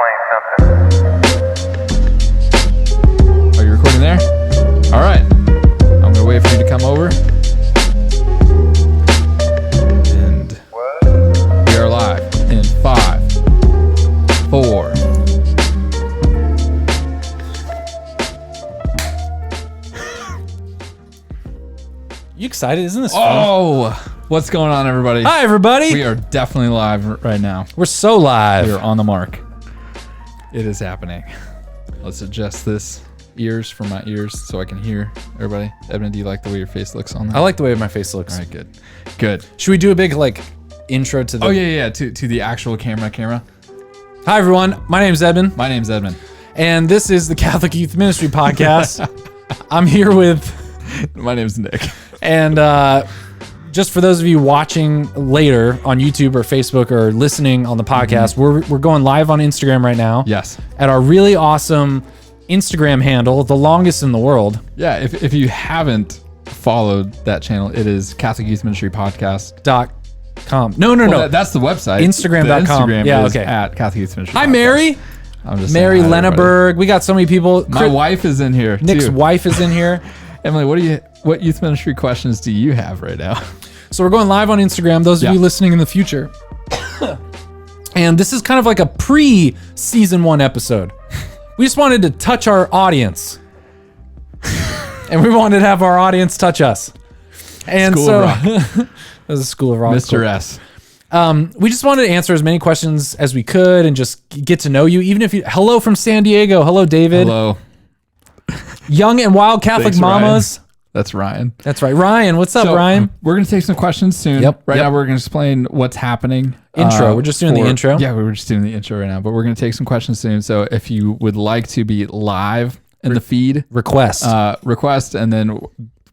Are you recording there? All right. I'm going to wait for you to come over. And we are live in 5, 4. You excited? Isn't this fun? Oh, what's going on, everybody? Hi, everybody. We are definitely live right now. We're so live. We are on the mark. It is happening. Let's adjust this ears for my ears so I can hear everybody. Edmund, do you like the way your face looks on that? I like the way my face looks. All right, good. Good. Should we do a big intro to the... Oh, yeah. To the actual camera. Hi, everyone. My name's Edmund. My name's Edmund. And this is the Catholic Youth Ministry Podcast. I'm here with... My name's Nick. And just for those of you watching later on YouTube or Facebook or listening on the podcast, we're going live on Instagram right now. Yes. At our really awesome Instagram handle, the longest in the world. Yeah, if you haven't followed that channel, it is Catholic Youth Ministry Podcast. .com. No. That's the website. Instagram.com. The Instagram yeah, is okay. at Catholic Youth Ministry Hi, Podcast. Mary. I'm just Mary saying hi to everybody. Lenneberg. We got so many people. My wife is in here. Nick's too. wife is in here. Emily, what youth ministry questions do you have right now? So we're going live on Instagram, those of you listening in the future. And this is kind of like a pre-season 1 episode. We just wanted to touch our audience. And we wanted to have our audience touch us. And School so of Rock. That was a School of Rock. Mr. S. We just wanted to answer as many questions as we could and just get to know you. Even if you... Hello from San Diego. Hello, David. Hello. Young and Wild Catholic Thanks, Mamas. Ryan. That's Ryan. That's right. Ryan, what's up, Ryan? We're going to take some questions soon. Yep. Right now, we're going to explain what's happening. Intro. We're just doing the intro. Yeah, we were just doing the intro right now, but we're going to take some questions soon. So if you would like to be live in the feed, Request, and then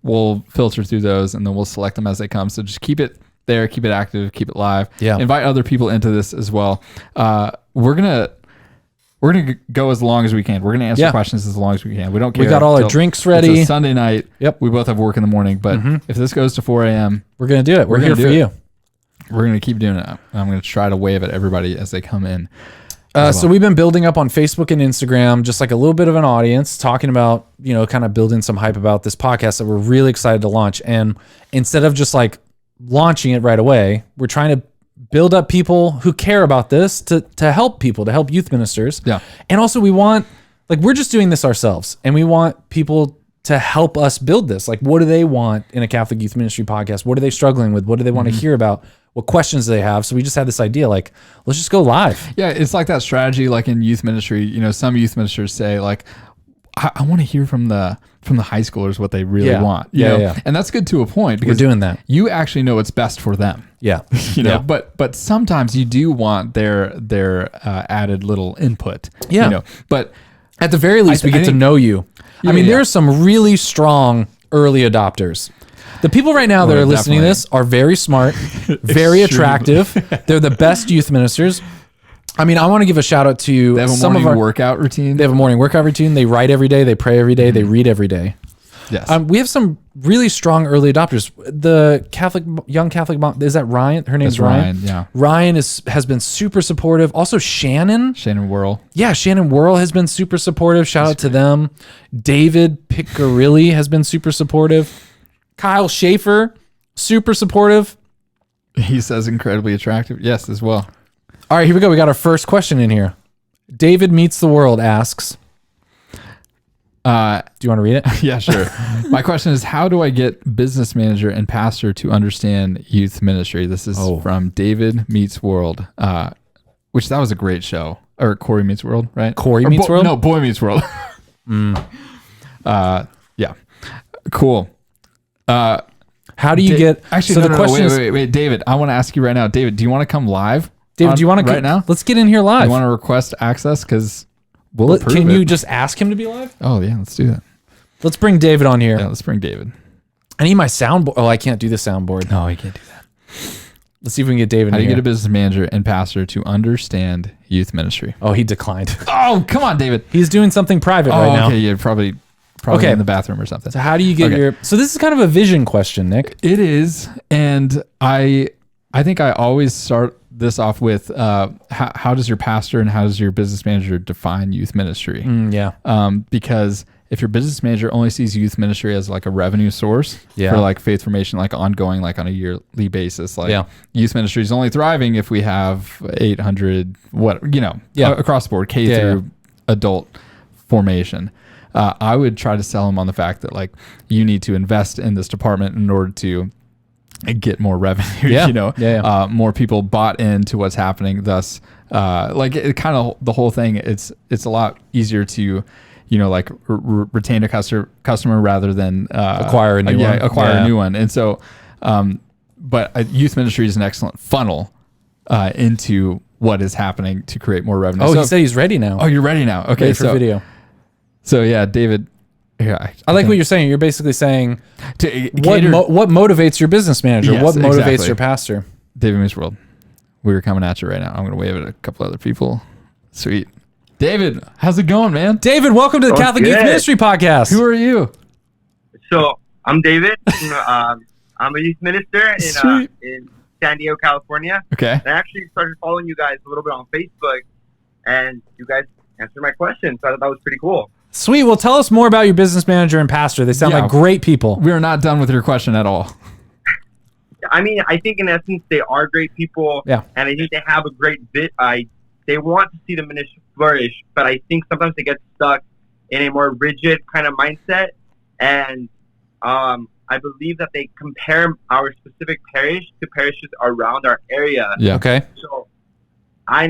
we'll filter through those, and then we'll select them as they come. So just keep it there, keep it active, keep it live. Yeah. Invite other people into this as well. We're gonna go as long as we can. We're gonna answer questions as long as we can. We don't care. We got all our drinks ready. It's a Sunday night. Yep. We both have work in the morning, but if this goes to 4 a.m., we're going to do it. We're here for you. We're going to keep doing it. I'm going to try to wave at everybody as they come in. So we've been building up on Facebook and Instagram, just like a little bit of an audience, talking about, kind of building some hype about this podcast that we're really excited to launch. And instead of just launching it right away, we're trying to build up people who care about this to help people, to help youth ministers. Yeah. And also we want, we're just doing this ourselves, and we want people to help us build this. What do they want in a Catholic Youth Ministry podcast? What are they struggling with? What do they want to hear about? What questions do they have? So we just had this idea, let's just go live. Yeah, it's like that strategy, in youth ministry. Some youth ministers say, I want to hear from the high schoolers what they really want. You know? And that's good to a point, because we're doing that. You actually know what's best for them. Yeah. But sometimes you do want their added little input. Yeah. But at the very least, we get to know you. There are some really strong early adopters. The people right now that are listening to this are very smart, very attractive. They're the best youth ministers. I want to give a shout out to they have a some morning of our workout routine. They have a morning workout routine. They write every day. They pray every day. They read every day. Yes. We have some really strong early adopters. The young Catholic mom, is that Ryan? Her name's Ryan. Yeah. Ryan has been super supportive. Also Shannon Whirl. Yeah, Shannon Whirl has been super supportive. Shout out to them. David Piccarilli has been super supportive. Kyle Schaefer, super supportive. He says incredibly attractive. Yes, as well. All right, here we go. We got our first question in here. David Meets the World asks, do you want to read it? Yeah, sure. My question is, how do I get business manager and pastor to understand youth ministry? This is from David Meets World, which that was a great show. Or Corey Meets World, right? Corey Meets World? No, Boy Meets World. Yeah. Cool. How do you get... Actually, so no, the question wait, David, I want to ask you right now. David, do you want to come live? David, do you want to... Right now? Let's get in here live. You want to request access? Because we'll approve Can it. you just ask him to be live? Oh, yeah, let's do that. Let's bring David on here. Yeah, let's bring David. I need my soundboard. Oh, I can't do the soundboard. No, I can't do that. Let's see if we can get David How in do you here. get a business manager and pastor to understand youth ministry? Oh, he declined. Oh, come on, David. He's doing something private right now. Okay, you're probably in the bathroom or something. So how do you get your... So this is kind of a vision question, Nick. It is, and I I think I always start this off with how does your pastor and how does your business manager define youth ministry? Because if your business manager only sees youth ministry as like a revenue source for like faith formation, like ongoing, like on a yearly basis, like youth ministry is only thriving if we have 800, across the board, K through adult formation. I would try to sell them on the fact that like you need to invest in this department in order to get more revenue, more people bought into what's happening. Thus, like it kind of the whole thing, it's a lot easier to, like retain a customer rather than acquire a new one. A new one. And so, but youth ministry is an excellent funnel into what is happening to create more revenue. Oh, he said he's ready now. Oh, you're ready now. Okay, ready for video. So yeah, David. Yeah, I like what you're saying. You're basically saying what motivates your business manager? Yes, what motivates exactly. your pastor? David Meets World. We're coming at you right now. I'm going to wave at a couple other people. Sweet. David, how's it going, man? David, welcome to the Catholic Youth Ministry Podcast. Who are you? So I'm David. I'm a youth minister in San Diego, California. Okay. And I actually started following you guys a little bit on Facebook, and you guys answered my question, so I thought that was pretty cool. Sweet. Well, tell us more about your business manager and pastor. They sound like great people. We are not done with your question at all. I mean, I think in essence they are great people. Yeah. And I think they have a great they want to see the ministry flourish, but I think sometimes they get stuck in a more rigid kind of mindset. And I believe that they compare our specific parish to parishes around our area. Yeah. Okay. So I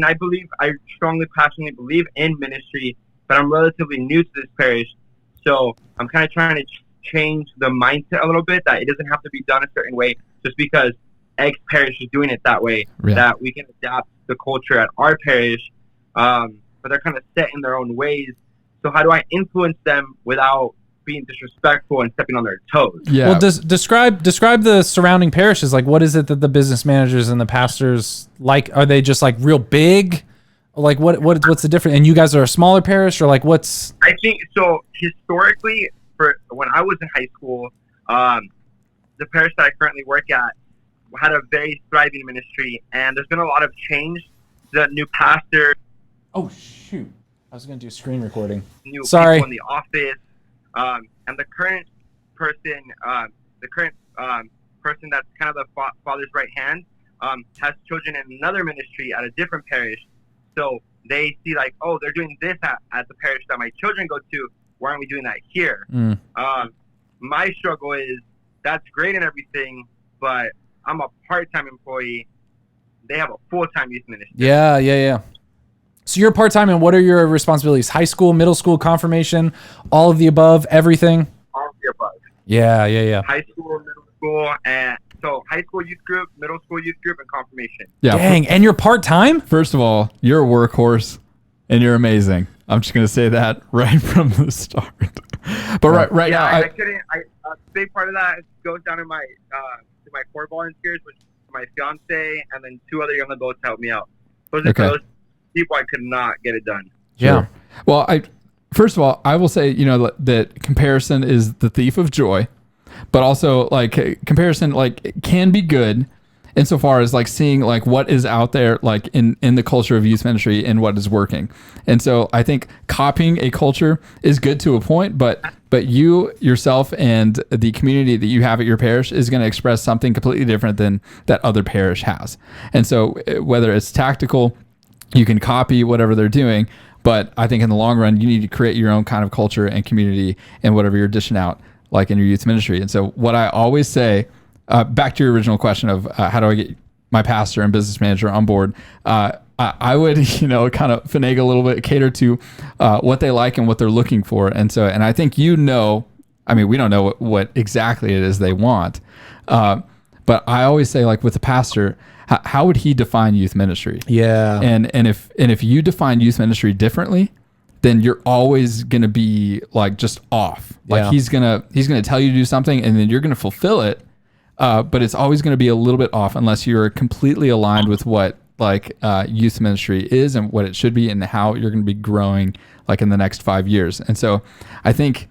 strongly, passionately believe in ministry, but I'm relatively new to this parish. So I'm kind of trying to change the mindset a little bit, that it doesn't have to be done a certain way just because X parish is doing it that way, that we can adapt the culture at our parish. But they're kind of set in their own ways. So how do I influence them without being disrespectful and stepping on their toes? Yeah. Well, describe the surrounding parishes. Like, what is it that the business managers and the pastors like? Are they just like real big? Like what's the difference? And you guys are a smaller parish, or like what's? I think so. Historically, for when I was in high school, the parish that I currently work at had a very thriving ministry, and there's been a lot of change. The new pastor. Oh shoot! I was going to do screen recording. New Sorry. people in the office, and the current person, person that's kind of the father's right hand, has children in another ministry at a different parish. So they see like, oh, they're doing this at the parish that my children go to. Why aren't we doing that here? My struggle is that's great and everything, but I'm a part-time employee. They have a full-time youth ministry. Yeah. So you're part-time, and what are your responsibilities? High school, middle school, confirmation, all of the above, everything? All of the above. Yeah. High school, middle school, and so high school youth group, middle school youth group, and confirmation. Yeah. Dang, and you're part-time? First of all, you're a workhorse and you're amazing. I'm just going to say that right from the start. But right now, I couldn't. A big part of that goes down to my core volunteers, which is my fiance, and then 2 other young adults help me out. Those people, I could not get it done. Yeah. Well, first of all, I will say, that comparison is the thief of joy, but also like comparison like can be good insofar as like seeing like what is out there like in the culture of youth ministry and what is working. And so I think copying a culture is good to a point, but you yourself and the community that you have at your parish is going to express something completely different than that other parish has. And so whether it's tactical, you can copy whatever they're doing, but I think in the long run, you need to create your own kind of culture and community and whatever you're dishing out like in your youth ministry. And so what I always say, back to your original question of how do I get my pastor and business manager on board, I would, kind of finagle a little bit, cater to what they like and what they're looking for. And I think, we don't know what exactly it is they want. But I always say, like with the pastor, how would he define youth ministry? Yeah. And if you define youth ministry differently, then you're always going to be like just off. Like he's going to tell you to do something and then you're going to fulfill it. But it's always going to be a little bit off unless you're completely aligned with what like youth ministry is and what it should be and how you're going to be growing like in the next 5 years. And so I think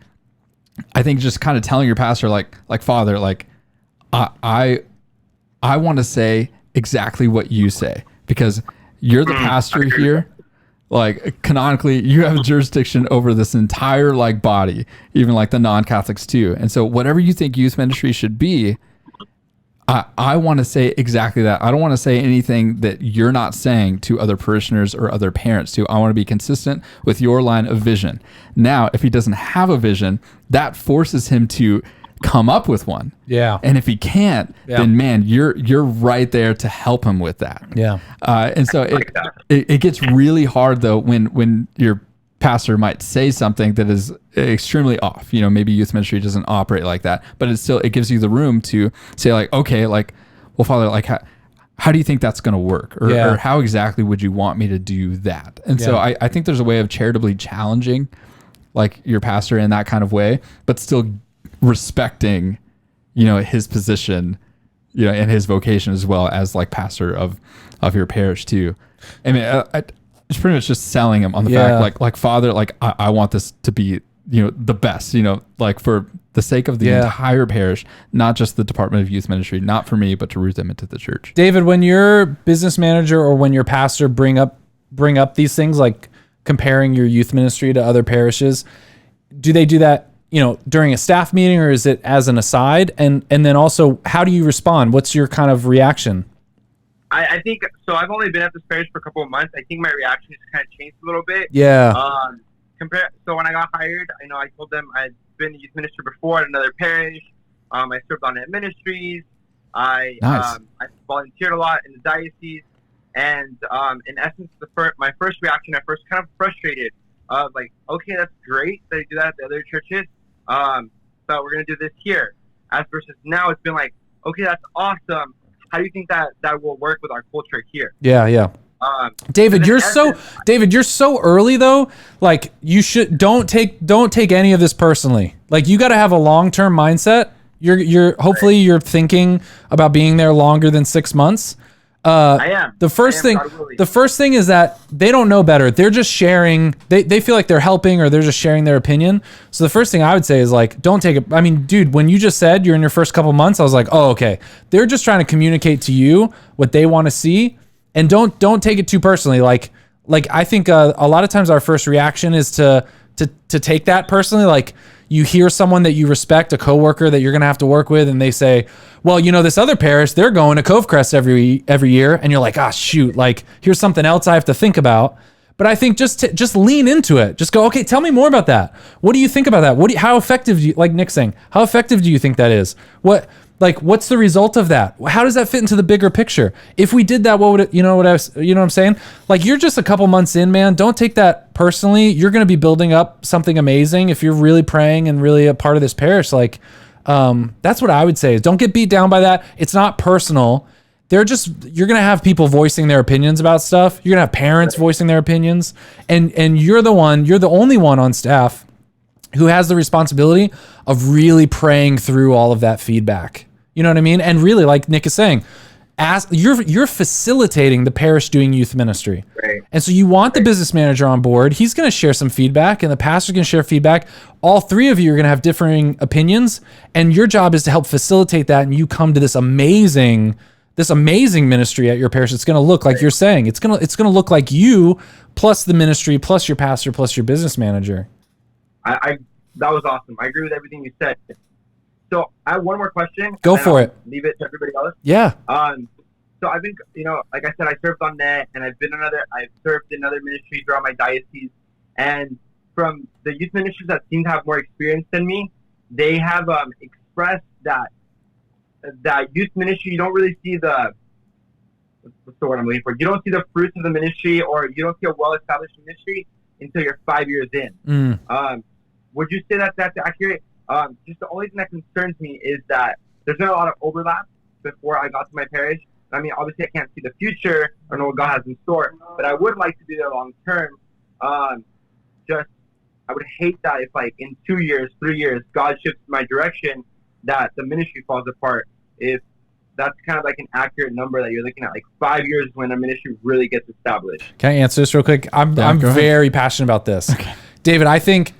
just kind of telling your pastor like Father, like I want to say exactly what you say, because you're the pastor here. Like, canonically, you have jurisdiction over this entire like body, even like the non-Catholics too. And so whatever you think youth ministry should be, I want to say exactly that. I don't want to say anything that you're not saying to other parishioners or other parents too. I want to be consistent with your line of vision. Now, if he doesn't have a vision, that forces him to come up with one. Yeah. And if he can't, then man, you're right there to help him with that. Yeah. And so it gets really hard though when your pastor might say something that is extremely off. You know, maybe youth ministry doesn't operate like that, but it gives you the room to say like, okay, like, well, Father, like how do you think that's going to work? Or how exactly would you want me to do that? And so I think there's a way of charitably challenging like your pastor in that kind of way, but still respecting, you know, his position, you know, and his vocation as well as like pastor of your parish too. I mean, it's pretty much just selling him on the fact, like Father, like I want this to be, you know, the best, you know, like for the sake of the entire parish, not just the Department of Youth Ministry, not for me, but to root them into the church. David, when your business manager or when your pastor bring up these things, like comparing your youth ministry to other parishes, do they do that, you know, during a staff meeting, or is it as an aside? And then also, how do you respond? What's your kind of reaction? I think so. I've only been at this parish for a couple of months. I think my reaction has kind of changed a little bit. Yeah. So when I got hired, I told them I'd been a youth minister before at another parish. I served on net ministries. I volunteered a lot in the diocese, and in essence, my first reaction at first kind of frustrated. Like, okay, that's great that you do that at the other churches, but we're gonna do this here. As versus now, it's been like, okay, that's awesome. How do you think that will work with our culture here? Yeah. David, you're so early though. Like, you don't take any of this personally. Like, you got to have a long-term mindset. Hopefully you're thinking about being there longer than 6 months. I am. The first thing is that they don't know better. They're just sharing. They feel like they're helping, or they're just sharing their opinion. So the first thing I would say is like, don't take it. I mean, dude, when you just said you're in your first couple months, I was like, oh, okay. They're just trying to communicate to you what they want to see, and don't take it too personally. Like I think a lot of times our first reaction is to take that personally. Like, you hear someone that you respect, a coworker that you're going to have to work with, and they say, well, you know, this other parish, they're going to Cove Crest every year. And you're like, shoot, like, here's something else I have to think about. But I think just lean into it. Just go, okay, tell me more about that. What do you think about that? How effective do you, like Nick's saying, how effective do you think that is? What's the result of that? How does that fit into the bigger picture? If we did that, what would it, you know what I'm saying? Like, you're just a couple months in, man. Don't take that personally. You're going to be building up something amazing if you're really praying and really a part of this parish. Like, that's what I would say, is don't get beat down by that. It's not personal. You're going to have people voicing their opinions about stuff. You're going to have parents voicing their opinions, and you're the only one on staff who has the responsibility of really praying through all of that feedback. You know what I mean? And really, like Nick is saying, you're facilitating the parish doing youth ministry. Right. And so you want the business manager on board. He's going to share some feedback, and the pastor's going to share feedback. All three of you are going to have differing opinions, and your job is to help facilitate that, and you come to this amazing ministry at your parish. It's going to look like you're saying. It's going to look like you plus the ministry plus your pastor plus your business manager. That was awesome. I agree with everything you said. So I have one more question. Go for it. Leave it to everybody else. Yeah. So I think, you know, like I said, I served on net, and I've served in other ministries throughout my diocese. And from the youth ministries that seem to have more experience than me, they have expressed that youth ministry, you don't really see what's the word I'm looking for? You don't see the fruits of the ministry, or you don't see a well-established ministry until you're 5 years in. Would you say that that's accurate? Just the only thing that concerns me is that there's been a lot of overlap before I got to my parish. I mean, obviously I can't see the future or know what God has in store, but I would like to be there long term. I would hate that if, like, in 2 years, 3 years, God shifts my direction, that the ministry falls apart. If that's kind of like an accurate number that you're looking at, like 5 years when a ministry really gets established. Can I answer this real quick? I'm very passionate about this. Okay. David, I think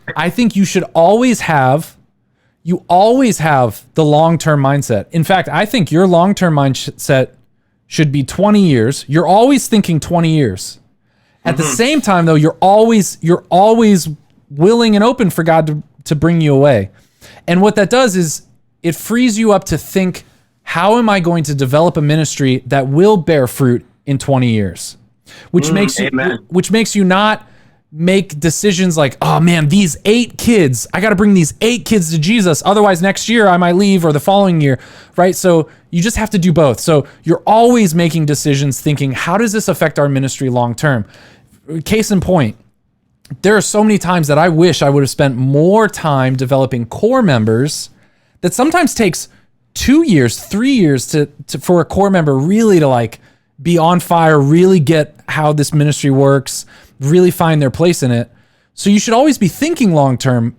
you should always have the long-term mindset. In fact, I think your long-term mindset should be 20 years. You're always thinking 20 years. At the same time, though, you're always willing and open for God to bring you away. And what that does is it frees you up to think, how am I going to develop a ministry that will bear fruit in 20 years? Which makes you not make decisions like, oh man, these 8 kids, I got to bring these 8 kids to Jesus. Otherwise next year I might leave, or the following year, right? So you just have to do both. So you're always making decisions thinking, how does this affect our ministry long term? Case in point, there are so many times that I wish I would have spent more time developing core members. That sometimes takes 2 years, 3 years to for a core member really to like be on fire, really get how this ministry works, really find their place in it. So you should always be thinking long term,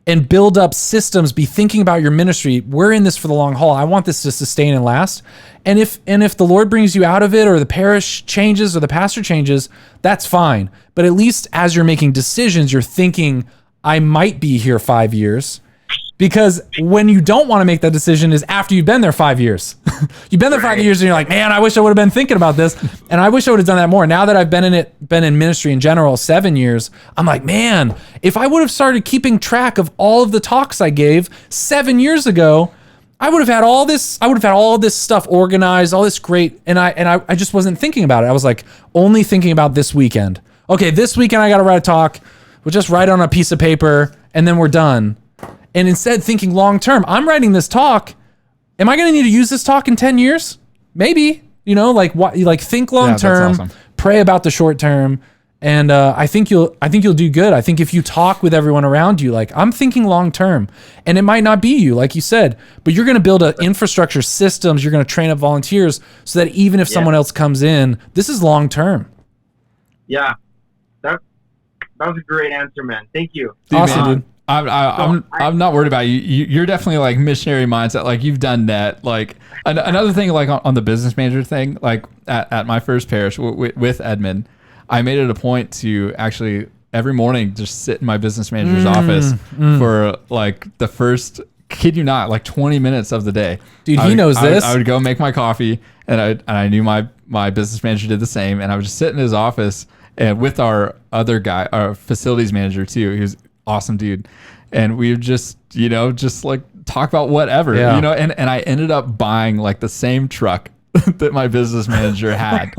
and build up systems, be thinking about your ministry. We're in this for the long haul. I want this to sustain and last. And if the Lord brings you out of it, or the parish changes or the pastor changes, that's fine. But at least as you're making decisions, you're thinking, I might be here 5 years. Because when you don't want to make that decision is after you've been there 5 years. You've been there 5 years and you're like, man, I wish I would have been thinking about this. And I wish I would have done that more. Now that I've been in ministry in general 7 years, I'm like, man, if I would have started keeping track of all of the talks I gave 7 years ago, I would have had all this stuff organized, all this great. And I just wasn't thinking about it. I was like only thinking about this weekend. Okay, this weekend I got to write a talk. We'll just write on a piece of paper and then we're done. And instead thinking long term, I'm writing this talk. Am I going to need to use this talk in 10 years? Maybe, think long term, awesome. Pray about the short term. And I think you'll do good. I think if you talk with everyone around you, like I'm thinking long term, and it might not be you, like you said, but you're going to build an infrastructure, systems. You're going to train up volunteers so that even if someone else comes in, this is long term. Yeah, that was a great answer, man. Thank you. Awesome, dude. I'm not worried about you. You're definitely like missionary mindset. Like you've done that. Like another thing, like on the business manager thing, like at my first parish with Edmund, I made it a point to actually every morning just sit in my business manager's office for like the first, kid you not, like 20 minutes of the day. Dude, he knows this. I would go make my coffee, and I knew my business manager did the same, and I would just sit in his office and with our other guy, our facilities manager too. He was awesome dude, and we would just like talk about whatever, and I ended up buying like the same truck that my business manager had,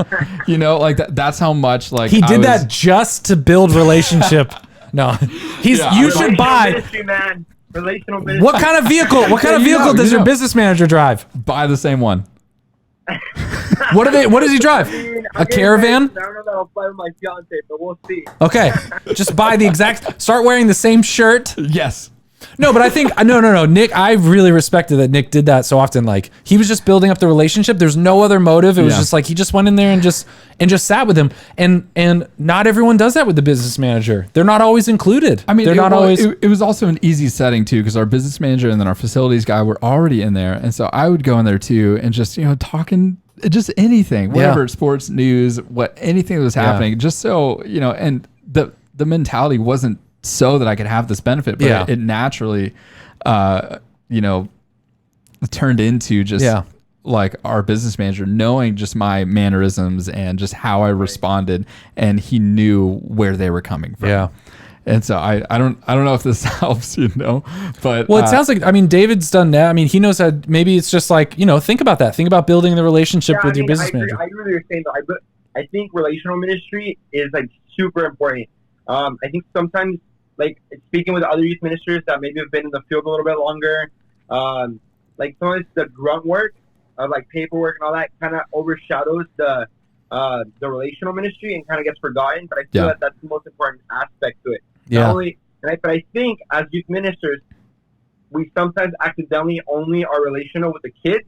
like that's how much like he did that just to build relationship. No, you should buy ministry, man. Relational ministry. What kind of vehicle does your business manager drive? Buy the same one. What does he drive? A caravan? I don't know if I'll fly with my fiance, but we'll see. Okay. Just buy the exact, start wearing the same shirt. Yes. No, but I think, no. Nick, I really respected that Nick did that so often. Like he was just building up the relationship. There's no other motive. It was just like, he just went in there and just sat with him. And not everyone does that with the business manager. They're not always included. I mean, it was also an easy setting too, because our business manager and then our facilities guy were already in there. And so I would go in there too and just, talking just anything, whatever, sports, news, anything that was happening, just so, and the mentality wasn't so that I could have this benefit, but it naturally, turned into just like our business manager knowing just my mannerisms and just how I responded, and he knew where they were coming from. Yeah. And so I don't know if this helps, but it sounds like, David's done that. I mean, he knows how. Maybe it's just like, think about that. Think about building the relationship with your business manager. I agree with what you're saying, though. I think relational ministry is like super important. I think sometimes, like speaking with other youth ministers that maybe have been in the field a little bit longer, like sometimes the grunt work of like paperwork and all that kind of overshadows the relational ministry and kind of gets forgotten. But I feel that that's the most important aspect to it. Yeah. But I think as youth ministers, we sometimes accidentally only are relational with the kids,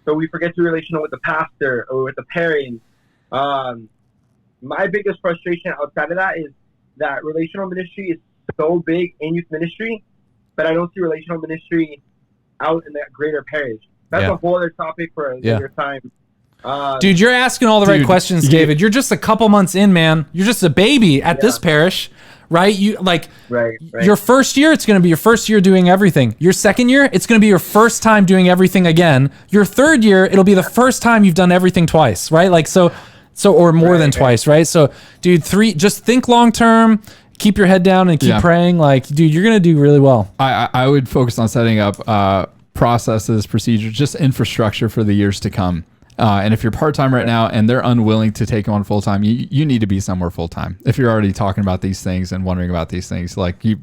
so we forget to be relational with the pastor or with the parents. My biggest frustration outside of that is that relational ministry is so big in youth ministry, but I don't see relational ministry out in that greater parish. That's a whole other topic for a later time. Dude, you're asking all the right questions, David. You're just a couple months in, man. You're just a baby at this parish. right? You like Right. your first year, it's going to be your first year doing everything. Your second year, it's going to be your first time doing everything again. Your third year, it'll be the first time you've done everything twice, right? Like so or more than twice, right? So, dude, just think long term, keep your head down and keep praying. Like, dude, you're going to do really well. I would focus on setting up processes, procedures, just infrastructure for the years to come. And if you're part-time right now and they're unwilling to take you on full-time, you need to be somewhere full-time. If you're already talking about these things and wondering about these things, like you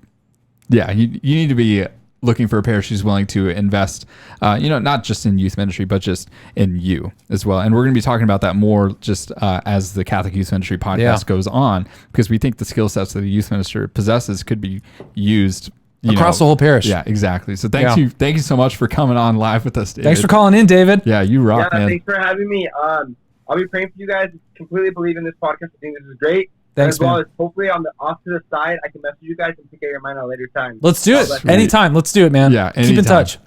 need to be looking for a parish who's willing to invest, not just in youth ministry, but just in you as well. And we're going to be talking about that more just as the Catholic Youth Ministry podcast goes on, because we think the skill sets that a youth minister possesses could be used across the whole parish. Yeah, exactly. So thank you so much for coming on live with us, David. Thanks for calling in, David. Yeah, you rock, man. Thanks for having me. I'll be praying for you guys. Completely believe in this podcast. I think this is great. Thanks, as well man. as hopefully off to the side, I can message you guys and pick out your mind at a later time. Let's do it. Anytime. Let's do it, man. Yeah, keep in touch.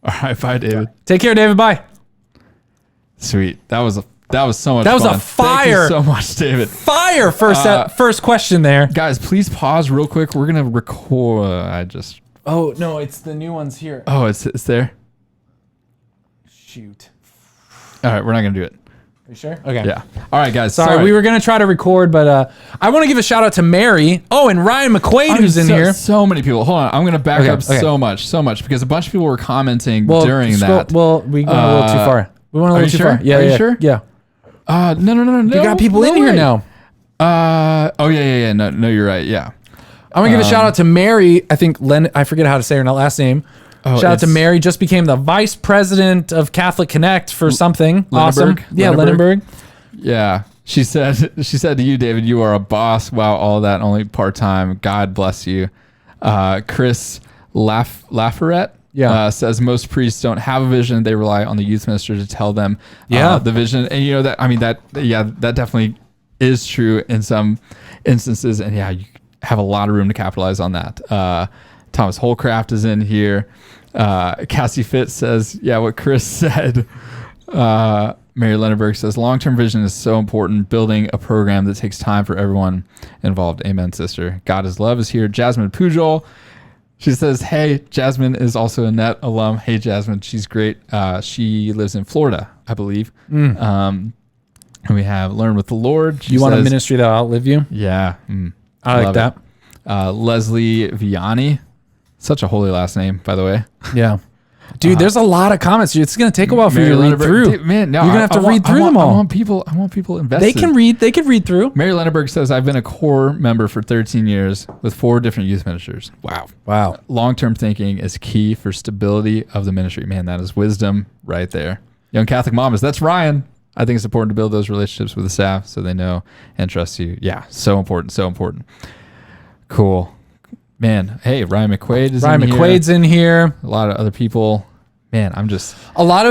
All right, bye, David. Take care, David. Bye. Sweet. That was so much fun. That was a fire. Thank you so much, David. Fire first question there. Guys, please pause real quick. We're going to record. Oh, no, it's the new ones here. Oh, it's there? Shoot. All right, we're not going to do it. Are you sure? Okay. Yeah. All right, guys. Sorry, we were going to try to record, but I want to give a shout out to Mary. Oh, and Ryan McQuaid, who's in here. So many people. Hold on. I'm going to back up so much, because a bunch of people were commenting during that. Well, we went a little too far. We went a little too far. Yeah, Are you sure? Yeah. No. We got people in here now. Oh, yeah. No, you're right. Yeah. I'm going to give a shout out to Mary. I think I forget how to say her last name. Shout out to Mary. Just became the vice president of Catholic Connect for something awesome. Yeah, Lunenburg. Yeah. She said to you, David, you are a boss. Wow, all that only part-time. God bless you. Chris Lafayette says most priests don't have a vision. They rely on the youth minister to tell them the vision. And that definitely is true in some instances. And you have a lot of room to capitalize on that. Thomas Holcraft is in here. Cassie Fitz says, what Chris said. Mary Lenneberg says, long-term vision is so important. Building a program that takes time for everyone involved. Amen, sister. God is love is here. Jasmine Pujol. She says, hey, Jasmine is also a NET alum. Hey, Jasmine. She's great. She lives in Florida, I believe. And we have Learn with the Lord. You want a ministry that'll outlive you? Yeah. I like that. Leslie Vianney. Such a holy last name, by the way. Yeah. Dude, there's a lot of comments. It's going to take a while for you to read through. Dude, man, no, you're going to have to read through them all. I want people invested. They can read through. Mary Lenneberg says, I've been a core member for 13 years with 4 different youth ministers. Wow. Long-term thinking is key for stability of the ministry. Man, that is wisdom right there. Young Catholic mamas. That's Ryan. I think it's important to build those relationships with the staff so they know and trust you. Yeah, so important. Cool. Man, hey, Ryan McQuaid's in here. A lot of other people. Man, a lot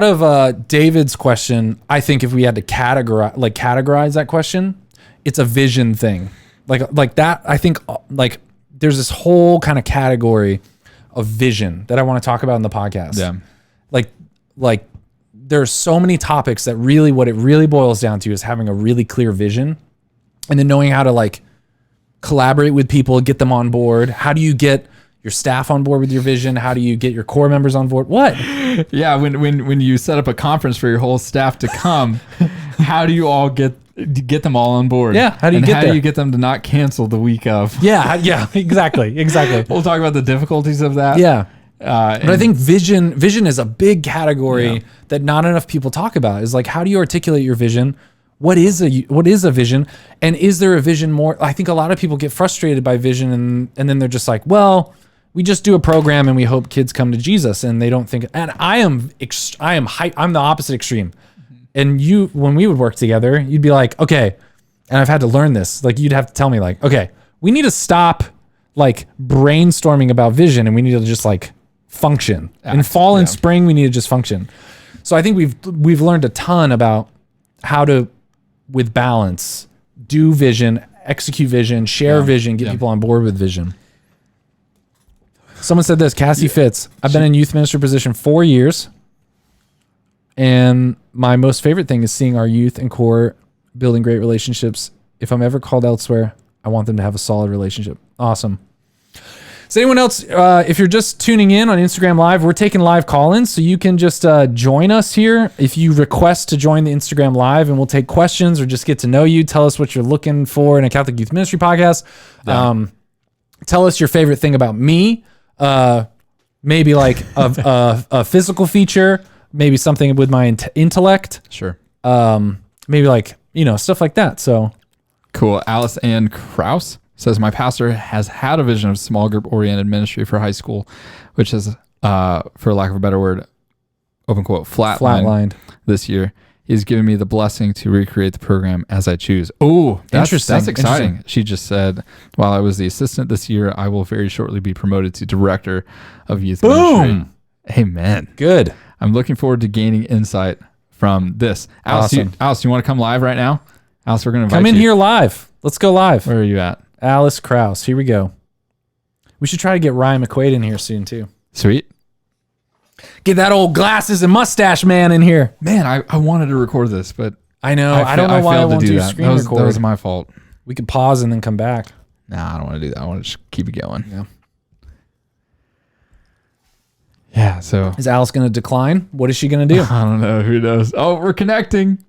of David's question, I think if we had to categorize that question, it's a vision thing. Like that, I think like there's this whole kind of category of vision that I want to talk about in the podcast. Yeah. Like there's so many topics that really what it really boils down to is having a really clear vision and then knowing how to collaborate with people, get them on board. How do you get your staff on board with your vision? How do you get your core members on board? What? Yeah, when you set up a conference for your whole staff to come, how do you all get them all on board? Yeah, how do you get them to not cancel the week of? Yeah, exactly. We'll talk about the difficulties of that. Yeah. But I think vision is a big category that not enough people talk about. Is how do you articulate your vision? What is a vision? And is there a vision more? I think a lot of people get frustrated by vision and then they're just like, well, we just do a program and we hope kids come to Jesus, and they don't think, and I'm the opposite extreme. And when we would work together, you'd be like, okay, and I've had to learn this. You'd have to tell me okay, we need to stop brainstorming about vision and we need to just function. In fall and spring, we need to just function. So I think we've learned a ton about how to, with balance, do vision, execute vision, share vision, get people on board with vision. Someone said this, Cassie Fitz. I've been in youth minister position 4 years, and my most favorite thing is seeing our youth and core building great relationships. If I'm ever called elsewhere, I want them to have a solid relationship. Awesome. Does anyone else, if you're just tuning in on Instagram Live, we're taking live call-ins, so you can just join us here. If you request to join the Instagram Live, and we'll take questions or just get to know you, tell us what you're looking for in a Catholic Youth Ministry podcast. Yeah. Tell us your favorite thing about me. Maybe like a physical feature, maybe something with my intellect. Sure. Maybe like, stuff like that. So cool. Alice Ann Kraus says, my pastor has had a vision of small group oriented ministry for high school, which is, for lack of a better word, open quote, flatlined this year. He's given me the blessing to recreate the program as I choose. Oh, that's exciting. She just said, while I was the assistant this year, I will very shortly be promoted to director of youth ministry. Amen. Good. I'm looking forward to gaining insight from this. Alice, Awesome. Alice, you want to come live right now? Alice, we're going to invite you. Come in here live. Let's go live. Where are you at? Alice Kraus. Here we go. We should try to get Ryan McQuaid in here soon too. Sweet. Get that old glasses and mustache man in here. Man, I wanted to record this, but I know. I don't know why I won't do screen record. That was my fault. We could pause and then come back. Nah, I don't want to do that. I want to just keep it going. Yeah. Yeah, so. Is Alice going to decline? What is she going to do? I don't know. Who knows? Oh, we're connecting.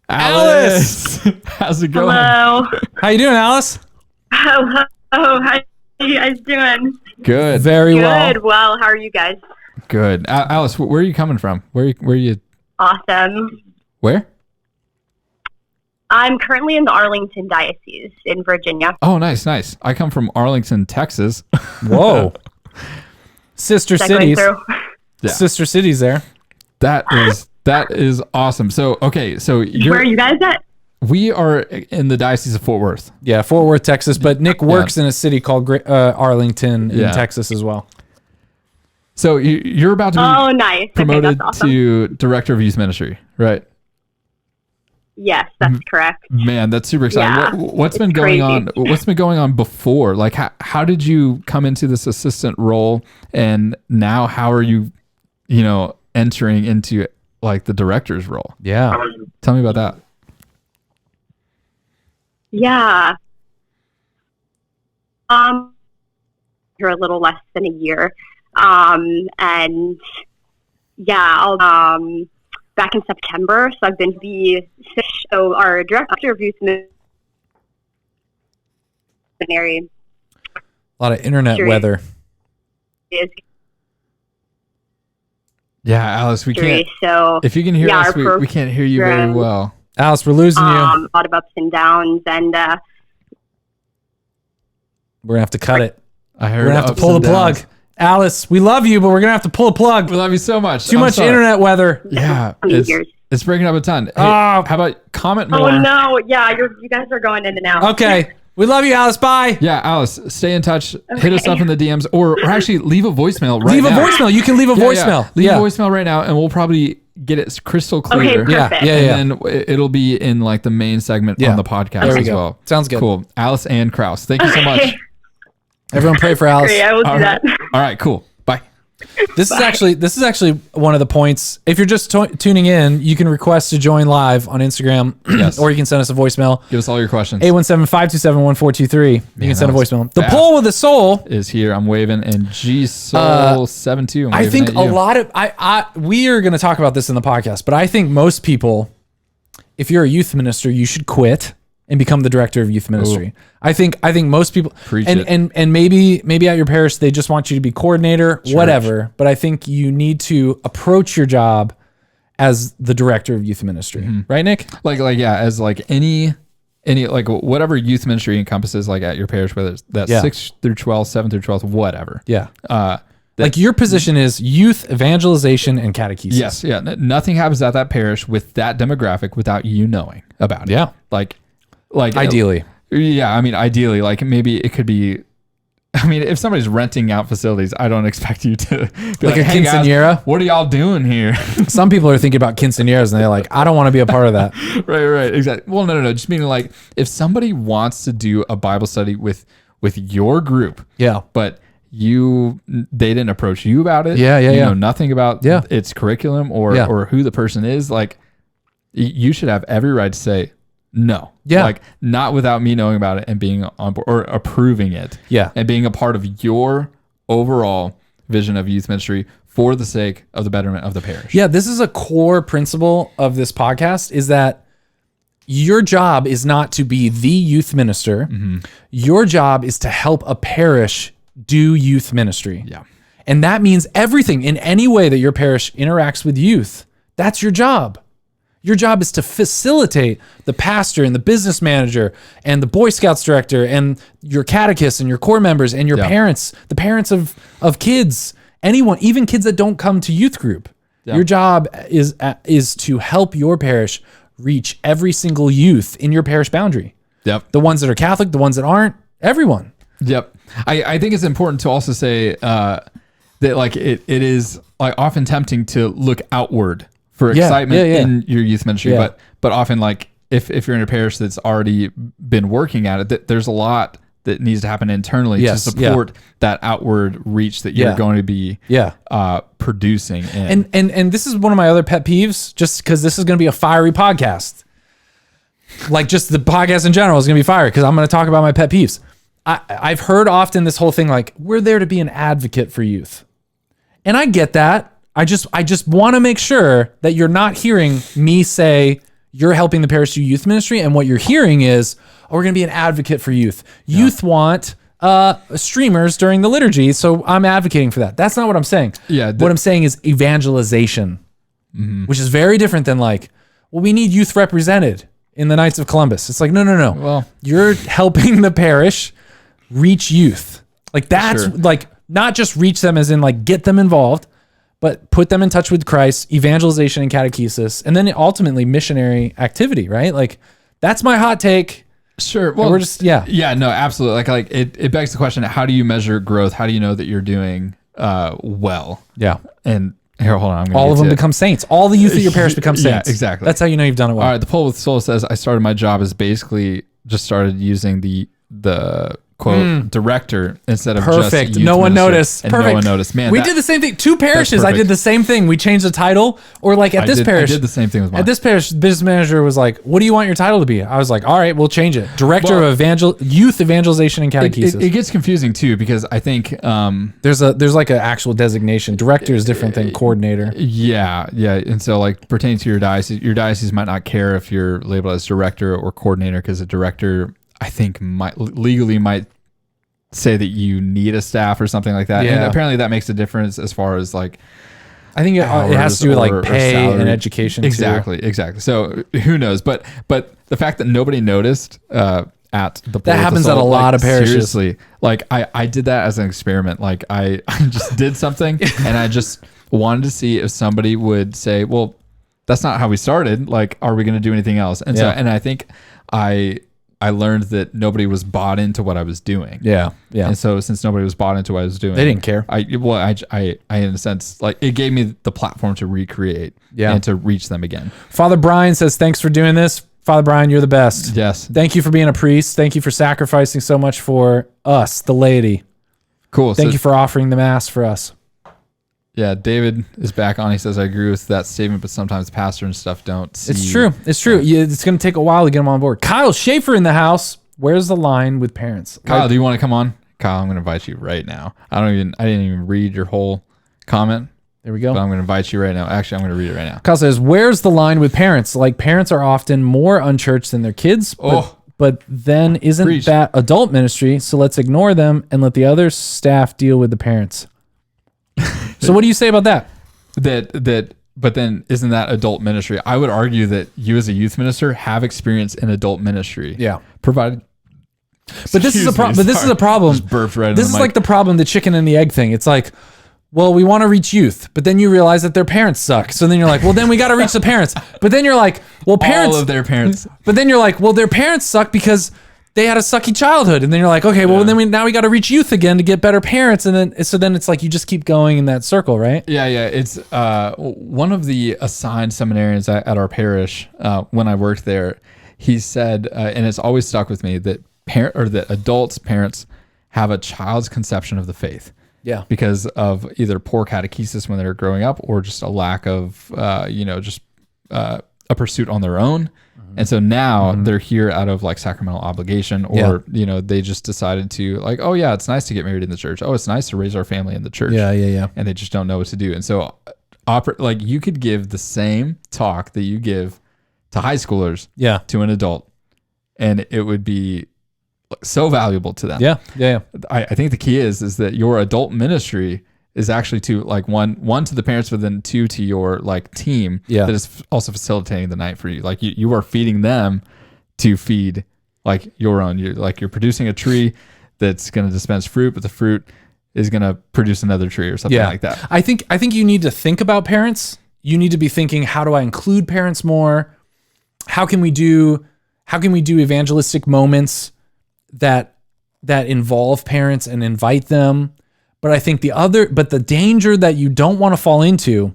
Alice! How's it going? Hello. How you doing, Alice? Hello. How are you guys doing? Good. Very well. Good. Well, how are you guys? Good. Alice, where are you coming from? Where are you? Awesome. Where? I'm currently in the Arlington Diocese in Virginia. Oh, nice. I come from Arlington, Texas. Whoa. Sister cities. Yeah. Sister cities there. That is awesome. So, okay. So where are you guys at? We are in the Diocese of Fort Worth. Yeah, Fort Worth, Texas. But Nick works in a city called Arlington in Texas as well. So you're about to be promoted to Director of Youth Ministry, right? Yes, that's correct. Man, that's super exciting. Yeah, what's been going on? What's been going on before? Like, how did you come into this assistant role, and now how are you, entering into like the director's role? Yeah, tell me about that. Yeah. For a little less than a year. And yeah, I'll, back in September. So I've been our director of youth ministry. A lot of internet weather. Yeah, Alice, we can't. So if you can hear us, we can't hear you very well. Alice, we're losing you. A lot of ups and downs, and we're gonna have to cut it. I heard. We're gonna have to pull the plug. Alice, we love you, but we're gonna have to pull a plug. We love you so much. Too much internet weather. Yeah, it's breaking up a ton. Hey, how about comment more? Oh no, yeah, you guys are going in and out. Okay, we love you, Alice. Bye. Yeah, Alice, stay in touch. Okay. Hit us up in the DMs, or actually leave a voicemail right now. Leave a voicemail. You can leave a voicemail. Yeah. Leave a voicemail right now, and we'll probably get it crystal clear. Okay, perfect. And then it'll be in like the main segment on the podcast as well. Sounds good. Cool. Alice Ann Kraus, thank you so much. Everyone pray for Alice. Great, I will do that. All right, cool. Bye. This is actually one of the points. If you're just tuning in, you can request to join live on Instagram, or you can send us a voicemail. Give us all your questions. 817-527-1423. You can send a voicemail. The poll with the soul is here. I'm waving, and G-Soul72. I think a lot of we are going to talk about this in the podcast, but I think most people, if you're a youth minister, you should quit and become the director of youth ministry. Ooh. I think most people and maybe at your parish they just want you to be coordinator, whatever. But I think you need to approach your job as the director of youth ministry, right, Nick? Like as like any like whatever youth ministry encompasses, like at your parish, whether it's that 6 through 12, 7 through 12, whatever. Yeah. Like your position is youth evangelization and catechesis. Yes. Yeah. Nothing happens at that parish with that demographic without you knowing about it. Yeah. Like ideally. I mean, ideally, like maybe it could be, I mean, if somebody's renting out facilities, I don't expect you to be like a quinceañera. What are y'all doing here? Some people are thinking about quinceañeras and they're like, I don't want to be a part of that. Right. Exactly. Well, no. Just meaning like if somebody wants to do a Bible study with your group. Yeah. But they didn't approach you about it. Yeah. You know nothing about its curriculum or who the person is. Like you should have every right to say, No. Yeah. Like not without me knowing about it and being on board or approving it. Yeah. And being a part of your overall vision of youth ministry for the sake of the betterment of the parish. Yeah. This is a core principle of this podcast, is that your job is not to be the youth minister. Mm-hmm. Your job is to help a parish do youth ministry. Yeah. And that means everything in any way that your parish interacts with youth. That's your job. Your job is to facilitate the pastor and the business manager and the Boy Scouts director and your catechist and your core members and your parents, the parents of kids, anyone, even kids that don't come to youth group. Yeah. Your job is to help your parish reach every single youth in your parish boundary. Yep. The ones that are Catholic, the ones that aren't, everyone. Yep. I think it's important to also say that like it is like often tempting to look outward for excitement in your youth ministry, but often like if you're in a parish that's already been working at it, that there's a lot that needs to happen internally to support that outward reach that you're going to be producing. And this is one of my other pet peeves, just because this is going to be a fiery podcast. Like just the podcast in general is going to be fiery because I'm going to talk about my pet peeves. I've heard often this whole thing like, we're there to be an advocate for youth. And I get that. I just want to make sure that you're not hearing me say you're helping the parish do youth ministry, and what you're hearing is, oh, we're going to be an advocate for youth. Youth want streamers during the liturgy, so I'm advocating for that. That's not what I'm saying. Yeah, what I'm saying is evangelization, which is very different than like, well, we need youth represented in the Knights of Columbus. It's like, no. Well, you're helping the parish reach youth. Like that's like not just reach them as in like get them involved, but put them in touch with Christ, evangelization and catechesis, and then ultimately missionary activity, right? Like that's my hot take. Sure. Well, we're just, Yeah, no, absolutely. Like it begs the question, how do you measure growth? How do you know that you're doing well? Yeah. And here, hold on. All of them become saints. All the youth of your parish become saints. Yeah, exactly. That's how you know you've done it well. All right. The Poll with Soul says, I started my job as basically just started using the quote director instead of perfect. Just youth no one minister, noticed. And Perfect. no one noticed. Man, we did the same thing. 2 parishes. I did the same thing. We changed the title, or like at this parish. I did the same thing with mine. At this parish, the business manager was like, "What do you want your title to be?" I was like, "All right, we'll change it. Director of youth evangelization and catechesis." It gets confusing too because I think there's like an actual designation. Director is different than coordinator. Yeah, and so like pertaining to your diocese might not care if you're labeled as director or coordinator because a director I think might say that you need a staff or something like that. Yeah. And apparently that makes a difference as far as like, I think it has to do with like pay and education. Exactly. So who knows? But the fact that nobody noticed at the that happens at a lot of parishes. Seriously, like I did that as an experiment. Like I just did something and I just wanted to see if somebody would say, well, that's not how we started. Like, are we going to do anything else? And so, and I think I learned that nobody was bought into what I was doing. Yeah. And so since nobody was bought into what I was doing, they didn't care. I in a sense, like it gave me the platform to recreate and to reach them again. Father Brian says, thanks for doing this. Father Brian, you're the best. Yes. Thank you for being a priest. Thank you for sacrificing so much for us, the laity. Cool. Thank you for offering the mass for us. Yeah, David is back on. He says, I agree with that statement, but sometimes pastor and stuff don't see. It's true. It's going to take a while to get them on board. Kyle Schaefer in the house. Where's the line with parents? Kyle, do you want to come on? Kyle, I'm going to invite you right now. I didn't even read your whole comment. There we go. But I'm going to invite you right now. Actually, I'm going to read it right now. Kyle says, where's the line with parents? Like parents are often more unchurched than their kids, but then isn't that adult ministry? So let's ignore them and let the other staff deal with the parents. So what do you say about that? But then isn't that adult ministry? I would argue that you as a youth minister have experience in adult ministry. Yeah. Provided. But this is a problem. But this is a problem. Just burped right in this the is mic. like the problem, the chicken and the egg thing. It's like, well, we want to reach youth, but then you realize that their parents suck. So then you're like, well, then we got to reach the parents. But then you're like, well, parents. All of their parents. But then you're like, well, their parents suck because they had a sucky childhood. And then you're like, okay, well, then we got to reach youth again to get better parents. And then it's like you just keep going in that circle, right? Yeah. It's one of the assigned seminarians at our parish when I worked there. He said, and it's always stuck with me, that parents have a child's conception of the faith. Yeah. Because of either poor catechesis when they're growing up or just a lack of, a pursuit on their own. And so now they're here out of like sacramental obligation, or, you know, they just decided to like, oh yeah, it's nice to get married in the church. Oh, it's nice to raise our family in the church. Yeah. And they just don't know what to do. And so like you could give the same talk that you give to high schoolers to an adult, and it would be so valuable to them. Yeah. I think the key is that your adult ministry is actually to like one to the parents, but then two to your like team that is also facilitating the night for you. Like you are feeding them to feed like your own. You're producing a tree that's going to dispense fruit, but the fruit is going to produce another tree or something like that. I think you need to think about parents. You need to be thinking, how do I include parents more? How can we do evangelistic moments that involve parents and invite them? But I think the danger that you don't want to fall into,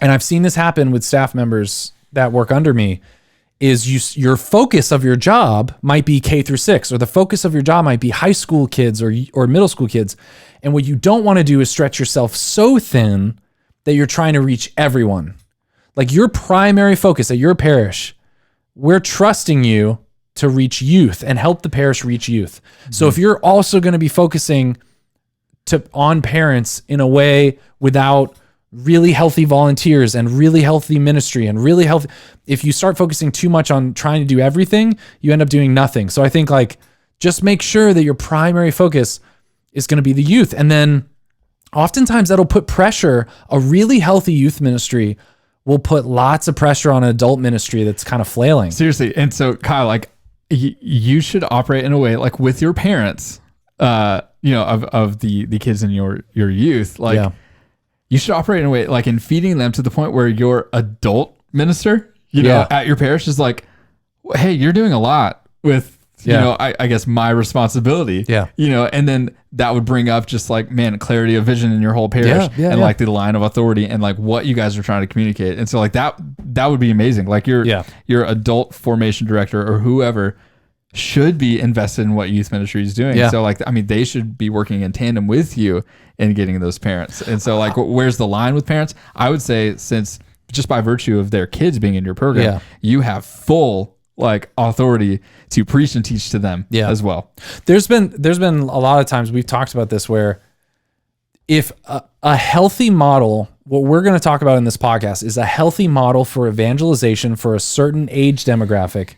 and I've seen this happen with staff members that work under me, is your focus of your job might be K through 6, or the focus of your job might be high school kids or middle school kids. And what you don't want to do is stretch yourself so thin that you're trying to reach everyone. Like your primary focus at your parish, we're trusting you to reach youth and help the parish reach youth. So if you're also going to be focusing on parents in a way without really healthy volunteers and really healthy ministry and really healthy, if you start focusing too much on trying to do everything, you end up doing nothing. So I think like just make sure that your primary focus is going to be the youth. And then oftentimes that'll put pressure. A really healthy youth ministry will put lots of pressure on an adult ministry that's kind of flailing. Seriously. And so Kyle, like you should operate in a way like with your parents, you know, of the kids in your youth, like you should operate in a way like in feeding them to the point where your adult minister, you know, at your parish is like, hey, you're doing a lot with, you know, I guess my responsibility, you know, and then that would bring up just like, man, clarity of vision in your whole parish and like the line of authority and like what you guys are trying to communicate. And so like that would be amazing. Like your adult formation director or whoever should be invested in what youth ministry is doing. So like, I mean, they should be working in tandem with you in getting those parents. And so like, where's the line with parents? I would say, since just by virtue of their kids being in your program, you have full like authority to preach and teach to them as well. There's been a lot of times we've talked about this where if a healthy model, what we're going to talk about in this podcast is a healthy model for evangelization for a certain age demographic.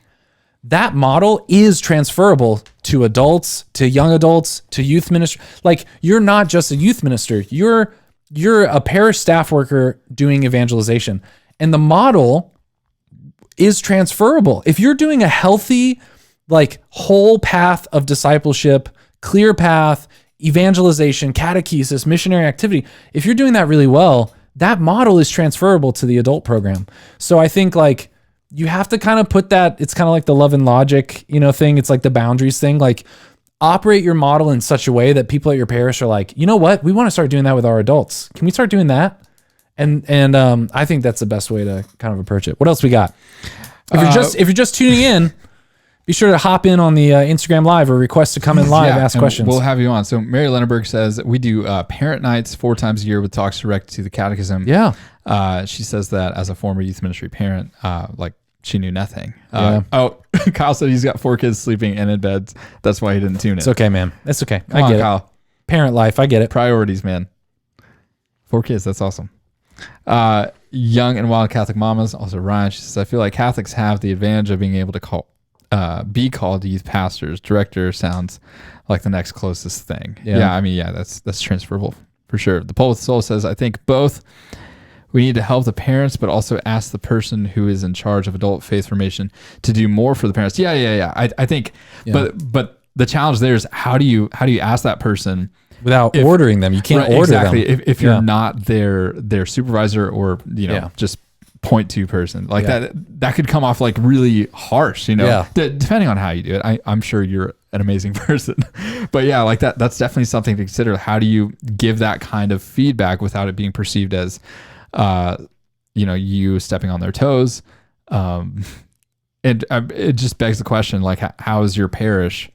That model is transferable to adults, to young adults, to youth ministry. Like you're not just a youth minister, you're a parish staff worker doing evangelization. And the model is transferable. If you're doing a healthy, like whole path of discipleship, clear path, evangelization, catechesis, missionary activity, if you're doing that really well, that model is transferable to the adult program. So I think like you have to kind of put that, it's kind of like the love and logic, you know, thing. It's like the boundaries thing. Like operate your model in such a way that people at your parish are like, you know what? We want to start doing that with our adults. Can we start doing that? And I think that's the best way to kind of approach it. What else we got? If you're just tuning in, be sure to hop in on the Instagram Live or request to come in live, ask questions. We'll have you on. So Mary Lenneberg says we do parent nights 4 times a year with talks direct to the catechism. Yeah. She says that as a former youth ministry parent, like she knew nothing. Kyle said he's got 4 kids sleeping in beds. That's why he didn't tune in. It's okay, man. It's okay. Come on, Kyle. Parent life. I get it. Priorities, man. 4 kids. That's awesome. Young and wild Catholic mamas. Also Ryan, she says, I feel like Catholics have the advantage of being able to be called youth pastors. Director sounds like the next closest thing. I mean, that's transferable for sure. The Pole with Soul says, I think both. We need to help the parents, but also ask the person who is in charge of adult faith formation to do more for the parents. I think, but the challenge there is how do you ask that person without ordering them? You can't order them. If you're not their supervisor or, you know, just point to person like that could come off like really harsh, you know, depending on how you do it. I'm sure you're an amazing person, but like that's definitely something to consider. How do you give that kind of feedback without it being perceived as, you know, you stepping on their toes? And it just begs the question, like, how is your parish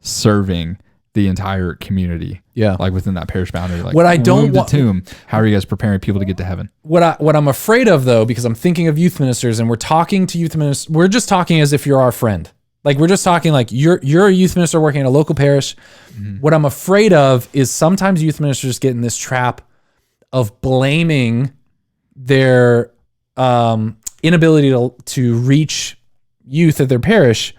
serving the entire community. Yeah. Like within that parish boundary. Like What I don't want to tomb. How are you guys preparing people to get to heaven? What I'm afraid of though, because I'm thinking of youth ministers and we're talking to youth ministers, we're just talking as if you're our friend. Like we're just talking like you're a youth minister working at a local parish. What I'm afraid of is sometimes youth ministers get in this trap of blaming their inability to reach youth at their parish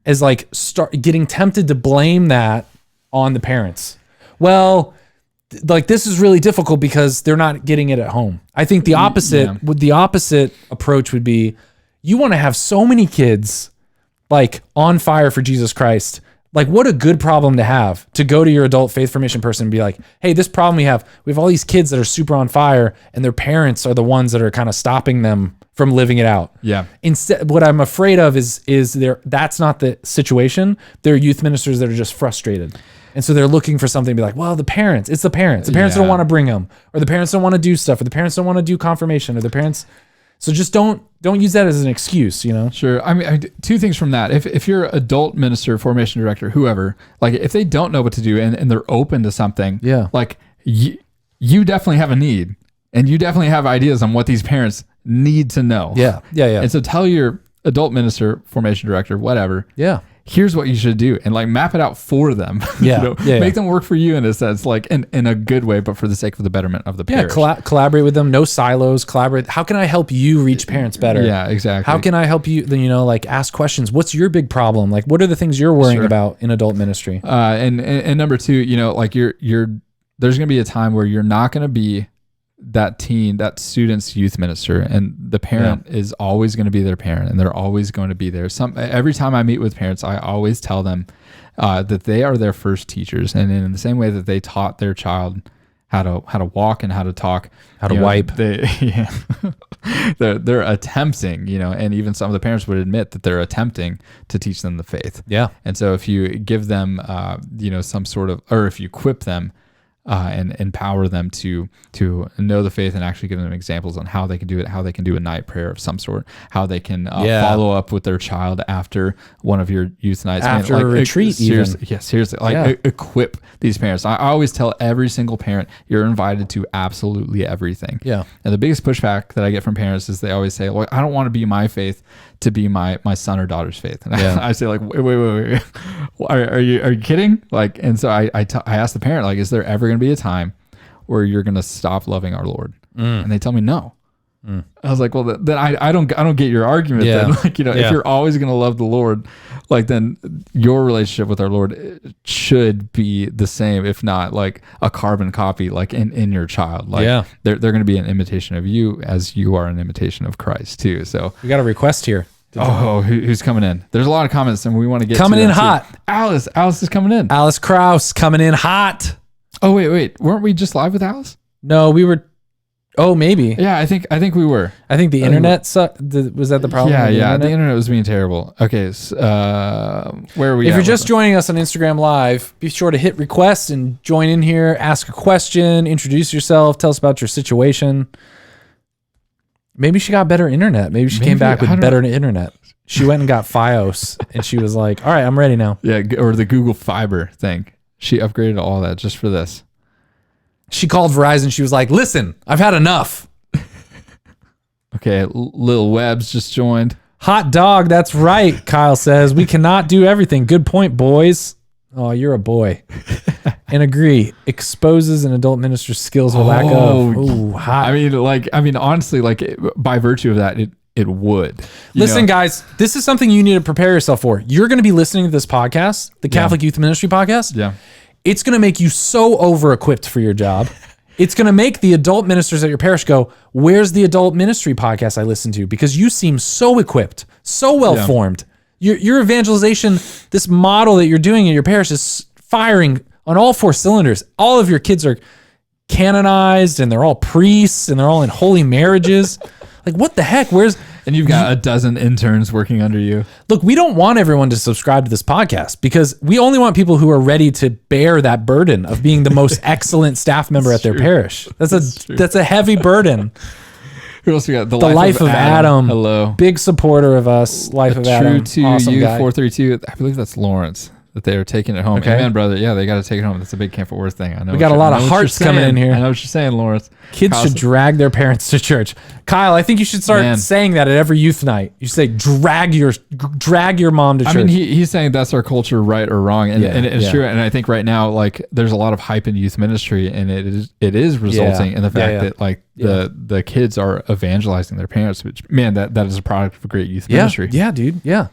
as like start getting tempted to blame that on the parents. Well, like this is really difficult because they're not getting it at home. I think the opposite approach would be you want to have so many kids like on fire for Jesus Christ. Like what a good problem to have, to go to your adult faith formation person and be like, hey, this problem we have all these kids that are super on fire and their parents are the ones that are kind of stopping them from living it out. Yeah. Instead, what I'm afraid of is that's not the situation. They're youth ministers that are just frustrated. And so they're looking for something to be like, well, it's the parents. The parents don't want to bring them, or the parents don't want to do stuff, or the parents don't want to do confirmation, or the parents. So just don't use that as an excuse, you know? Sure. I mean, two things from that. If you're adult minister, formation director, whoever, like if they don't know what to do and they're open to something, like you definitely have a need and you definitely have ideas on what these parents need to know. Yeah. And so tell your adult minister, formation director, whatever. Yeah. Here's what you should do, and like map it out for them. Yeah. Make them work for you in a sense, like in a good way, but for the sake of the betterment of the parish. Collaborate with them. No silos. Collaborate. How can I help you reach parents better? Yeah, exactly. How can I help you? You know, like ask questions. What's your big problem? Like, what are the things you're worrying about in adult ministry? And number two, you know, like there's going to be a time where you're not going to be that student's youth minister, and the parent is always going to be their parent, and they're always going to be there. Every time I meet with parents, I always tell them that they are their first teachers, and in the same way that they taught their child how to walk and how to talk, how to wipe, they're attempting, you know, and even some of the parents would admit that they're attempting to teach them the faith. Yeah. And so if you give them, some sort of, or if you equip them, and empower them to know the faith, and actually give them examples on how they can do it, how they can do a night prayer of some sort, how they can follow up with their child after one of your youth nights. After a retreat, seriously, equip these parents. I always tell every single parent, you're invited to absolutely everything. Yeah. And the biggest pushback that I get from parents is they always say, well, I don't want to be my faith to be my son or daughter's faith. And I say like, wait. Are you kidding? Like, and so I ask the parent, like, is there ever going to be a time where you're going to stop loving our Lord? And they tell me no. I was like, well, then I don't get your argument. Then, like, you know, if you're always going to love the Lord, like, then your relationship with our Lord should be the same, if not like a carbon copy, like in your child. Like, they're going to be an imitation of you as you are an imitation of Christ too. So we got a request here. Who's coming in? There's a lot of comments, and we want to get coming in hot. Alice is coming in. Alice Krause coming in hot. Oh wait, weren't we just live with Alice? No, we were. Oh, maybe. Yeah, I think we were. I think the internet sucked. Was that the problem? Yeah. The internet was being terrible. Okay, where are we? If you're just joining us on Instagram Live, be sure to hit request and join in here. Ask a question, introduce yourself, tell us about your situation. Maybe she got better internet. Maybe she came back with better internet. She went and got Fios, and she was like, all right, I'm ready now. Yeah, or the Google Fiber thing. She upgraded all that just for this. She called Verizon. She was like, listen, I've had enough. Okay, Lil Webb's just joined. Hot dog, that's right, Kyle says. We cannot do everything. Good point, boys. Oh, you're a boy. And agree. Exposes an adult minister's skills with lack of. Ooh, hot. I mean, honestly, like by virtue of that, it would. Listen, guys, this is something you need to prepare yourself for. You're going to be listening to this podcast, the Catholic Youth Ministry podcast. Yeah. It's going to make you so over-equipped for your job. It's going to make the adult ministers at your parish go, where's the adult ministry podcast I listen to? Because you seem so equipped, so well-formed. Your evangelization, this model that you're doing in your parish is firing on all four cylinders. All of your kids are canonized, and they're all priests, and they're all in holy marriages. Like, what the heck? And you've got a dozen interns working under you. Look, we don't want everyone to subscribe to this podcast because we only want people who are ready to bear that burden of being the most excellent staff member at their parish. That's a heavy burden. Who else we got? The Life of Adam. Hello. Big supporter of us. Life of Adam. True to awesome you, guy. 432. I believe that's Lawrence that they are taking it home. Okay. Amen, brother. Yeah, they got to take it home. That's a big Camp Fort Worth thing. I know. We got a lot of hearts coming in here. I know what you're saying, Lawrence. Kids should drag their parents to church. Kyle, I think you should start saying that at every youth night. You say, drag your mom to church. I mean, he's saying that's our culture, right or wrong, and it's true. And I think right now, like, there's a lot of hype in youth ministry, and it is resulting in the fact that like the kids are evangelizing their parents. Which, man, that is a product of a great youth ministry. Yeah, dude. Yeah.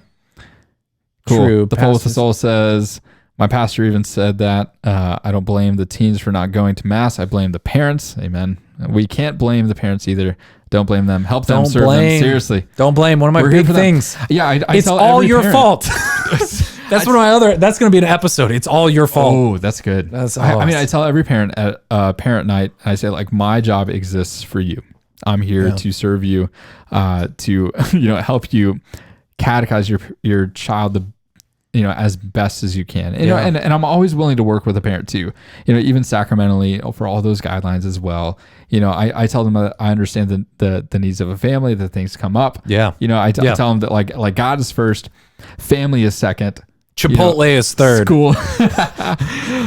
Cool. True. The Pole with the Soul says, my pastor even said that I don't blame the teens for not going to mass. I blame the parents. Amen. We can't blame the parents either. Don't blame them. Help them, serve them. Seriously. Don't blame. One of my big things. Yeah, it's all your fault. That's one of my other. That's going to be an episode. It's all your fault. Oh, that's good. I mean, I tell every parent at parent night, I say, like, my job exists for you. I'm here to serve you, to help you catechize your child as best as you can. And I'm always willing to work with a parent too, even sacramentally for all those guidelines as well. I tell them that I understand the needs of a family, that things come up. Yeah. I tell them that like God is first, family is second. Chipotle is third.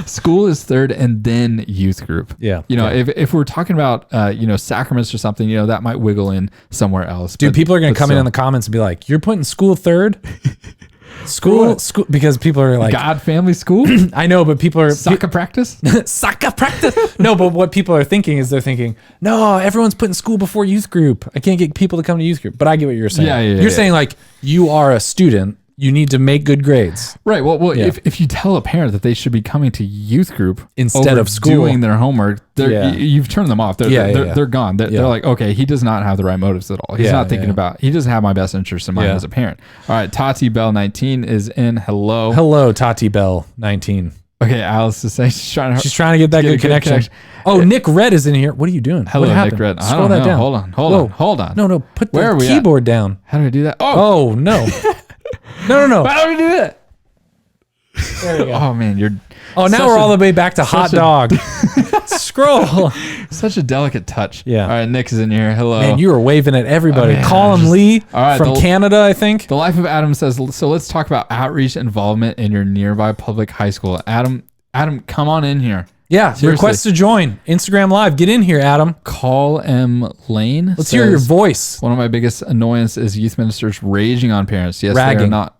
School is third, and then youth group. Yeah. If we're talking about sacraments or something, that might wiggle in somewhere else. Dude, people are going to come in the comments and be like, "You're putting school third." School, because people are like, God, family, school. I know, but people are soccer practice. Soccer practice. No, but what people are thinking is they're thinking, no, everyone's putting school before youth group. I can't get people to come to youth group. But I get what you're saying. You're saying like you are a student. You need to make good grades. Right. Well, if you tell a parent that they should be coming to youth group instead of school, doing their homework, you've turned them off. They're gone. They're like, okay, he does not have the right motives at all. He's not thinking about, he doesn't have my best interest in mind as a parent. All right. Tati Bell 19 is in. Hello. Hello, Tati Bell 19. Okay. Alice is saying she's trying to get that good connection. Oh, Nick Red is in here. What are you doing? Hello, Nick Red. Scroll that down. Hold on. No. Put the keyboard down. How do I do that? Oh no. No. Why don't we do that? There we go. Oh man, now we're all the way back to hot dog. Scroll. Such a delicate touch. Yeah. All right, Nick is in here. Hello. Man, you were waving at everybody. Colin Lee from Canada, I think. The Life of Adam says, so let's talk about outreach involvement in your nearby public high school. Adam, come on in here. Yeah, seriously. Request to join Instagram Live. Get in here, Adam. Call M Lane. Let's hear your voice. One of my biggest annoyance is youth ministers raging on parents. Yes, ragging. They are not.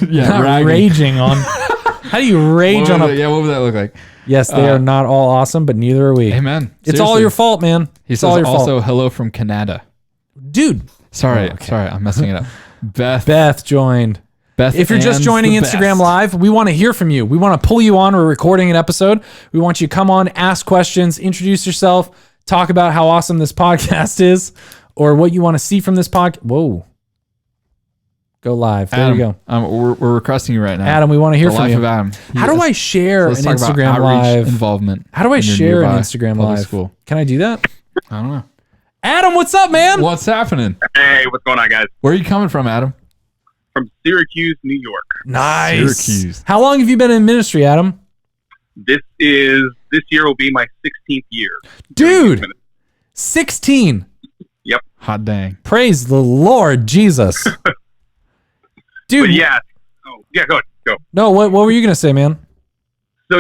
Not raging on. How do you rage on what would that look like? Yes, they are not all awesome, but neither are we. Amen. Seriously. It's all your fault, man. He says also hello from Canada. Dude. Sorry, I'm messing it up. Beth joined. If you're just joining Instagram Live, we want to hear from you. We want to pull you on. We're recording an episode. We want you to come on, ask questions, introduce yourself, talk about how awesome this podcast is, or what you want to see from this podcast. Whoa. Go live. There Adam, you go. We're requesting you right now. Adam, we want to hear from you. Life of Adam. How do I share an Instagram Live involvement? How do I share an Instagram Live? School? Can I do that? I don't know. Adam, what's up, man? What's happening? Hey, what's going on, guys? Where are you coming from, Adam? From Syracuse, New York. Nice. Syracuse. How long have you been in ministry, Adam? This year will be my 16th year. Dude, 16. Yep. Hot dang. Praise the Lord Jesus. Dude. But yeah. Oh, yeah, go. No, what were you going to say, man? So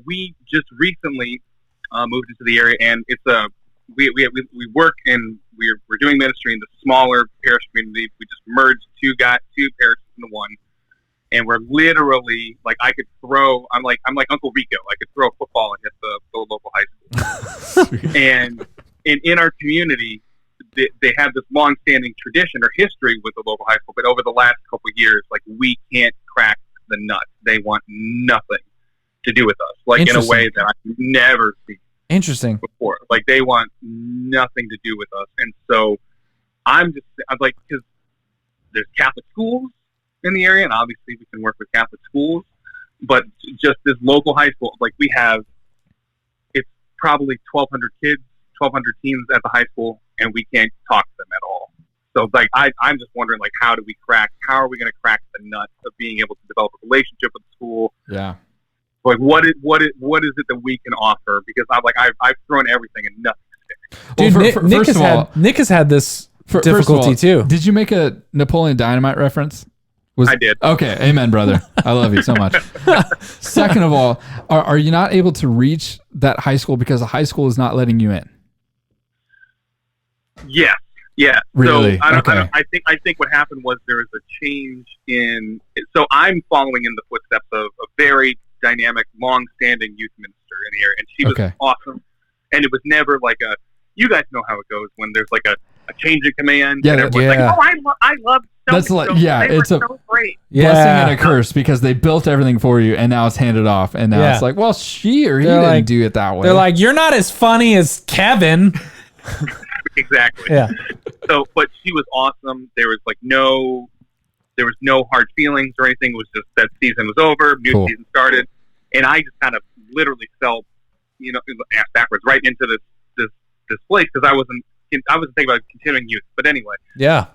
we just recently moved into the area, and it's we work and we're doing ministry in the smaller parish community. We just merged two parishes into one, and we're literally like I'm like Uncle Rico. I could throw a football and hit the local high school. And in our community, they have this long-standing tradition or history with the local high school, but over the last couple of years, like, we can't crack the nut. They want nothing to do with us, like, in a way that I've never seen. Interesting. Before. Like, they want nothing to do with us. And so I'm like, because there's Catholic schools in the area, and obviously we can work with Catholic schools, but just this local high school, like, we have, it's probably 1,200 kids, 1,200 teens at the high school, and we can't talk to them at all. So, like, I'm just wondering, like, how are we going to crack the nut of being able to develop a relationship with the school? Yeah. Like, what is it that we can offer? Because I've thrown everything and nothing sticks. Dude, Nick has had this difficulty too. Did you make a Napoleon Dynamite reference? I did. Okay, amen, brother. I love you so much. Second of all, are you not able to reach that high school because the high school is not letting you in? Yes. Yeah. Really? So Okay. I think what happened was there was a change in. So I'm following in the footsteps of a very dynamic, long-standing youth minister in the area, and she was awesome. And it was never like a. You guys know how it goes when there's like a change in command. Yeah, and everyone's like, oh, I love. That's like, yeah, it's a so great. blessing and a curse because they built everything for you and now it's handed off and now it's like, well, she or he didn't do it that way. They're like, you're not as funny as Kevin. Exactly. Yeah. So, but she was awesome. There was no hard feelings or anything. It was just that season was over, new season started, and I just kind of literally fell, ass backwards right into this place because I wasn't thinking about continuing youth. But anyway. Yeah.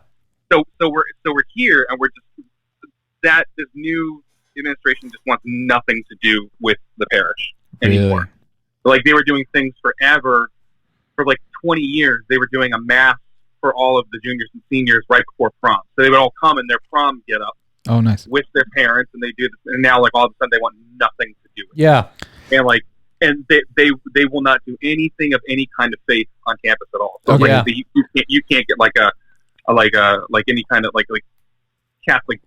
So we're here, and we're just this new administration just wants nothing to do with the parish anymore. Really? Like they were doing things forever, for like 20 years. They were doing a mass for all of the juniors and seniors right before prom. So they would all come in their prom get up. Oh, nice. With their parents, and they do this, and now like all of a sudden they want nothing to do with it. Yeah. And they will not do anything of any kind of faith on campus at all. So you can't get like any kind of like Catholic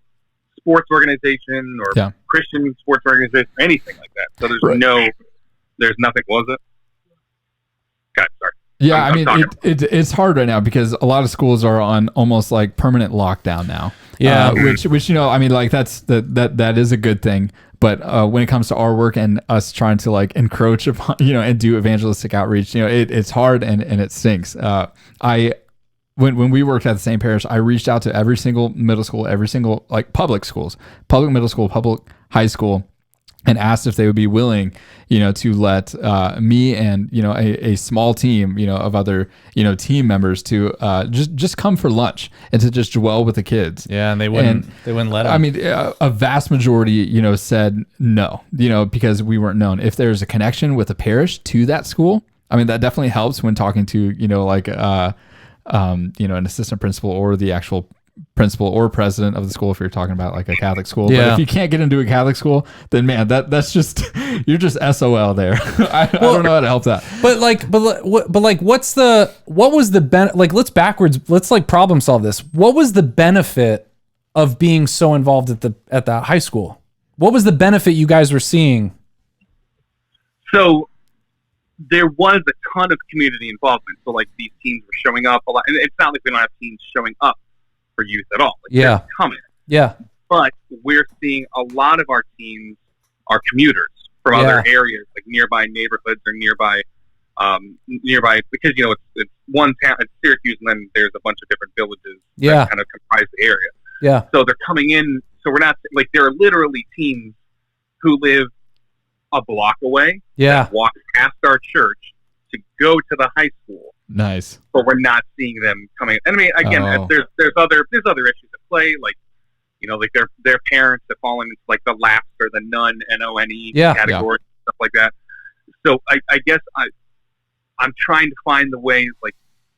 sports organization or Christian sports organization or anything like that. So there's nothing. Was it? God, sorry. Yeah, I mean, it's hard right now because a lot of schools are on almost like permanent lockdown now. Yeah, which I mean, like that is a good thing. But when it comes to our work and us trying to like encroach upon, and do evangelistic outreach, it's hard and it stinks. When we worked at the same parish, I reached out to every single middle school, every single like public schools, public middle school, public high school, and asked if they would be willing, to let me and a small team, of other team members to just come for lunch and to just dwell with the kids. Yeah, and they wouldn't let them. I mean, a vast majority, said no, because we weren't known. If there's a connection with a parish to that school, I mean, that definitely helps when talking to an assistant principal or the actual principal or president of the school if you're talking about like a Catholic school. Yeah. But if you can't get into a Catholic school, then man, that's just you're just SOL there. I don't know how to help that. But what was the benefit? Like let's like problem solve this. What was the benefit of being so involved at the high school? What was the benefit you guys were seeing? So there was a ton of community involvement. So like these teams were showing up a lot, and it's not like we don't have teams showing up for youth at all. Like, they're coming. Yeah. But we're seeing a lot of our teams are commuters from other areas, like nearby neighborhoods or nearby because it's one town, it's Syracuse, and then there's a bunch of different villages that kind of comprise the area. Yeah. So they're coming in. So we're not like there are literally teams who live a block away. Yeah. That walk past our church to go to the high school. Nice. But we're not seeing them coming. And I mean, again, there's other issues at play, like like their parents have fallen into like the lapsed or the none NONE category, stuff like that. So I guess I'm trying to find the ways. Like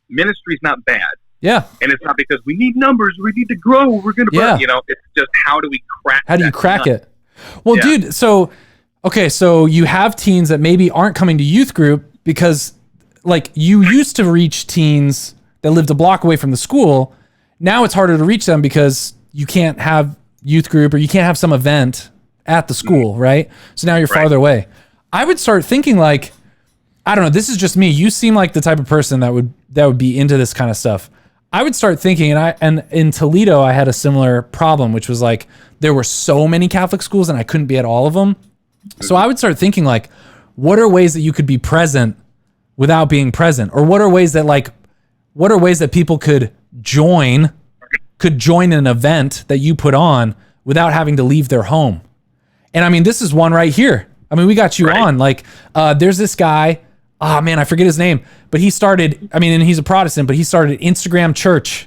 ministry's not bad. Yeah. And it's not because we need numbers, we need to grow, we're gonna burn, it's just how do you crack it? Well, dude, so you have teens that maybe aren't coming to youth group because like you used to reach teens that lived a block away from the school. Now it's harder to reach them because you can't have youth group or you can't have some event at the school, right? So now you're farther away. I would start thinking like, I don't know, this is just me. You seem like the type of person that would be into this kind of stuff. I would start thinking, and in Toledo, I had a similar problem, which was like, there were so many Catholic schools and I couldn't be at all of them. So I would start thinking like, what are ways that you could be present without being present? Or what are ways that people could join an event that you put on without having to leave their home? And I mean, this is one right here. I mean, we got you on. Like, there's this guy, oh man, I forget his name, but he started, and he's a Protestant, but he started Instagram Church.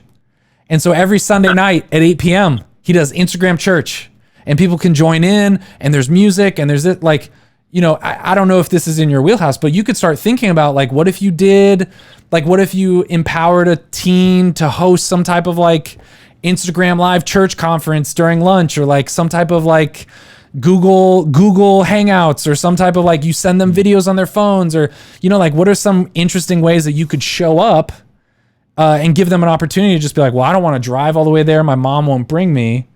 And so every Sunday night at 8 p.m., he does Instagram Church. And people can join in, and there's music, and there's it. Like, I don't know if this is in your wheelhouse, but you could start thinking about like, what if you empowered a teen to host some type of like Instagram live church conference during lunch, or like some type of like Google Hangouts, or some type of like, you send them videos on their phones, or, you know, like what are some interesting ways that you could show up and give them an opportunity to just be like, well, I don't want to drive all the way there. My mom won't bring me.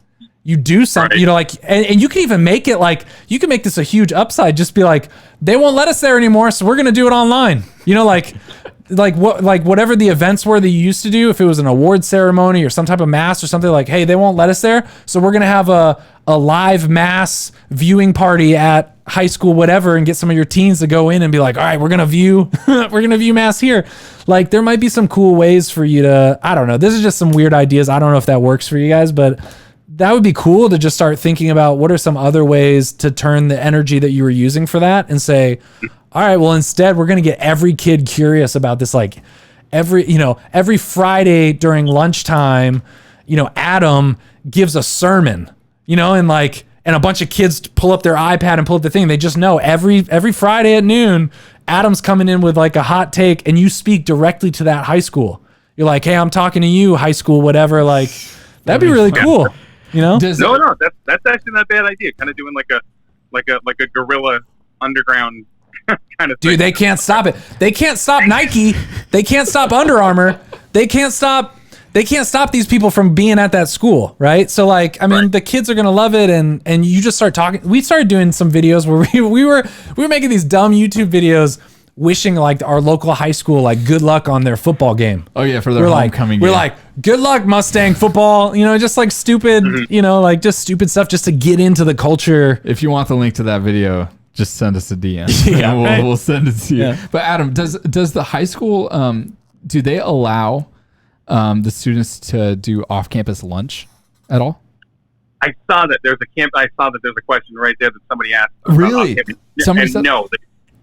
You do something, right. You know, like, and you can even make it like, you can make this a huge upside. Just be like, they won't let us there anymore, so we're going to do it online. You know, like whatever the events were that you used to do, if it was an award ceremony or some type of mass or something, like, hey, they won't let us there, so we're going to have a live mass viewing party at high school, whatever, and get some of your teens to go in and be like, all right, we're going to view mass here. Like, there might be some cool ways for you to, I don't know. This is just some weird ideas. I don't know if that works for you guys, but that would be cool to just start thinking about what are some other ways to turn the energy that you were using for that and say, all right, well, instead we're going to get every kid curious about this. Like every Friday during lunchtime, you know, Adam gives a sermon, you know, and a bunch of kids pull up their iPad and pull up the thing. They just know every Friday at noon, Adam's coming in with like a hot take, and you speak directly to that high school. You're like, hey, I'm talking to you, high school, whatever. Like, that'd be really cool. You know? No, that's actually not a bad idea. Kind of doing like a guerrilla underground kind of thing. Dude, they can't stop it. They can't stop Nike. They can't stop Under Armour. They can't stop these people from being at that school, right? So like, I mean, right. The kids are gonna love it, and you just start talking. We started doing some videos where we were making these dumb YouTube videos, wishing like our local high school like good luck on their football game. Oh yeah, for their homecoming game. We're like, good luck Mustang football, you know, just like stupid, you know, like just stupid stuff just to get into the culture. If you want the link to that video, just send us a DM. Yeah, we'll send it to you. Yeah. But Adam, does the high school do they allow the students to do off-campus lunch at all? I saw that there's a question right there that somebody asked. Really? Somebody said no.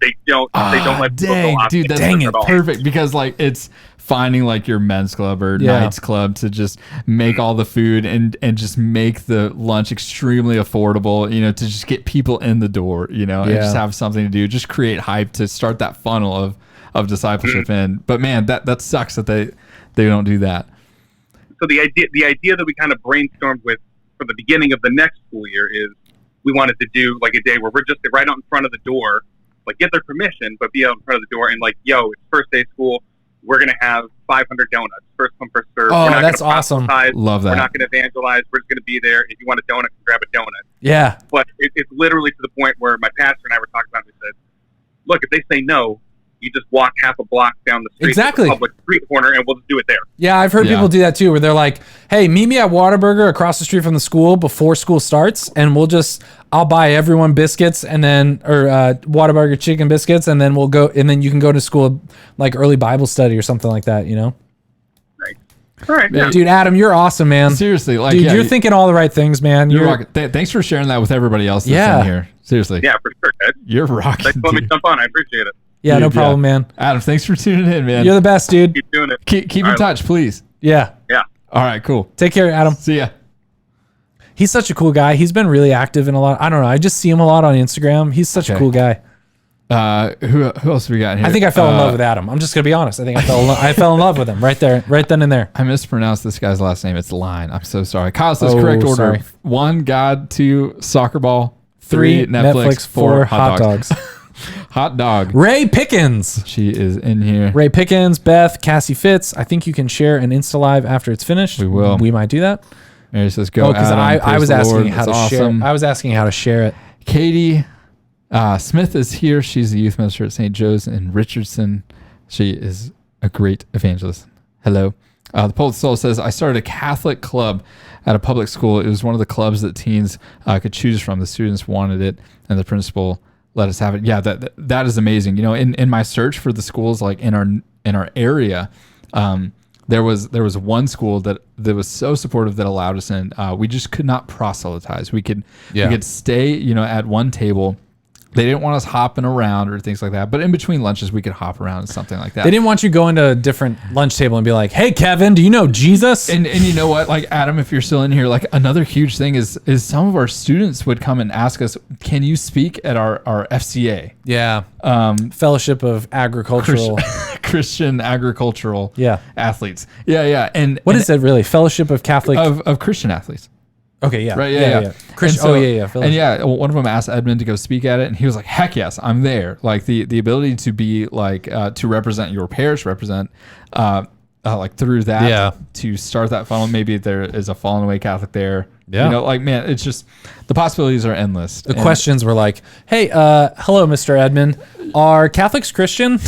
They don't let people go off. Dude, that's perfect, because like it's finding like your men's club or nights club to just make all the food and just make the lunch extremely affordable, you know, to just get people in the door, you know, and just have something to do, just create hype to start that funnel of discipleship in. But man, that sucks that they don't do that. So the idea that we kind of brainstormed with for the beginning of the next school year is we wanted to do like a day where we're just right out in front of the door, like get their permission, but be out in front of the door and like, yo, it's first day of school. We're going to have 500 donuts. First come, first serve. Oh, that's awesome. Love that. We're not going to evangelize. We're just going to be there. If you want a donut, grab a donut. Yeah. But it's literally to the point where my pastor and I were talking about it. We said, look, if they say no, you just walk half a block down the street to the public street corner, and we'll just do it there. Yeah, I've heard people do that too, where they're like, hey, meet me at Whataburger across the street from the school before school starts, and I'll buy everyone biscuits, and then, or Whataburger chicken biscuits, and then we'll go, and then you can go to school like early Bible study or something like that, you know? Right. All right. Yeah. Dude, Adam, you're awesome, man. Seriously. Like, dude, you're thinking all the right things, man. You're rocking. Thanks for sharing that with everybody else that's in here. Seriously. Yeah, for sure, guys. You're rocking. Thanks for letting me jump on. I appreciate it. Yeah, no problem, man. Adam, thanks for tuning in, man. You're the best, dude. Keep doing it. Keep in touch, please. Yeah. Yeah. All right, cool. Take care, Adam. See ya. He's such a cool guy. He's been really active in a lot. I don't know. I just see him a lot on Instagram. He's such a cool guy. Who else have we got here? I think I fell in love with Adam. I'm just gonna be honest. I think I fell in love with him right then and there. I mispronounced this guy's last name. It's Line. I'm so sorry. Kyle says correct order: 1, God; 2, soccer ball; 3, Netflix; 4, hot dogs. Hot dog. Ray Pickens. She is in here. Ray Pickens, Beth, Cassie Fitz. I think you can share an Insta Live after it's finished. We will. We might do that. Mary says go. Because I was asking how to share. I was asking how to share it. Katie Smith is here. She's a youth minister at St. Joe's in Richardson. She is a great evangelist. Hello. The Poet Soul says, I started a Catholic club at a public school. It was one of the clubs that teens could choose from. The students wanted it, and the principal let us have it. Yeah, that is amazing. You know, in my search for the schools like in our area, there was one school that was so supportive that allowed us in. We just could not proselytize. We could stay, you know, at one table. They didn't want us hopping around or things like that. But in between lunches, we could hop around and something like that. They didn't want you going to a different lunch table and be like, hey, Kevin, do you know Jesus? And you know what? Like, Adam, if you're still in here, like another huge thing is some of our students would come and ask us, can you speak at our FCA? Yeah. Fellowship of Agricultural Christian agricultural Yeah. athletes. Yeah. And What is it really? Fellowship of Catholic of Christian athletes? Okay, yeah. Right, yeah. Christian, And yeah, one of them asked Edmund to go speak at it, and he was like, "Heck yes, I'm there." Like the ability to be like to represent your parish, like through that, to start that funnel. Maybe there is a fallen away Catholic there. Yeah. You know, like, man, it's just the possibilities are endless. The questions were like, "Hey, hello, Mr. Edmund. Are Catholics Christian?"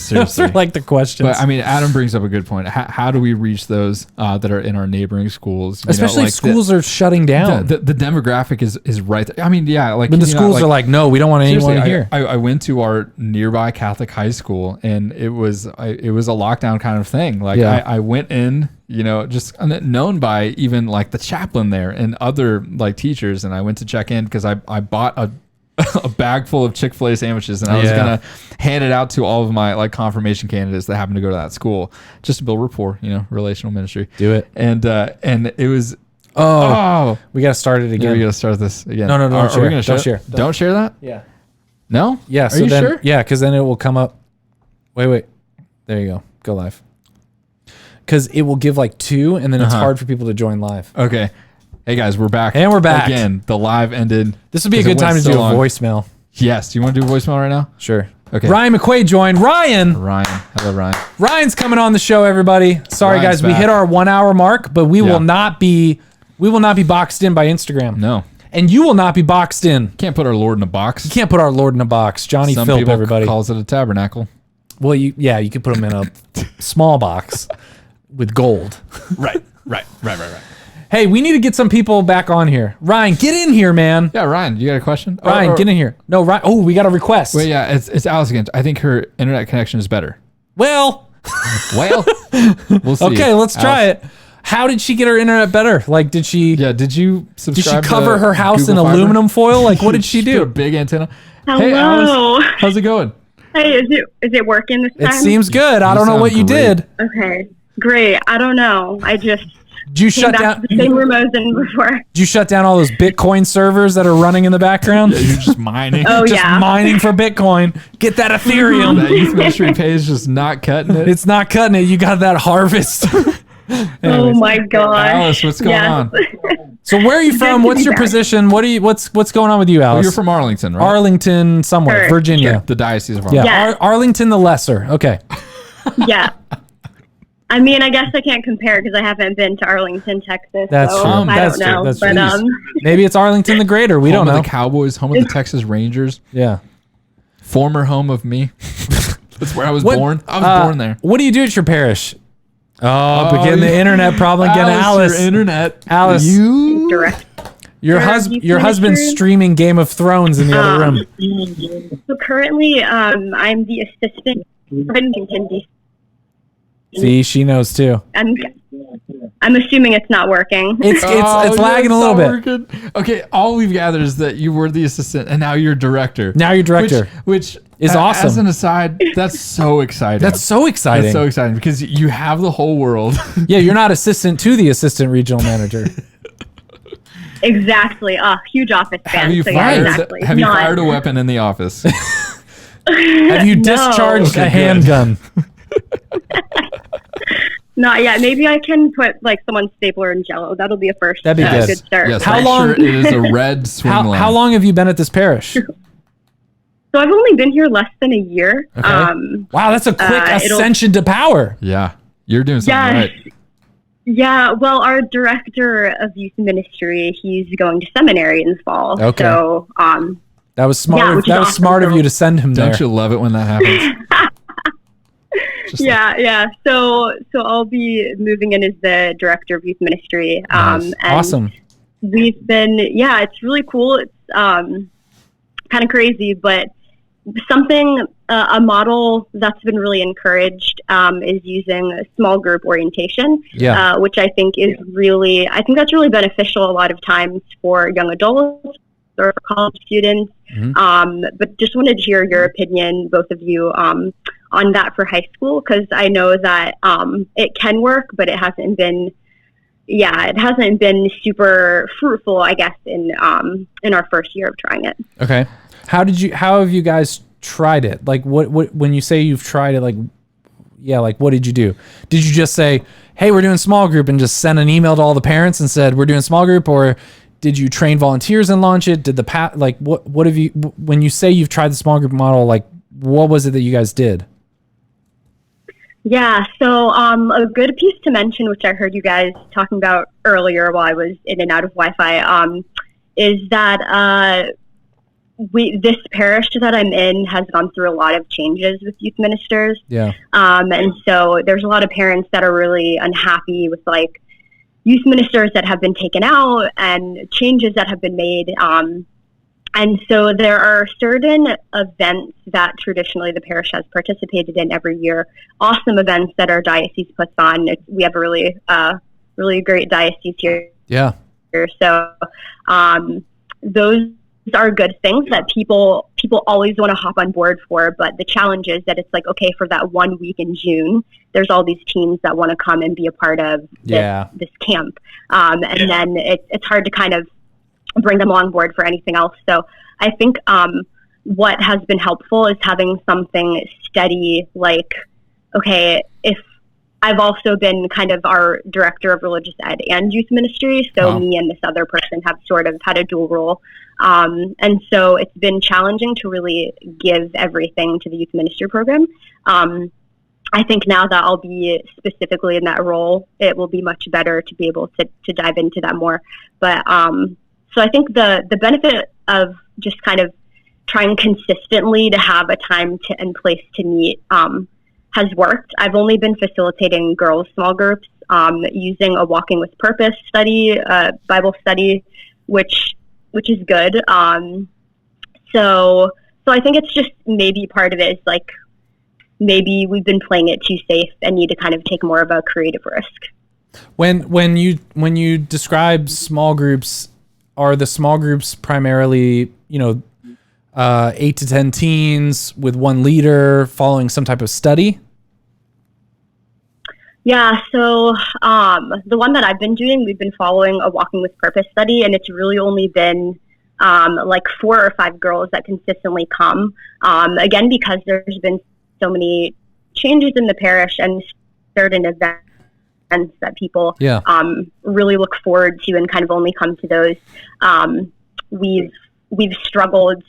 Those are like the questions. But I mean, Adam brings up a good point. How do we reach those that are in our neighboring schools? Especially if schools are shutting down. The demographic is right there. I mean, yeah, like, but the schools are like, no, we don't want anyone here. I went to our nearby Catholic high school, and it was a lockdown kind of thing. Like, I went in, you know, just known by even like the chaplain there and other like teachers, and I went to check in because I bought a bag full of Chick-fil-A sandwiches, and I was gonna hand it out to all of my like confirmation candidates that happened to go to that school, just to build rapport, you know, relational ministry. Do it. And it was we gotta start it again. We gotta start this again. No, are we gonna don't share. Don't share that. Yeah. No. Yeah. Are So you then, sure? Yeah, because then it will come up. Wait. There you go. Go live. Because it will give like 2, and then it's hard for people to join live. Okay. Hey guys, we're back. And we're back. Again. The live ended. This would be a good time to do a voicemail. Yes. Do you want to do a voicemail right now? Sure. Okay. Ryan McQuaid joined. Ryan. Hello, Ryan. Ryan's coming on the show, everybody. Sorry, Ryan's guys. We back. hit our 1 hour mark, but we will not be boxed in by Instagram. No. And you will not be boxed in. Can't put our Lord in a box. You can't put our Lord in a box. Johnny Some Philp, people everybody. calls it a tabernacle. Well, you could put him in a small box with gold. Right. Hey, we need to get some people back on here. Ryan, get in here, man. Yeah, Ryan, you got a question? Ryan, get in here. No, Ryan. Oh, we got a request. Well, yeah, it's Alice again. I think her internet connection is better. Well, we'll see. Okay, let's try it. How did she get her internet better? Like, did she? Yeah, did you subscribe? Did she cover to her house Google in Fiber? aluminum foil? Like, what did she do? Put a big antenna. Hello. Hey, Alice, how's it going? Hey, is it working this time? It seems good. I don't know what you did. Okay, great. I don't know. I just Did you came shut back down? to the same room I was in before. Did you shut down all those Bitcoin servers that are running in the background? Yeah, you're just mining. Oh, Just yeah. mining for Bitcoin. Get that Ethereum. That youth ministry pay is just not cutting it. It's not cutting it. You got that harvest. Oh my gosh. Alice, what's going on? So where are you from? What's your position? What's going on with you, Alice? Well, you're from Arlington, right? Arlington somewhere, Sure, Virginia. The Diocese of Yeah, Arlington. Yeah. Arlington the Lesser. Okay. Yeah. I mean, I guess I can't compare because I haven't been to Arlington, Texas. That's so true. I That's don't know. true. That's But true. Maybe it's Arlington the Greater. We Home don't of know. the Cowboys, home of the Texas Rangers, Yeah. former home of me. That's where I was born. I was born there. What do you do at your parish? Oh, begin the yeah. internet problem again, Alice. Your internet. Alice, direct. your husband's streaming Game of Thrones in the other room. So currently, I'm the assistant. See, she knows too. I'm assuming it's not working. It's lagging a little bit. Working. Okay, all we've gathered is that you were the assistant and now you're director. Now you're director. Which is awesome. As an aside, that's so exciting. That's so exciting. That's so exciting because you have the whole world. Yeah, you're not assistant to the assistant regional manager. Exactly. Huge office fan. Have you so fired? yeah, exactly. Have you fired a weapon in the office? Have you discharged Okay, a handgun? Not yet. Maybe I can put like someone's stapler in Jello. That'll be a first. That'd be good. Good start. Yes. How Make long- Sure it is a red swing line. How long have you been at this parish? So I've only been here less than a year. Okay. Wow, that's a quick ascension to power. Yeah, you're doing something Yes. right. Yeah, well, our director of youth ministry, he's going to seminary in the fall. Okay. So, That was smart. Yeah, which is that was awesome. smart of you to send him there. Don't you love it when that happens? Just yeah. So I'll be moving in as the director of youth ministry. Nice. And Awesome. we've been, it's really cool. It's kind of crazy, but something, a model that's been really encouraged is using a small group orientation, Yeah. which I think is I think that's really beneficial a lot of times for young adults or for college students. Mm-hmm. But just wanted to hear your opinion, both of you, on that for high school, because I know that it can work, but it hasn't been super fruitful, I guess, in our first year of trying it. Okay. How have you guys tried it? Like what when you say you've tried it, like yeah, like what did you do? Did you just say, hey, we're doing small group and just send an email to all the parents and said, we're doing small group? Or did you train volunteers and launch it? Did what have you, when you say you've tried the small group model, like what was it that you guys did? Yeah, so a good piece to mention, which I heard you guys talking about earlier while I was in and out of Wi-Fi, is that this parish that I'm in has gone through a lot of changes with youth ministers. Yeah. And so there's a lot of parents that are really unhappy with like youth ministers that have been taken out and changes that have been made. And so there are certain events that traditionally the parish has participated in every year. Awesome events that our diocese puts on. We have a really great diocese here. Yeah. So those are good things that people always want to hop on board for. But the challenge is that it's like, okay, for that 1 week in June, there's all these teens that want to come and be a part of this camp. And then it's hard to kind of bring them on board for anything else. So I think what has been helpful is having something steady, like, okay, if I've also been kind of our director of religious ed and youth ministry, so me and this other person have sort of had a dual role. And so it's been challenging to really give everything to the youth ministry program. I think now that I'll be specifically in that role, it will be much better to be able to dive into that more. But so I think the benefit of just kind of trying consistently to have a time and place to meet has worked. I've only been facilitating girls' small groups using a Walking with Purpose study, Bible study, which is good. So I think it's just maybe part of it is like maybe we've been playing it too safe and need to kind of take more of a creative risk. When you describe small groups, are the small groups primarily, 8 to 10 teens with one leader following some type of study? Yeah, so the one that I've been doing, we've been following a Walking with Purpose study, and it's really only been like 4 or 5 girls that consistently come. Again, because there's been so many changes in the parish and certain events that people really look forward to and kind of only come to those. We've struggled,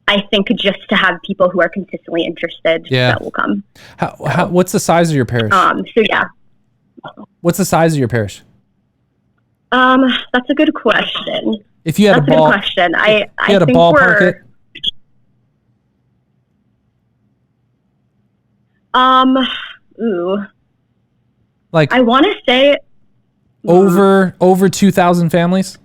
I think, just to have people who are consistently interested that will come. What's the size of your parish? What's the size of your parish? That's a good question. If you had That's a good question. I had think a ballpark it. Like I want to say over 2,000 families.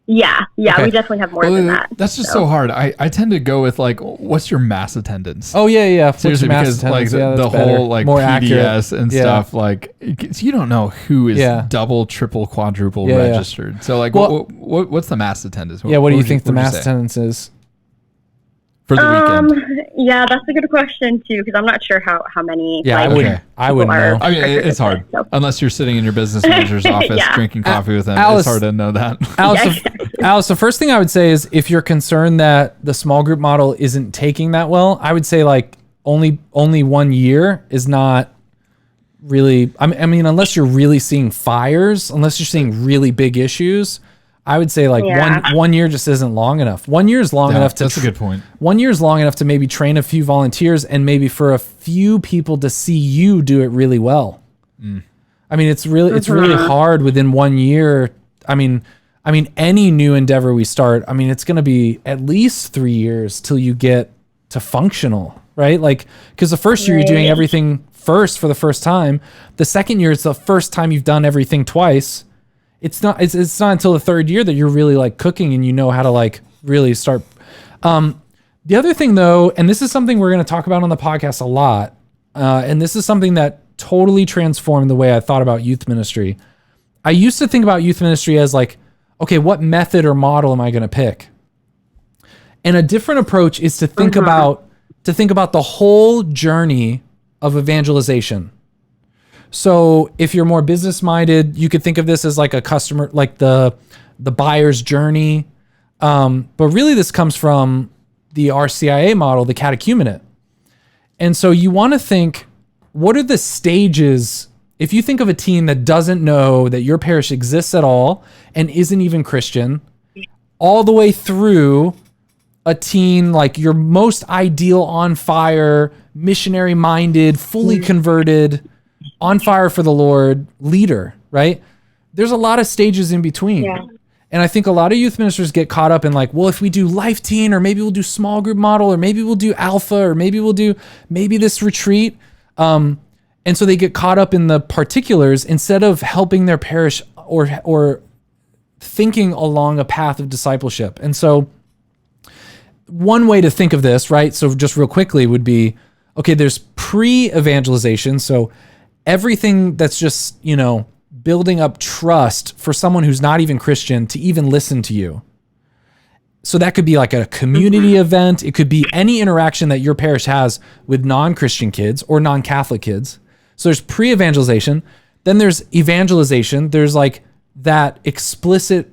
Yeah, Okay. we definitely have more than that. That's just so hard. I tend to go with like, what's your mass attendance? Oh yeah. Seriously, because like the whole like more PDS and stuff, like you don't know who is double, triple, quadruple registered. So like, what's the mass attendance? What do you think the mass attendance is for the weekend? Yeah, that's a good question too, because I'm not sure how many. Yeah, I wouldn't know. I mean, it's hard unless you're sitting in your business manager's office drinking coffee with them. Alice, it's hard to know that. Alice, the first thing I would say is if you're concerned that the small group model isn't taking that well, I would say like only 1 year is not really. I mean, unless you're really seeing fires, unless you're seeing really big issues. I would say like one year just isn't long enough. 1 year is long enough to. That's a good point. 1 year is long enough to maybe train a few volunteers and maybe for a few people to see you do it really well. I mean, it's really hard within 1 year. I mean, any new endeavor we start, I mean, it's going to be at least 3 years till you get to functional, right? Like, because the first year you're doing everything first for the first time. The second year it's the first time you've done everything twice. It's not until the third year that you're really like cooking and you know how to like really start. The other thing though, and this is something we're going to talk about on the podcast a lot. And this is something that totally transformed the way I thought about youth ministry. I used to think about youth ministry as like, okay, what method or model am I going to pick? And a different approach is to think about the whole journey of evangelization. So if you're more business minded, you could think of this as like a customer, like the buyer's journey. But really this comes from the RCIA model, the catechumenate. And so you want to think, what are the stages? If you think of a teen that doesn't know that your parish exists at all and isn't even Christian, all the way through a teen like your most ideal, on fire, missionary minded, fully converted, on fire for the Lord leader, right? There's a lot of stages in between. Yeah. And I think a lot of youth ministers get caught up in like, well, if we do life teen, or maybe we'll do small group model, or maybe we'll do alpha, or maybe we'll do this retreat. And so they get caught up in the particulars instead of helping their parish or thinking along a path of discipleship. And so one way to think of this, right? So just real quickly would be, okay, there's pre-evangelization. So everything that's just, building up trust for someone who's not even Christian to even listen to you. So that could be like a community event. It could be any interaction that your parish has with non-Christian kids or non-Catholic kids. So there's pre-evangelization. Then there's evangelization. There's like that explicit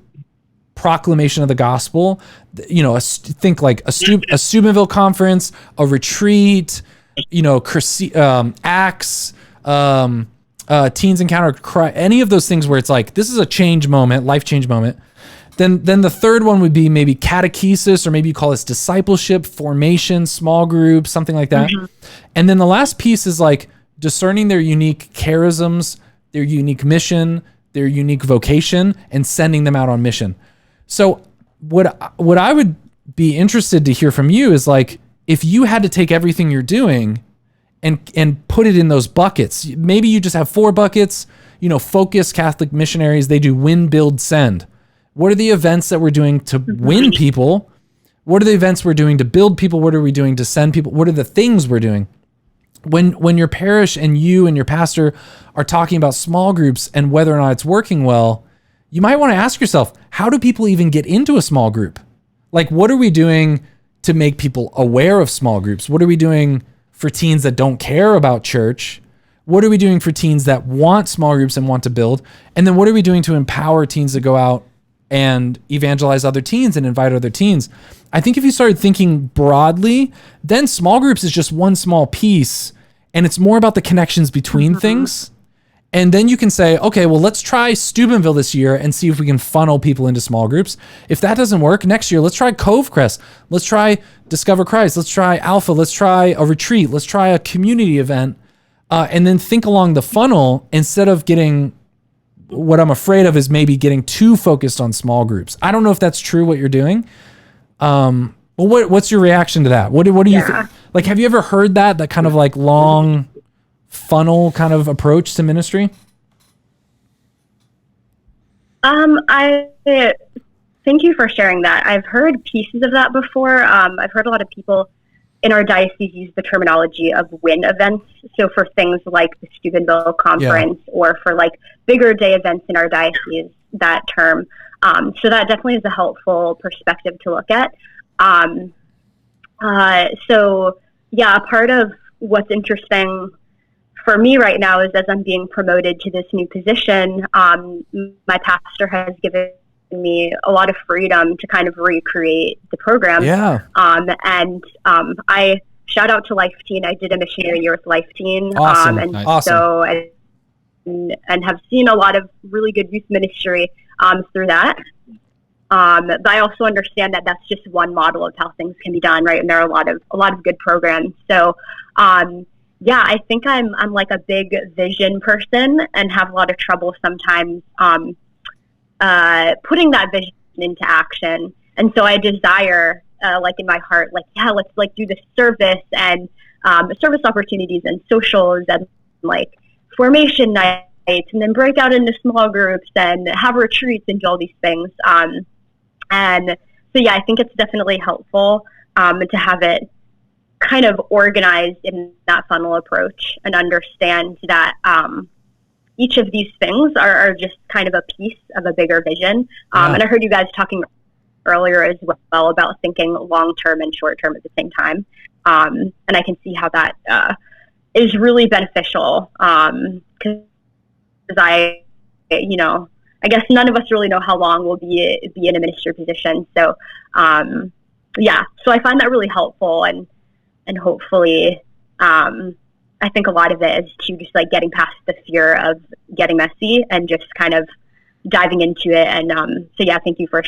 proclamation of the gospel. Think like a Steubenville conference, a retreat, Acts, Teens Encounter Christ, any of those things where it's like, this is a change moment, life change moment. Then the third one would be maybe catechesis, or maybe you call this discipleship, formation, small groups, something like that. Mm-hmm. And then the last piece is like discerning their unique charisms, their unique mission, their unique vocation, and sending them out on mission. So what I would be interested to hear from you is like, if you had to take everything you're doing and put it in those buckets, maybe you just have 4 buckets, focus Catholic missionaries, they do win, build, send. What are the events that we're doing to win people? What are the events we're doing to build people? What are we doing to send people? What are the things we're doing? When your parish and you and your pastor are talking about small groups and whether or not it's working well, you might want to ask yourself, how do people even get into a small group? Like, what are we doing to make people aware of small groups? What are we doing for teens that don't care about church? What are we doing for teens that want small groups and want to build? And then what are we doing to empower teens to go out and evangelize other teens and invite other teens? I think if you started thinking broadly, then small groups is just one small piece, and it's more about the connections between things. And then you can say, okay, well, let's try Steubenville this year and see if we can funnel people into small groups. If that doesn't work, next year, let's try Cove Crest. Let's try Discover Christ. Let's try Alpha. Let's try a retreat. Let's try a community event. And then think along the funnel instead of getting, what I'm afraid of is maybe getting too focused on small groups. I don't know if that's true what you're doing. Well, what's your reaction to that? What do you think? Like, have you ever heard that kind of like long funnel kind of approach to ministry? I thank you for sharing that. I've heard pieces of that before. I've heard a lot of people in our diocese use the terminology of win events. So for things like the Steubenville conference, or for like bigger day events in our diocese, that term. So that definitely is a helpful perspective to look at. So yeah, part of what's interesting for me right now is, as I'm being promoted to this new position, my pastor has given me a lot of freedom to kind of recreate the program. Yeah. I shout out to Life Teen. I did a missionary year with Life Teen. Awesome. So and have seen a lot of really good youth ministry through that. But I also understand that that's just one model of how things can be done, right? And there are a lot of good programs. So, yeah, I think I'm like a big vision person and have a lot of trouble sometimes putting that vision into action. And so I desire, like in my heart, like, yeah, let's like do this service and service opportunities and socials and like formation nights, and then break out into small groups and have retreats and do all these things. And so, yeah, I think it's definitely helpful to have it kind of organized in that funnel approach and understand that each of these things are just kind of a piece of a bigger vision. And I heard you guys talking earlier as well about thinking long-term and short-term at the same time. And I can see how that is really beneficial because I guess none of us really know how long we'll be in a ministry position. So, yeah, so I find that really helpful and hopefully I think a lot of it is to just like getting past the fear of getting messy and just kind of diving into it. And so yeah, thank you for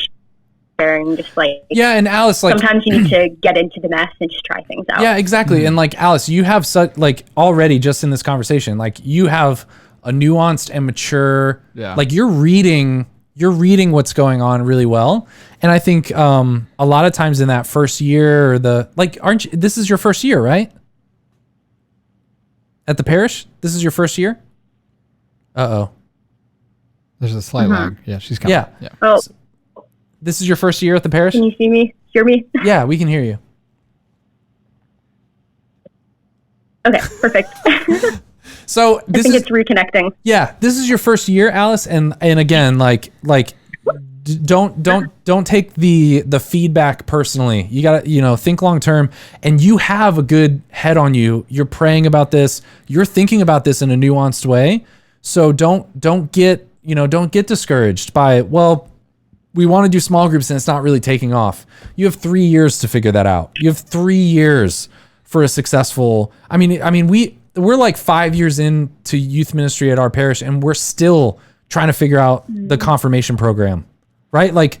sharing. Just like and Alice, like sometimes you need to get into the mess and just try things out. Yeah, exactly. And like Alice, you have such like already just in this conversation, like you have a nuanced and mature, like you're reading what's going on really well. And I think a lot of times in that first year or this is your first year, right? At the parish? This is your first year? Uh-oh. There's a slight lag. Yeah, she's coming. Yeah. Oh. So, this is your first year at the parish? Can you see me? Hear me? Yeah, we can hear you. Okay, perfect. So I think it's reconnecting. Yeah, this is your first year, Alice, and again, like don't take the feedback personally. You gotta think long term, and you have a good head on you. You're praying about this. You're thinking about this in a nuanced way. So don't get discouraged by, well, we want to do small groups and it's not really taking off. You have 3 years to figure that out. You have 3 years for a successful. I mean, we're like 5 years into youth ministry at our parish, and we're still trying to figure out the confirmation program, right? Like,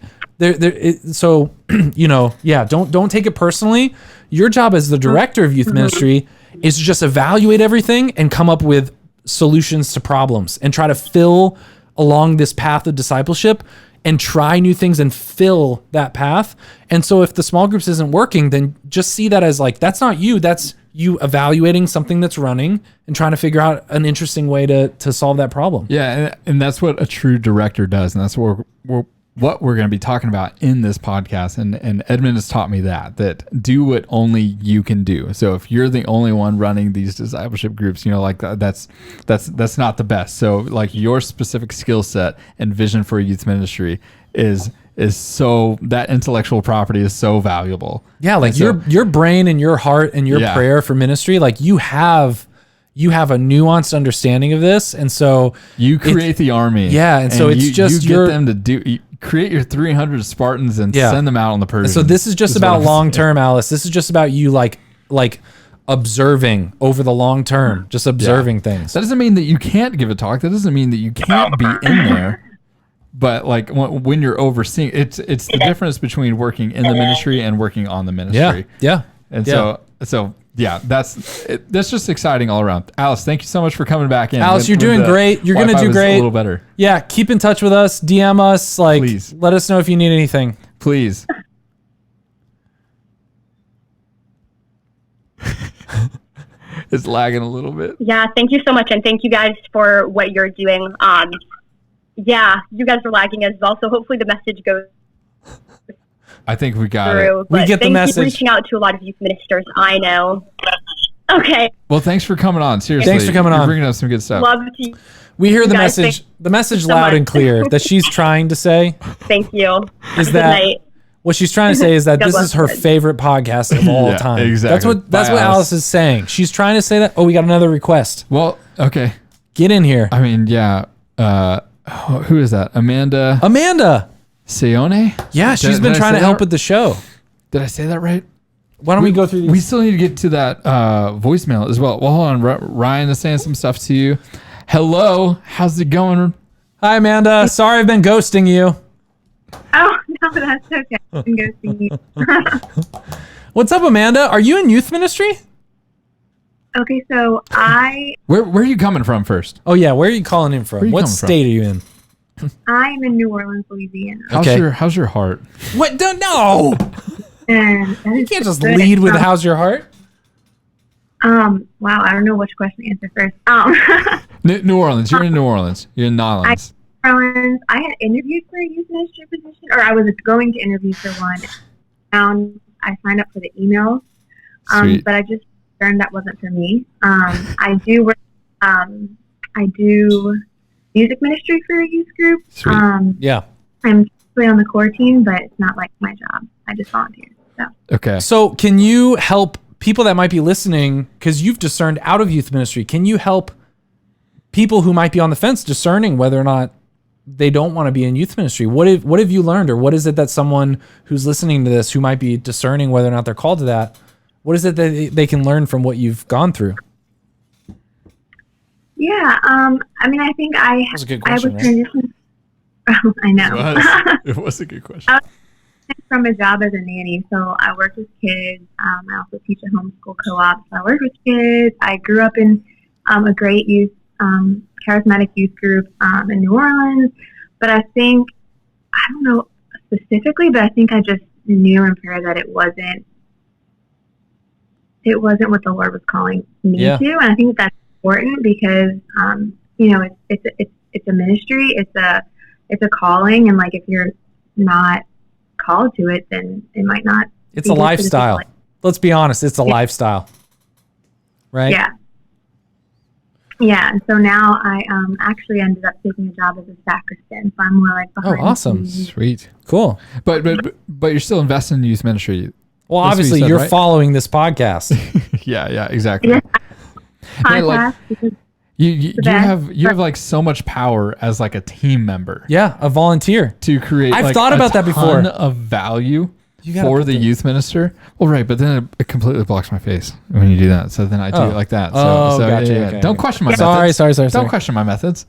so don't take it personally. Your job as the director of youth ministry is to just evaluate everything and come up with solutions to problems and try to fill along this path of discipleship and try new things and fill that path. And so if the small groups isn't working, then just see that as like, that's not you, that's you evaluating something that's running and trying to figure out an interesting way to solve that problem. Yeah, and that's what a true director does, and that's what we're going to be talking about in this podcast. And Edmund has taught me that do what only you can do. So if you're the only one running these discipleship groups, like that's not the best. So like your specific skill set and vision for a youth ministry is so, that intellectual property is so valuable. Yeah, like your brain and your heart and your prayer for ministry, like you have a nuanced understanding of this, and so you create the army. Yeah, and so it's just you get them to create your 300 Spartans and send them out on the Persians. So this is just about long term, Alice. This is just about you like observing over the long term, just observing things. That doesn't mean that you can't give a talk. That doesn't mean that you can't be in there. But like when you're overseeing, it's the difference between working in the ministry and working on the ministry. Yeah. And so that's just exciting all around. Alice, thank you so much for coming back in. Alice, you're doing great. You're going to do great. A little better. Yeah. Keep in touch with us. DM us. Please. Let us know if you need anything. Please. It's lagging a little bit. Yeah. Thank you so much. And thank you guys for what you're doing. Yeah, you guys are lagging as well, so hopefully the message goes I think we got through. it. We get the message. Thank you for reaching out to a lot of youth ministers I know. Okay. Well, thanks for coming on. Seriously. Thanks for coming on. You're bringing us some good stuff. Love to. We hear the message. The message loud and clear that she's trying to say. Thank you. Is that what she's trying to say is that this is her favorite podcast of all time. Exactly. That's what Alice is saying. She's trying to say that. Oh, we got another request. Well, okay. Get in here. I mean, yeah. Who is that? Amanda Seone? Yeah, she's been trying to help with the show. Did I say that right? Why don't we go through these? We still need to get to that voicemail as well. Well, hold on. Ryan is saying some stuff to you. Hello. How's it going? Hi, Amanda. Sorry I've been ghosting you. Oh, no, that's okay. I've been ghosting you. What's up, Amanda? Are you in youth ministry? Okay, so Where are you coming from first? Oh yeah, where are you calling in from? What state are you in? I'm in New Orleans, Louisiana. How's your heart? What? Don't know. And you can't just lead with how's your heart. Wow, I don't know which question to answer first. New Orleans. You're in New Orleans. You're in Nolans. I had interviewed for a youth ministry position, or I was going to interview for one. I signed up for the emails, but I just learned that wasn't for me. I do work. I do music ministry for a youth group. Yeah, I'm actually on the core team, but it's not like my job. I just volunteer. So. Okay. So can you help people that might be listening, because you've discerned out of youth ministry? Can you help people who might be on the fence discerning whether or not they don't want to be in youth ministry? What have you learned, or what is it that someone who's listening to this who might be discerning whether or not they're called to that? What is it that they can learn from what you've gone through? Yeah, I mean, I think That was a good question, I was transitioning. Oh, I know. It was a good question. I was from a job as a nanny, so I worked with kids. I also teach a homeschool co-op, so I work with kids. I grew up in a great youth, charismatic youth group in New Orleans. But I think, I don't know specifically, but I think I just knew in prayer that it wasn't what the Lord was calling me to, and I think that's important because you know, it's a ministry, it's a calling, and like if you're not called to it, then it might not. It's a lifestyle. Let's be honest, it's a lifestyle, right? Yeah. And so now I actually ended up taking a job as a sacristan, so I'm more like behind. Oh, awesome, sweet, cool. But you're still investing in youth ministry. Well, obviously, you're right? Following this podcast. yeah, exactly. Yeah. Yeah, like, you have like so much power as like a team member. Yeah, a volunteer to create. I've thought about that before. Of value for the youth minister. Well, right, but then it completely blocks my face when you do that. So then I do it like that. So gotcha. Yeah. Okay, Don't question my methods. Sorry. Don't question my methods.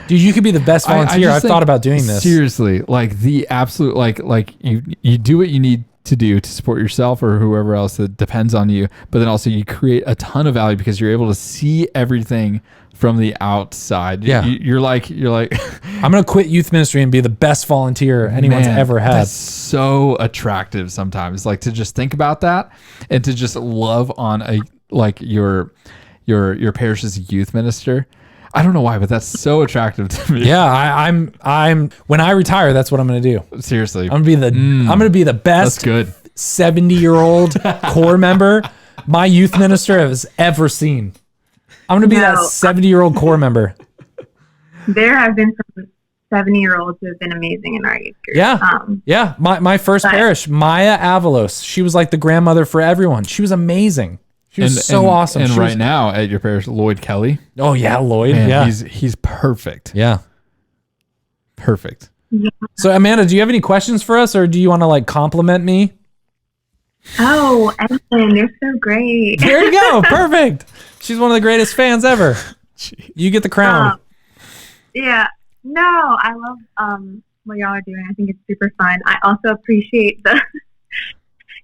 Dude, you could be the best volunteer. I've thought about doing this. Seriously, like the absolute, like you do what you need to do to support yourself or whoever else that depends on you, but then also you create a ton of value because you're able to see everything from the outside. Yeah, you're like I'm gonna quit youth ministry and be the best volunteer anyone's ever had. That's so attractive sometimes, like to just think about that and to just love on your parish's youth minister. I don't know why, but that's so attractive to me. Yeah, I'm when I retire, that's what I'm going to do. Seriously. I'm going to be the best 70-year-old core member my youth minister has ever seen. I'm going to be that 70-year-old core member. There have been some 70-year-olds who have been amazing in our youth group. Yeah. My first parish, Maya Avalos, she was like the grandmother for everyone. She was amazing. She was so awesome. And right now at your parish, Lloyd Kelly. Oh yeah, Lloyd. Man, yeah, he's perfect. Yeah, perfect. Yeah. So Amanda, do you have any questions for us, or do you want to like compliment me? Oh, Edwin, you're so great. There you go. Perfect. She's one of the greatest fans ever. Jeez. You get the crown. Yeah. No, I love what y'all are doing. I think it's super fun. I also appreciate the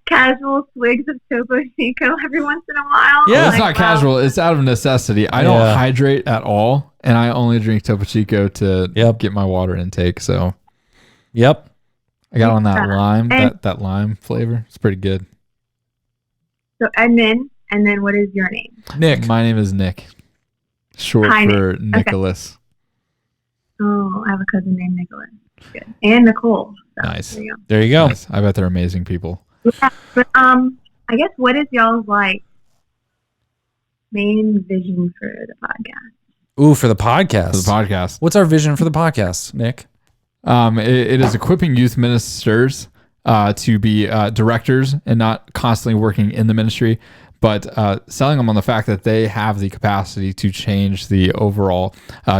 casual swigs of Topo Chico every once in a while. Yeah, it's not casual. It's out of necessity. I don't hydrate at all, and I only drink Topo Chico to get my water intake. So, I got on that lime, that lime flavor. It's pretty good. So Edmund, and then what is your name? Nick. My name is Nick, short for Nicholas. Okay. Oh, I have a cousin named Nicholas. Good. And Nicole. So nice. There you go. Nice. I bet they're amazing people. Yeah, but I guess what is y'all's like main vision for the podcast? Ooh, for the podcast. What's our vision for the podcast, Nick? It is equipping youth ministers to be directors and not constantly working in the ministry, but selling them on the fact that they have the capacity to change the overall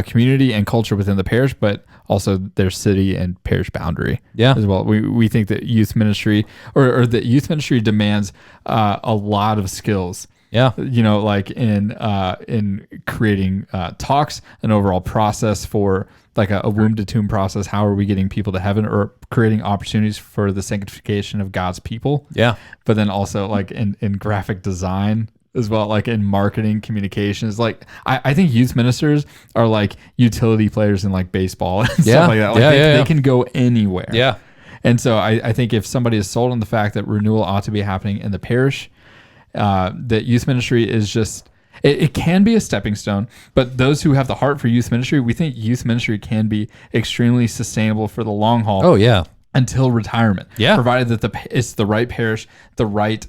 community and culture within the parish, but also their city and parish boundary as well. We think that youth ministry or that youth ministry demands a lot of skills. Yeah. Like in creating talks, an overall process for like a womb to tomb process. How are we getting people to heaven, or creating opportunities for the sanctification of God's people? Yeah. But then also like in graphic design as well, like in marketing communications. Like I think youth ministers are like utility players in like baseball and stuff like that. Like they can go anywhere. Yeah. And so I think if somebody is sold on the fact that renewal ought to be happening in the parish, that youth ministry is just, it can be a stepping stone, but those who have the heart for youth ministry, we think youth ministry can be extremely sustainable for the long haul. Oh yeah. Until retirement. Yeah. Provided that it's the right parish, the right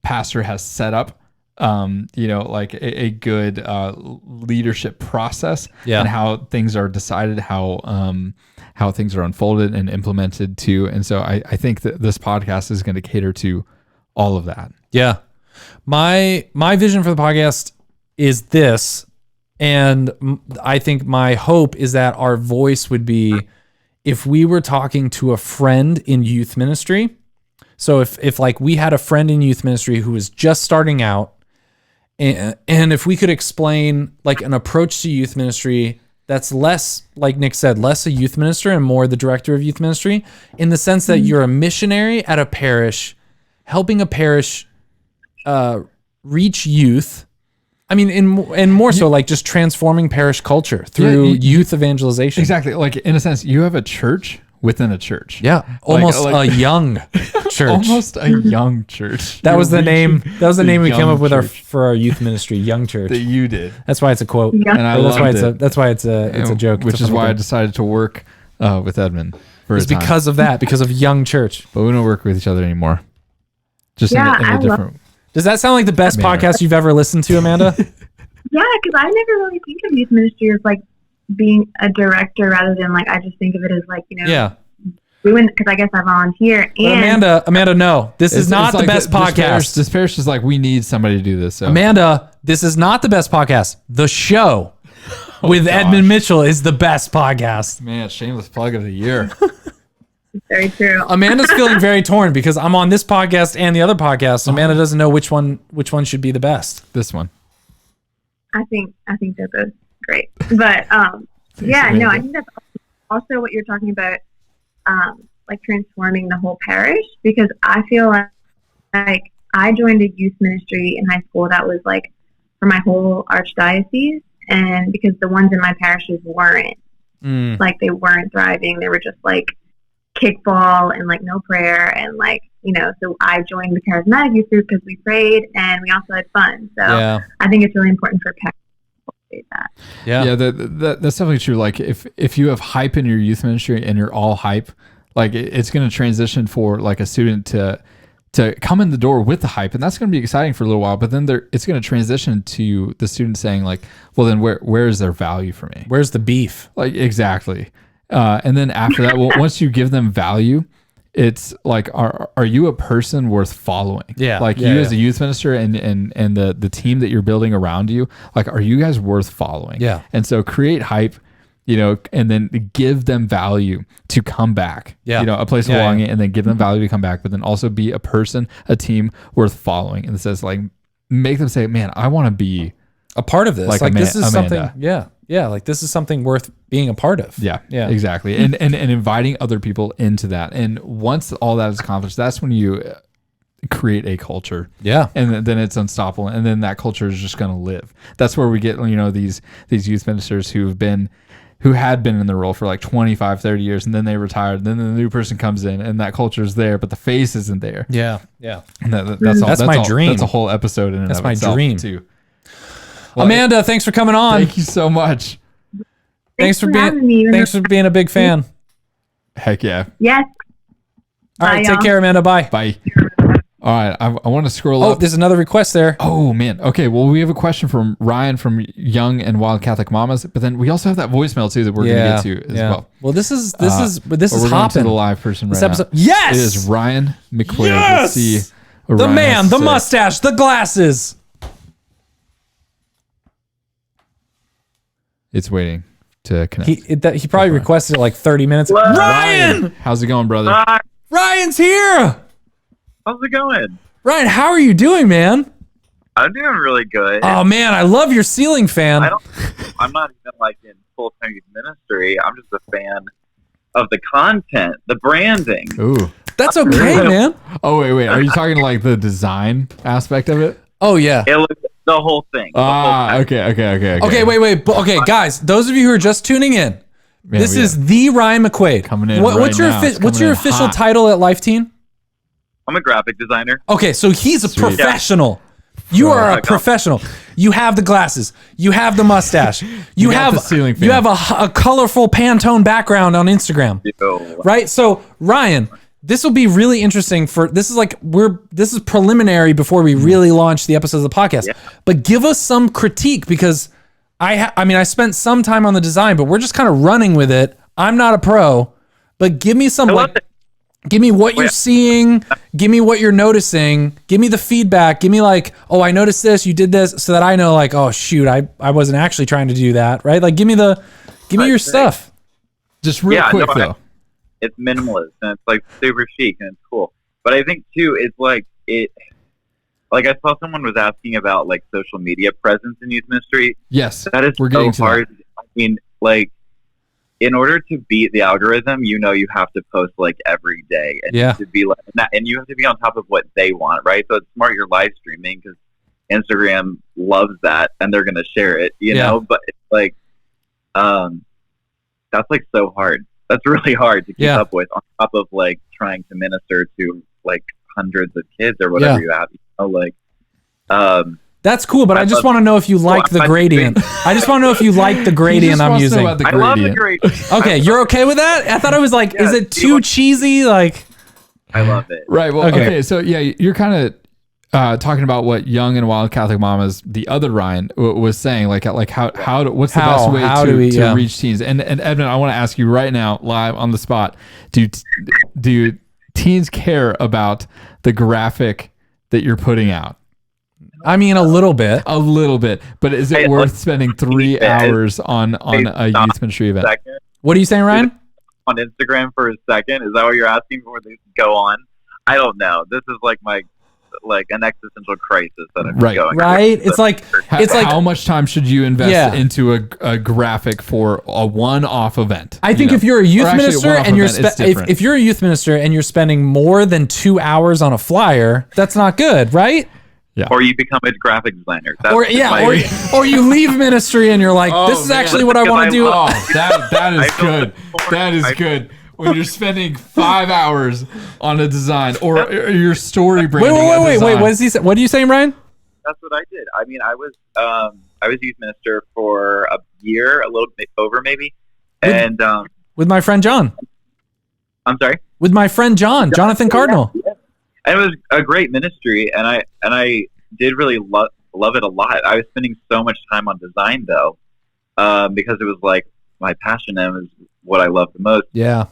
pastor has set up like a good leadership process and how things are decided, how things are unfolded and implemented too. And so I think that this podcast is going to cater to all of that. Yeah. My vision for the podcast is this, and I think my hope is that our voice would be, if we were talking to a friend in youth ministry, So if like we had a friend in youth ministry who was just starting out, and if we could explain like an approach to youth ministry that's less, like Nick said, less a youth minister and more the director of youth ministry, in the sense that you're a missionary at a parish, helping a parish reach youth. I mean, and more so like just transforming parish culture through youth evangelization. Exactly. Like in a sense, you have a church within a church. Yeah. Almost a young church. Almost a young church. That was the name. That was the name we came up with for our youth ministry, Young Church. That you did. That's why it's a quote. Yeah. And I that's why loved it. That's why it's a joke. Which is why I decided to work with Edmund for It's because of that, because of Young Church. But we don't work with each other anymore. Just in a different. Does that sound like the best podcast you've ever listened to, Amanda? Yeah, because I never really think of youth ministry as like being a director rather than like, I just think of it as like, doing, because I guess I volunteer. And Amanda, no, this is not the best podcast. This parish is like, we need somebody to do this. So. Amanda, this is not the best podcast. The show with Edmund Mitchell is the best podcast. Man, shameless plug of the year. Very true. Amanda's feeling very torn because I'm on this podcast and the other podcast. So Amanda doesn't know which one should be the best. This one. I think they're both great, but I think that's also what you're talking about, like transforming the whole parish, because I feel like I joined a youth ministry in high school that was like for my whole archdiocese, and because the ones in my parishes weren't like, they weren't thriving, they were just like kickball and like no prayer, and like, so I joined the charismatic youth group because we prayed and we also had fun. So I think it's really important for parents to cultivate that. Yeah, that's definitely true. Like if you have hype in your youth ministry and you're all hype, like it's going to transition for like a student to come in the door with the hype, and that's going to be exciting for a little while. But then it's going to transition to the student saying like, well, then where is their value for me? Where's the beef? Like exactly. And then after that, well, once you give them value, it's like, are you a person worth following? Yeah. Like you as a youth minister and the team that you're building around you, like, are you guys worth following? Yeah. And so create hype, and then give them value to come back. Yeah. A place of belonging, and then give them value to come back, but then also be a person, a team worth following. And it says like, make them say, man, I want to be a part of this. Like this is Amanda. something. Yeah. Yeah. Like this is something worth being a part of. Yeah. Yeah. Exactly. And inviting other people into that. And once all that is accomplished, that's when you create a culture. Yeah. And then it's unstoppable. And then that culture is just going to live. That's where we get, these youth ministers who had been in the role for like 25, 30 years, and then they retired. And then the new person comes in and that culture is there, but the face isn't there. Yeah. Yeah. And that's my dream. That's a whole episode in and of itself too. Well, Amanda, thanks for coming on. Thank you so much. Thanks for being a big fan. Heck yeah. Yes. All right, take care, Amanda. Bye. Bye. All right, I want to scroll up. Oh, there's another request there. Oh man. Okay, well, we have a question from Ryan from Young and Wild Catholic Mamas, but then we also have that voicemail too that we're gonna get to as well. Well, this is we're hopping. To the live person right episode. now. Yes, it is Ryan McQuaid. Yes, let's see. The man, the mustache, the glasses. It's waiting to connect. He probably requested it like 30 minutes ago. Ryan! How's it going, brother? Ryan's here! How's it going? Ryan, how are you doing, man? I'm doing really good. Oh, man, I love your ceiling fan. I'm not even like in full-time ministry. I'm just a fan of the content, the branding. Ooh. That's okay, man. Oh, wait. Are you talking like the design aspect of it? Oh, yeah. It looks the whole thing. Okay. Okay, wait. Okay, guys, those of you who are just tuning in, this is the Ryan McQuaid. Coming in What's your official title at Life Teen? I'm a graphic designer. Okay, so he's a professional. You are a professional. You have the glasses. You have the mustache. You have a colorful Pantone background on Instagram. Right? So, Ryan, this will be really interesting this is preliminary before we really launch the episodes of the podcast. Yeah. But give us some critique, because I spent some time on the design, but we're just kind of running with it. I'm not a pro, but give me some give me what you're seeing, give me what you're noticing, give me the feedback, give me like, oh, I noticed this, you did this, so that I know like, oh shoot, I wasn't actually trying to do that, right? Like give me your stuff. Just real quick though. It's minimalist and it's like super chic and it's cool. But I think too, it's like like I saw someone was asking about like social media presence in youth ministry. Yes, that is we're getting so hard. I mean, like, in order to beat the algorithm, you have to post like every day, and to be like that, and you have to be on top of what they want, right? So it's smart you're live streaming because Instagram loves that, and they're gonna share it, you know. But it's like, that's like so hard. That's really hard to keep up with, on top of like trying to minister to like hundreds of kids or whatever you have. You know, like, that's cool, but I just want to know if you like the gradient. I just want to know if you like the gradient I'm using. I love the gradient. Okay, you're okay with that? I thought I was like, is it too cheesy? Like, I love it. Right. Well, okay. So yeah, you're kind of talking about what Young and Wild Catholic Mamas, the other Ryan, was saying, like how what's the best way to reach teens? And Edmund, I want to ask you right now, live on the spot, do teens care about the graphic that you're putting out? I mean, a little bit, but is it worth spending 3 hours on a youth ministry event? What are you saying, Ryan? On Instagram for a second? Is that what you're asking for? They go on? I don't know. This is like an existential crisis that I'm going right. through. It's like how much time should you invest into a graphic for a one-off event? I think if you're a youth minister and if you're a youth minister and you're spending more than 2 hours on a flyer, that's not good, right? Yeah. Or you become a graphic designer. Or you leave ministry and you're like, this is actually what I want to do. Oh, that is good. That is good. When you're spending 5 hours on a design or your story branding. Wait. What are you saying, Ryan? That's what I did. I mean, I was youth minister for a year, a little bit over maybe, with my friend John. I'm sorry. With my friend Jonathan Cardinal. Yeah. And it was a great ministry, and I did really love it a lot. I was spending so much time on design though, because it was like my passion and it was what I love the most. Yeah.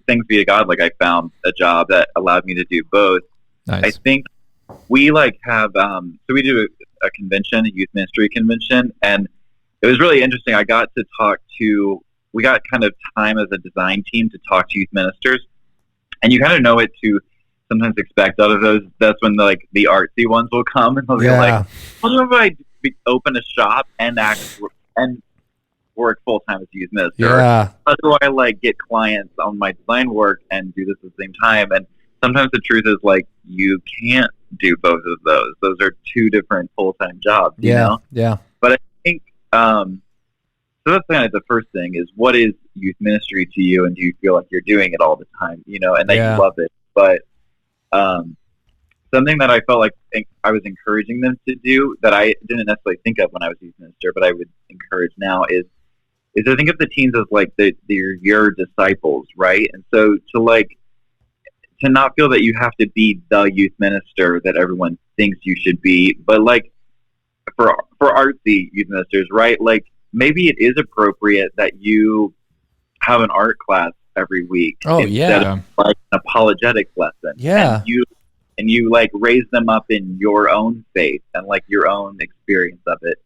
Thanks be to God, like I found a job that allowed me to do both. Nice. I think we have so we do a convention, a youth ministry convention, and it was really interesting. We got kind of time as a design team to talk to youth ministers, and you kind of know what to sometimes expect out of those. That's when the artsy ones will come and they'll be like, how do I open a shop and work full time as a youth minister? Yeah. How do I get clients on my design work and do this at the same time? And sometimes the truth is you can't do both of those. Those are two different full time jobs. You know? Yeah. But I think so that's kind of the first thing is, what is youth ministry to you, and do you feel like you're doing it all the time? You know, and that you love it. But something that I felt like I was encouraging them to do that I didn't necessarily think of when I was youth minister, but I would encourage now is to think of the teens as they're your disciples, right? And so to not feel that you have to be the youth minister that everyone thinks you should be, but for artsy youth ministers, right? Maybe it is appropriate that you have an art class every week instead of an apologetics lesson. Yeah. And you raise them up in your own faith and your own experience of it.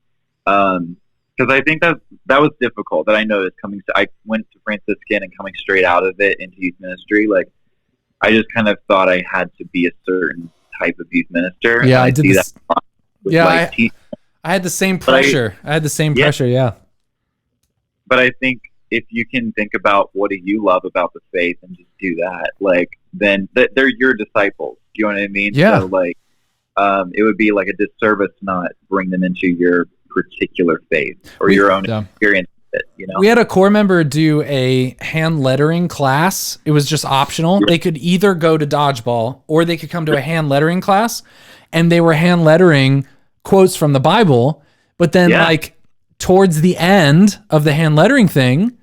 Because I think that was difficult. That I noticed I went to Franciscan and coming straight out of it into youth ministry. I just kind of thought I had to be a certain type of youth minister. Yeah, I did that. Yeah, I had the same pressure. Yeah. But I think if you can think about what do you love about the faith and just do that, then they're your disciples. Do you know what I mean? Yeah. So it would be a disservice to not bring them into your particular faith or your own experience with it, you know? We had a core member do a hand lettering class. It was just optional. They could either go to dodgeball or they could come to a hand lettering class, and they were hand lettering quotes from the Bible. But then towards the end of the hand lettering thing,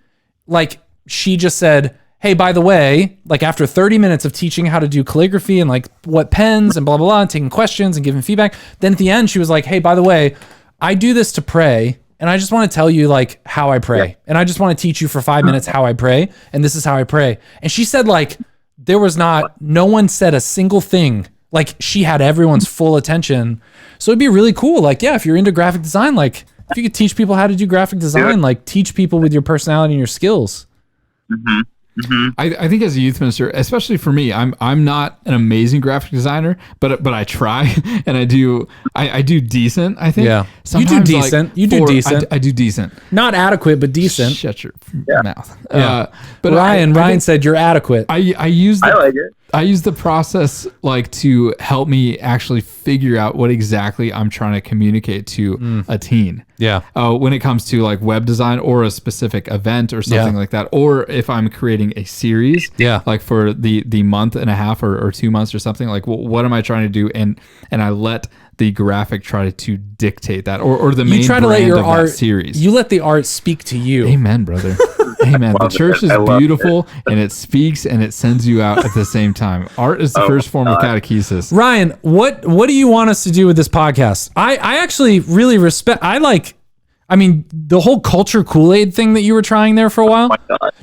she just said, hey, by the way, after 30 minutes of teaching how to do calligraphy and what pens and blah, blah, blah, and taking questions and giving feedback, then at the end she was like, hey, by the way, I do this to pray, and I just want to tell you how I pray. Yeah. And I just want to teach you for 5 minutes how I pray, and this is how I pray. And she said there was no one said a single thing. She had everyone's full attention. So it'd be really cool. If you're into graphic design, if you could teach people how to do graphic design, teach people with your personality and your skills. Mm-hmm. Mm-hmm. I think as a youth minister, especially for me, I'm not an amazing graphic designer, but I try and I do decent. I think. Yeah, Sometimes, you do decent. You do decent. I do decent. Not adequate, but decent. Shut your mouth. Yeah. But Ryan said you're adequate. I use I like it. I use the process like to help me actually figure out what exactly I'm trying to communicate to a teen. Yeah. When it comes to like web design or a specific event or something like that, or if I'm creating a series, like for the month and a half or 2 months or something, like what am I trying to do? And I let the graphic try to dictate that, or the main you try brand to let your of art that series. You let the art speak to you. Amen, brother. Amen. The church is beautiful and it speaks and it sends you out at the same time. Art is the first form of catechesis. Ryan, what do you want us to do with this podcast? I actually really respect. I mean, the whole culture Kool-Aid thing that you were trying there for a while,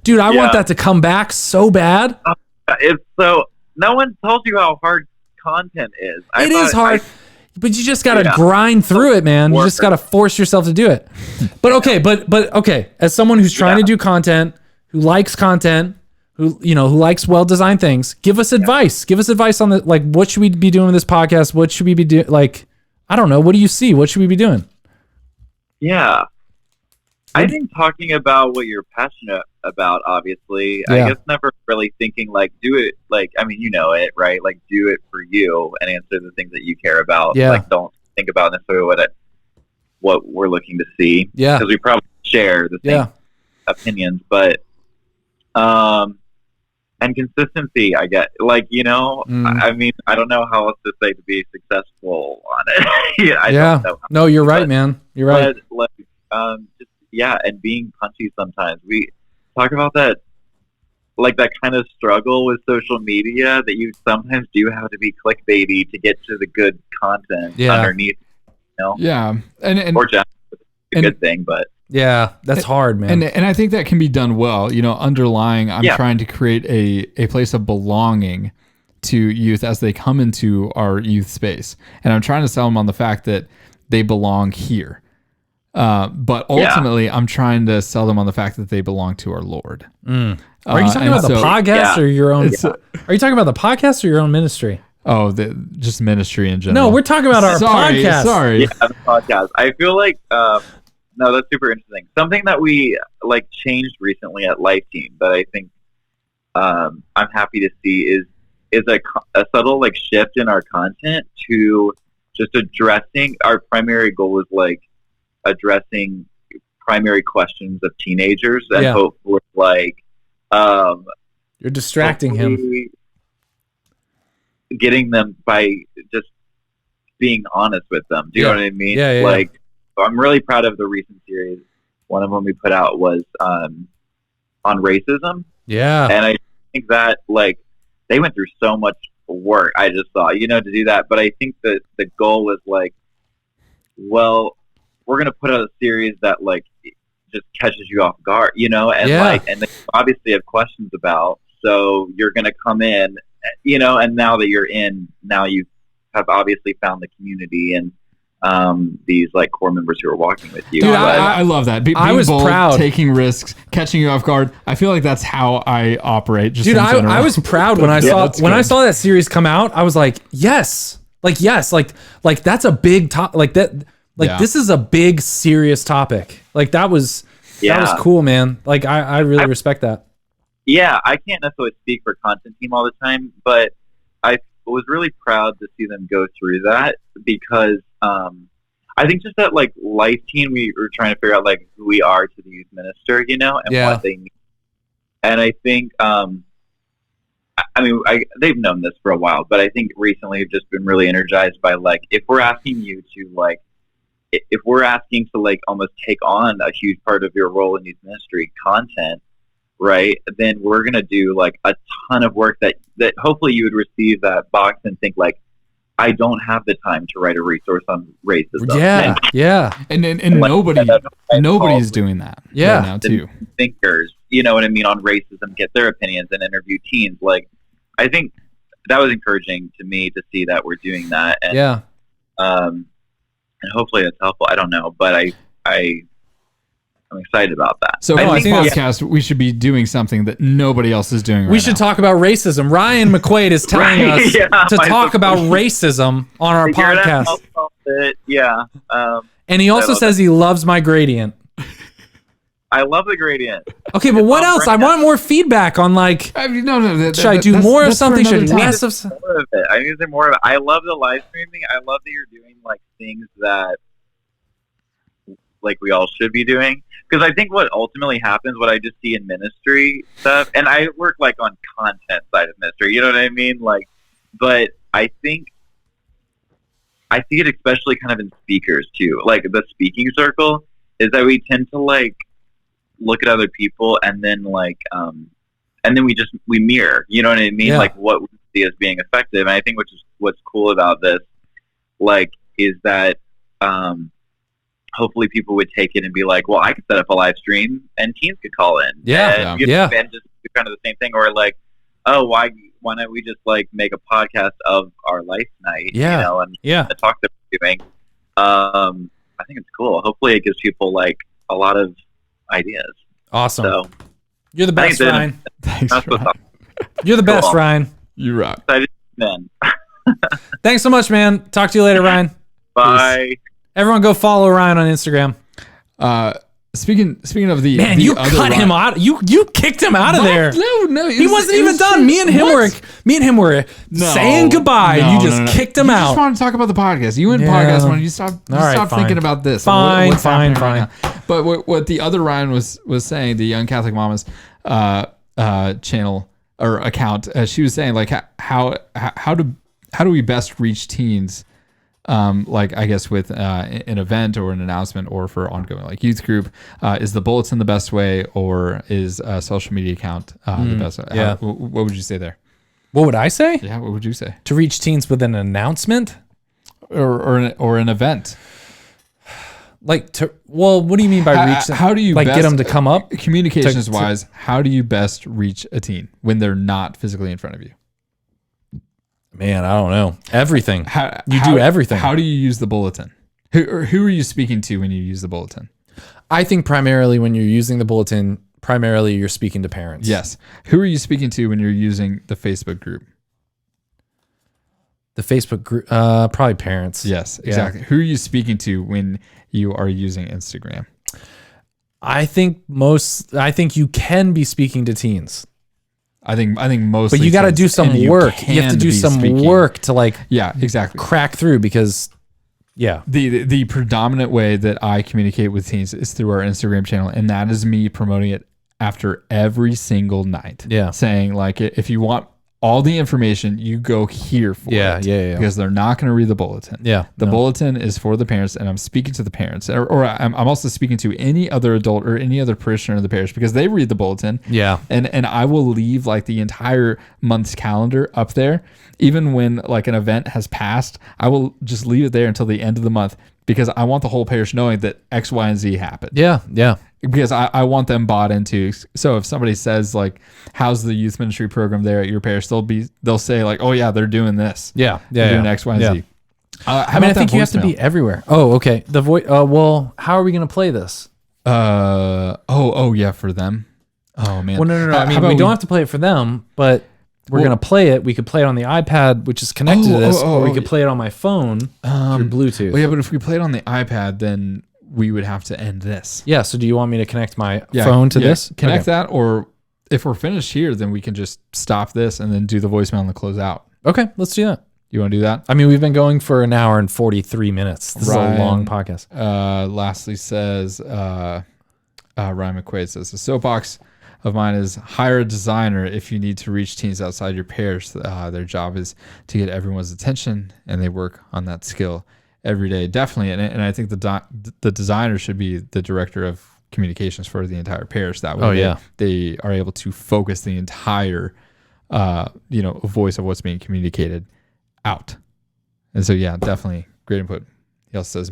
dude. I want that to come back so bad. It's so no one told you how hard content is. It is hard. But you just got to grind through it, man. You just got to force yourself to do it. But okay, as someone who's trying to do content, who likes content, who likes well-designed things, give us advice. Give us advice on the what should we be doing with this podcast? What should we be doing? I don't know. What do you see? What should we be doing? Yeah. I think talking about what you're passionate about, obviously, I guess never really thinking do it, you know it, right? Do it for you and answer the things that you care about. Yeah. Don't think about necessarily what we're looking to see. Yeah. Because we probably share the same opinions, but, and consistency, I get, I mean, I don't know how else to say to be successful on it. I don't know. No, you're right, man. You're right. And being punchy sometimes. We talk about that, that kind of struggle with social media that you sometimes do have to be clickbaity to get to the good content underneath. Yeah, and or just a good thing, but that's hard, man. And I think that can be done well. Underlying, I'm trying to create a place of belonging to youth as they come into our youth space, and I'm trying to sell them on the fact that they belong here. But ultimately, I'm trying to sell them on the fact that they belong to our Lord. Are you talking about the podcast or your own? Are you talking about the podcast or your own ministry? Oh, just ministry in general. No, we're talking about our podcast. Sorry, the podcast. I feel like no, that's super interesting. Something that we changed recently at Life Team that I think I'm happy to see is a subtle shift in our content to just addressing. Our primary goal is addressing primary questions of teenagers and hope with you're distracting him, getting them by just being honest with them. Do you know what I mean? Yeah. I'm really proud of the recent series. One of them we put out was on racism. Yeah. And I think that they went through so much work. I just saw, to do that. But I think that the goal was we're going to put out a series that just catches you off guard, and and they obviously have questions about, so you're going to come in, and now that you're in, now you have obviously found the community and these core members who are walking with you. Dude, I love that. Being I was bold, proud, taking risks, catching you off guard. I feel like that's how I operate. Just I was proud when I saw that series come out. I was like, yes, that's a big top, this is a big serious topic. That was cool, man. I really respect that. Yeah, I can't necessarily speak for content team all the time, but I was really proud to see them go through that because I think just that Life Team, we were trying to figure out who we are to the youth minister, and what they need. And I think they've known this for a while, but I think recently we've just been really energized by if we're asking you to if we're asking to almost take on a huge part of your role in youth ministry content, right, then we're going to do a ton of work that hopefully you would receive that box and think I don't have the time to write a resource on racism. And nobody's doing that right now too. Thinkers, what I mean, on racism, get their opinions and interview teens. I think that was encouraging to me to see that we're doing that. And, and hopefully that's helpful. I don't know, but I'm excited about that. So I on think this podcast, we should be doing something that nobody else is doing right We should talk about racism. Ryan McQuaid is telling Right, us yeah, to talk about racism on our Figure it podcast. out. Yeah. And he also says he loves my gradient. I love the gradient. Okay, but what else? I want more feedback on like. No. Should I do more of something? Should I do less of? More of it. I need to say more of it. I love the live streaming. I love that you're doing like things that like we all should be doing. Because I think what ultimately happens, what I just see in ministry stuff, and I work like on content side of ministry. You know what I mean? Like, but I think I see it especially kind of in speakers too. Like the speaking circle is that we tend to like look at other people and then like and then we mirror, you know what I mean? Yeah. Like what we see as being effective. And I think what's cool about this like is that hopefully people would take it and be like, well, I could set up a live stream and teens could call in. Yeah. And just do kind of the same thing. Or like, oh, why don't we just like make a podcast of our life night, you know, and the talk that we're doing. I think it's cool. Hopefully it gives people like a lot of ideas. Awesome. So you're the best, Ryan. Thanks, Ryan. You're the best, Ryan. You rock. Excited, man. Thanks so much, man. Talk to you later, Ryan. Bye. Peace. Everyone go follow Ryan on Instagram. Speaking of the man, the you other cut him out. You kicked him out of there. No, he wasn't even done. Me and him were saying goodbye, and you just kicked him out. You just want to talk about the podcast. You and podcast when you stop thinking about this. Fine. Right, but what the other Ryan was saying, the Young Catholic Mamas channel or account, she was saying like how do we best reach teens? Like I guess with an event or an announcement or for ongoing like youth group, is the bulletin the best way or is a social media account the best way? Yeah. What would you say there? What would I say? Yeah, what would you say? To reach teens with an announcement or an event? Like what do you mean by reach? How do you like best, get them to come up? Communications wise, how do you best reach a teen when they're not physically in front of you? Man, I don't know. Everything. You do everything. How do you use the bulletin? Who are you speaking to when you use the bulletin? I think primarily when you're using the bulletin, primarily you're speaking to parents. Yes. Who are you speaking to when you're using the Facebook group? The Facebook group, probably parents. Yes, exactly. Yeah. Who are you speaking to when you are using Instagram? I think you can be speaking to teens. I think most. But you got to do some work. You have to do some work to like. Yeah, exactly. Crack through because. Yeah. The predominant way that I communicate with teens is through our Instagram channel, and that is me promoting it after every single night. Yeah. Saying like, if you want all the information, you go here for it. Yeah. Because they're not going to read the bulletin. Yeah. The bulletin is for the parents, and I'm speaking to the parents, or I'm also speaking to any other adult or any other parishioner in the parish because they read the bulletin. Yeah. And I will leave like the entire month's calendar up there. Even when like an event has passed, I will just leave it there until the end of the month because I want the whole parish knowing that X, Y, and Z happened. Yeah. Because I want them bought into. So if somebody says like, "How's the youth ministry program there at your parish?" They'll say like, "Oh yeah, they're doing this. Yeah, they're doing X, Y, and Z." I think you have to be everywhere. Oh, okay. The voice. Well, how are we going to play this? Oh yeah, for them. Oh man. Well, no. I mean, we don't have to play it for them, but we're going to play it. We could play it on the iPad, which is connected to this, or we could play it on my phone through Bluetooth. Well, yeah, but if we play it on the iPad, then we would have to end this. Yeah. So do you want me to connect my phone to this? Connect that, or if we're finished here, then we can just stop this and then do the voicemail and the close out. Okay, let's do that. You want to do that? I mean, we've been going for an hour and 43 minutes. This is a long podcast. Lastly says, Ryan McQuaid says, the soapbox of mine is hire a designer if you need to reach teens outside your parish. Their job is to get everyone's attention, and they work on that skill every day. Definitely. And I think the designer should be the director of communications for the entire parish. That way they are able to focus the entire, voice of what's being communicated out. And so, yeah, definitely great input. He also says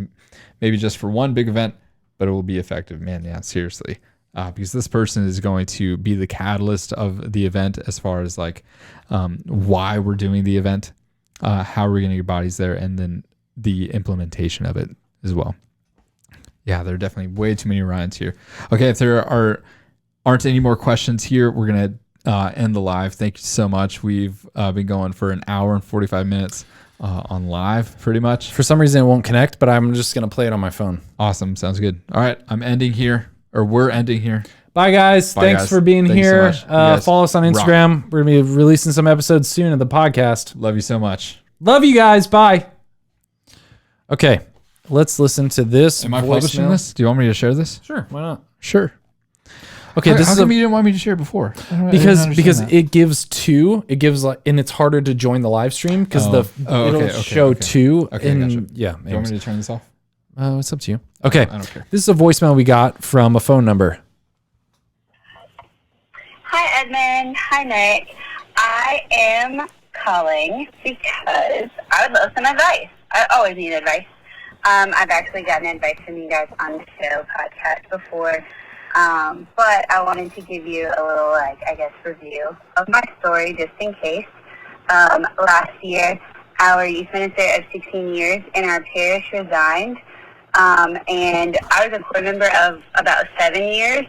maybe just for one big event, but it will be effective. Man, yeah, seriously. Because this person is going to be the catalyst of the event as far as like why we're doing the event, how we're going to get bodies there, and then the implementation of it as well. Yeah, there are definitely way too many Ryans here. Okay, if there aren't any more questions here, we're going to end the live. Thank you so much. We've been going for an hour and 45 minutes on live, pretty much. For some reason, it won't connect, but I'm just going to play it on my phone. Awesome. Sounds good. All right, I'm ending here, or we're ending here. Bye, guys. Thanks for being here. So follow us on Instagram. We're going to be releasing some episodes soon of the podcast. Love you so much. Love you guys. Bye. Okay, let's listen to this. Am I publishing this? Do you want me to share this? Sure. Why not? Sure. Okay, How come you didn't want me to share before? Because it gives two. It gives and it's harder to join the live stream because it'll show two. Okay, gotcha. Yeah. Do you want me to turn this off? It's up to you. Okay. I don't care. This is a voicemail we got from a phone number. Hi, Edmund. Hi, Nick. I am calling because I would love some advice. I always need advice. I've actually gotten advice from you guys on the show podcast before, but I wanted to give you a little, review of my story just in case. Last year, our youth minister of 16 years in our parish resigned, and I was a board member of about 7 years,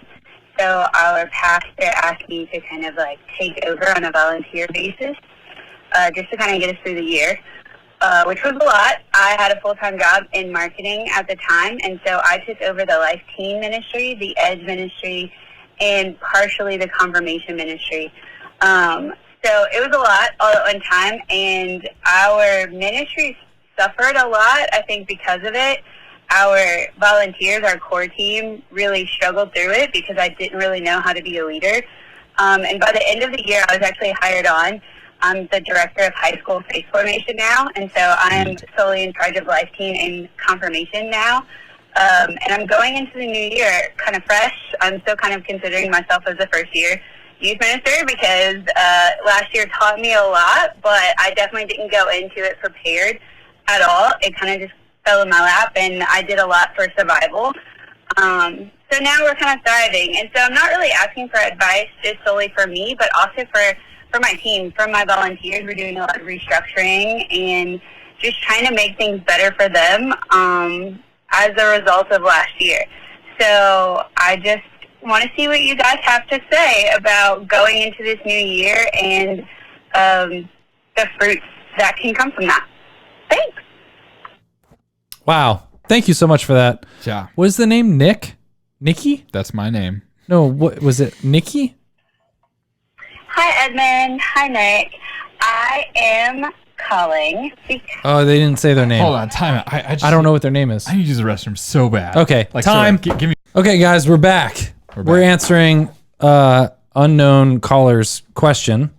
so our pastor asked me to kind of take over on a volunteer basis, just to kind of get us through the year. Which was a lot. I had a full-time job in marketing at the time, and so I took over the Life Teen Ministry, the Edge Ministry, and partially the Confirmation Ministry. So it was a lot all at one time, and our ministry suffered a lot, I think, because of it. Our volunteers, our core team, really struggled through it because I didn't really know how to be a leader. And by the end of the year, I was actually hired on. I'm the director of high school faith formation now, and so I'm solely in charge of Life Teen and Confirmation now. And I'm going into the new year kind of fresh. I'm still kind of considering myself as a first-year youth minister because last year taught me a lot, but I definitely didn't go into it prepared at all. It kind of just fell in my lap, and I did a lot for survival. So now we're kind of thriving, and so I'm not really asking for advice just solely for me, but also for my team, for my volunteers. We're doing a lot of restructuring and just trying to make things better for them as a result of last year. So I just want to see what you guys have to say about going into this new year and the fruits that can come from that. Thanks. Wow. Thank you so much for that. Yeah. What is the name? Nikki? That's my name. No, what was it? Nikki? Hi, Edmund. Hi, Nick. I am calling because... Oh, they didn't say their name. Hold on, time out. I don't know what their name is. I need to use the restroom so bad. Okay, time. Give me. Okay, guys, we're back. We're answering unknown caller's question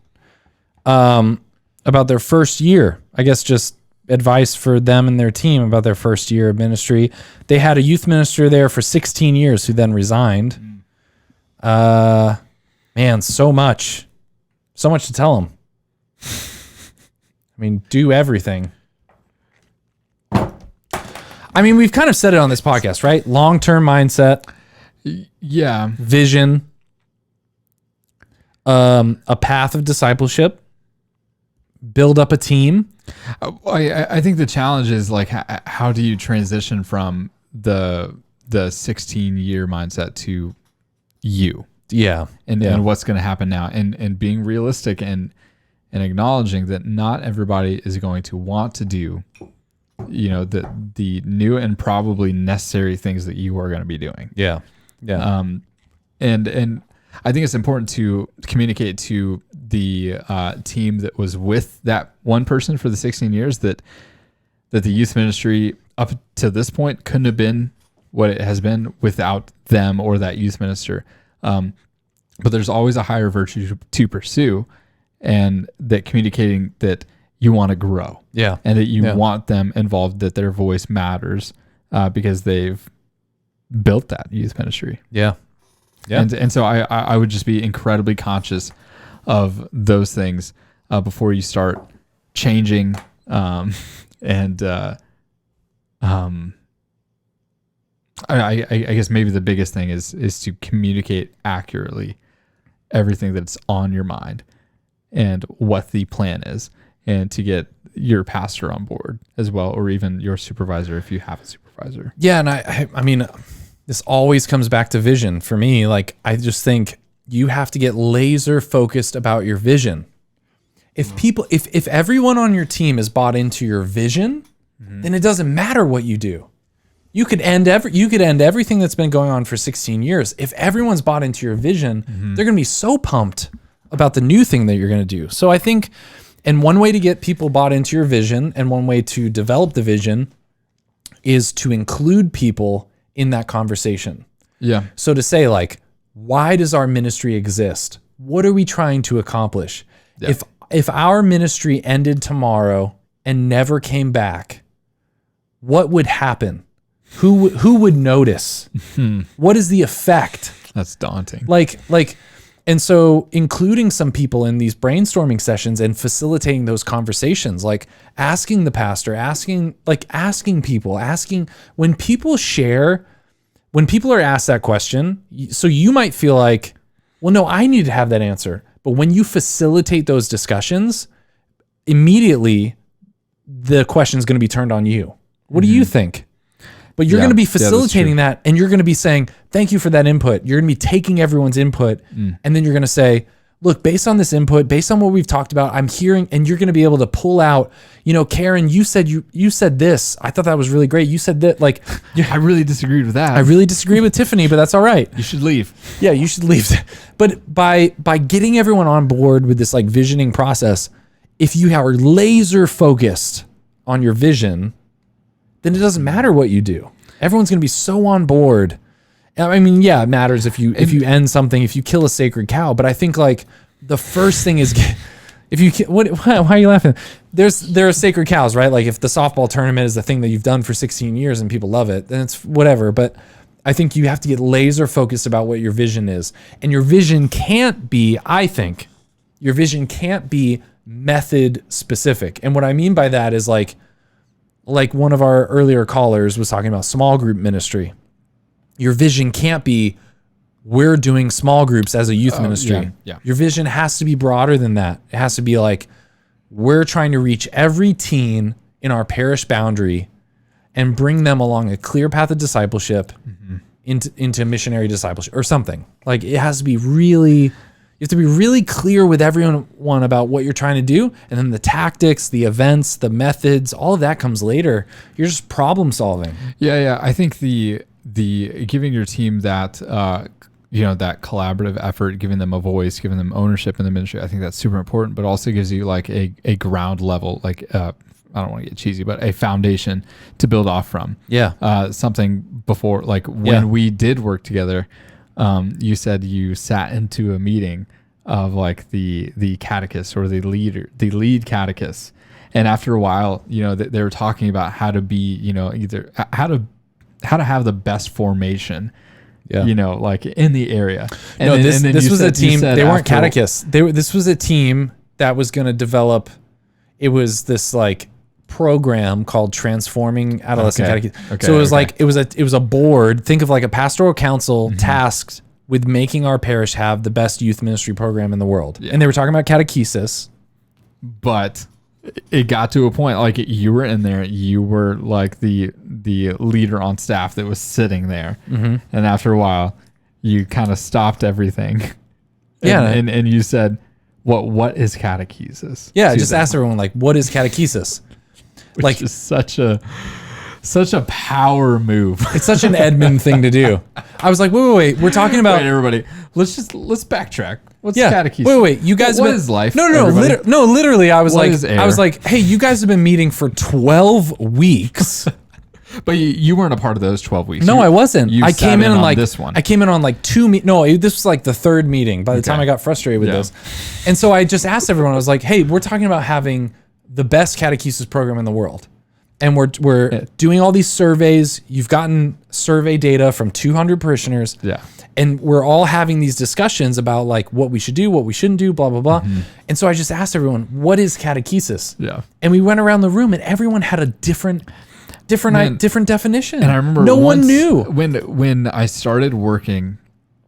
about their first year. I guess just advice for them and their team about their first year of ministry. They had a youth minister there for 16 years who then resigned. Man, so much to tell them. I mean, do everything. I mean, we've kind of said it on this podcast, right? Long-term mindset. Yeah. Vision. A path of discipleship. Build up a team. I think the challenge is how do you transition from the 16-year mindset to you? Yeah. And what's going to happen now, and being realistic and acknowledging that not everybody is going to want to do, the new and probably necessary things that you are going to be doing. Yeah. Yeah. And I think it's important to communicate to the team that was with that one person for the 16 years that the youth ministry up to this point couldn't have been what it has been without them or that youth minister. But there's always a higher virtue to pursue, and that communicating that you want to grow, and that you want them involved, that their voice matters, because they've built that youth ministry. Yeah. And so I would just be incredibly conscious of those things before you start changing, I guess maybe the biggest thing is to communicate accurately everything that's on your mind and what the plan is. and to get your pastor on board as well, or even your supervisor if you have a supervisor. Yeah, and I mean, this always comes back to vision for me. Like, I just think you have to get laser focused about your vision. If everyone on your team is bought into your vision, then it doesn't matter what you do. You could end everything that's been going on for 16 years. If everyone's bought into your vision, they're going to be so pumped about the new thing that you're going to do. So I think, and one way to get people bought into your vision and one way to develop the vision is to include people in that conversation. Yeah. So to say, like, why does our ministry exist? What are we trying to accomplish? Yeah. If our ministry ended tomorrow and never came back, what would happen? Who would notice? What is the effect? That's daunting. And so including some people in these brainstorming sessions and facilitating those conversations, like asking the pastor, asking people, when people are asked that question, so you might feel like, well, no, I need to have that answer. But when you facilitate those discussions, immediately the question is going to be turned on you. What do you think? But you're going to be facilitating that, and you're going to be saying, thank you for that input. You're going to be taking everyone's input, and then you're going to say, look, based on this input, based on what we've talked about, I'm hearing, and you're going to be able to pull out, Karen, you said this. I thought that was really great. You said that, like, I really disagreed with that. I really disagree with Tiffany, but that's all right. You should leave. Yeah, you should leave. But by getting everyone on board with this like visioning process, if you are laser focused on your vision, then it doesn't matter what you do. Everyone's going to be so on board. I mean, yeah, it matters if you end something, if you kill a sacred cow. But I think like the first thing is, why are you laughing? There are sacred cows, right? Like if the softball tournament is the thing that you've done for 16 years and people love it, then it's whatever. But I think you have to get laser focused about what your vision is. And your vision can't be, method specific. And what I mean by that is like one of our earlier callers was talking about small group ministry. Your vision can't be, we're doing small groups as a youth ministry. Yeah. Your vision has to be broader than that. It has to be like, we're trying to reach every teen in our parish boundary and bring them along a clear path of discipleship into missionary discipleship or something. Like it has to be you have to be really clear with everyone about what you're trying to do. And then the tactics, the events, the methods, all of that comes later. You're just problem solving. Yeah. I think the giving your team that, that collaborative effort, giving them a voice, giving them ownership in the ministry, I think that's super important, but also gives you like a ground level, like, I don't want to get cheesy, but a foundation to build off from. Yeah. Something before, like when we did work together, you said you sat into a meeting of like the catechist or the lead catechist. And after a while, they were talking about how to be, either how to have the best formation, like in the area. And this was a team. They weren't catechists. This was a team that was going to develop. It was this like program called Transforming Adolescent Catechism. So it was like it was a board. Think of like a pastoral council tasked with making our parish have the best youth ministry program in the world. Yeah. And they were talking about catechesis. But it got to a point like you were in there, you were like the leader on staff that was sitting there. And after a while, you kind of stopped everything. And you said, what is catechesis? Yeah, just ask everyone like, what is catechesis? Which like is such a power move. It's such an admin thing to do. I was like, wait. We're talking about everybody. Let's backtrack. What's catechesis? Wait. You guys, what is life? No. Literally, I was like, hey, you guys have been meeting for 12 weeks. But you weren't a part of those 12 weeks. No, I wasn't. I came in on like this one. I came in on like 2 meetings. No, this was like the third meeting by the time I got frustrated with this. And so I just asked everyone, I was like, hey, we're talking about having the best catechesis program in the world. And we're doing all these surveys. You've gotten survey data from 200 parishioners. Yeah. And we're all having these discussions about like what we should do, what we shouldn't do, blah, blah, blah. And so I just asked everyone, what is catechesis? Yeah. And we went around the room and everyone had a different definition. And I remember no one knew. When I started working,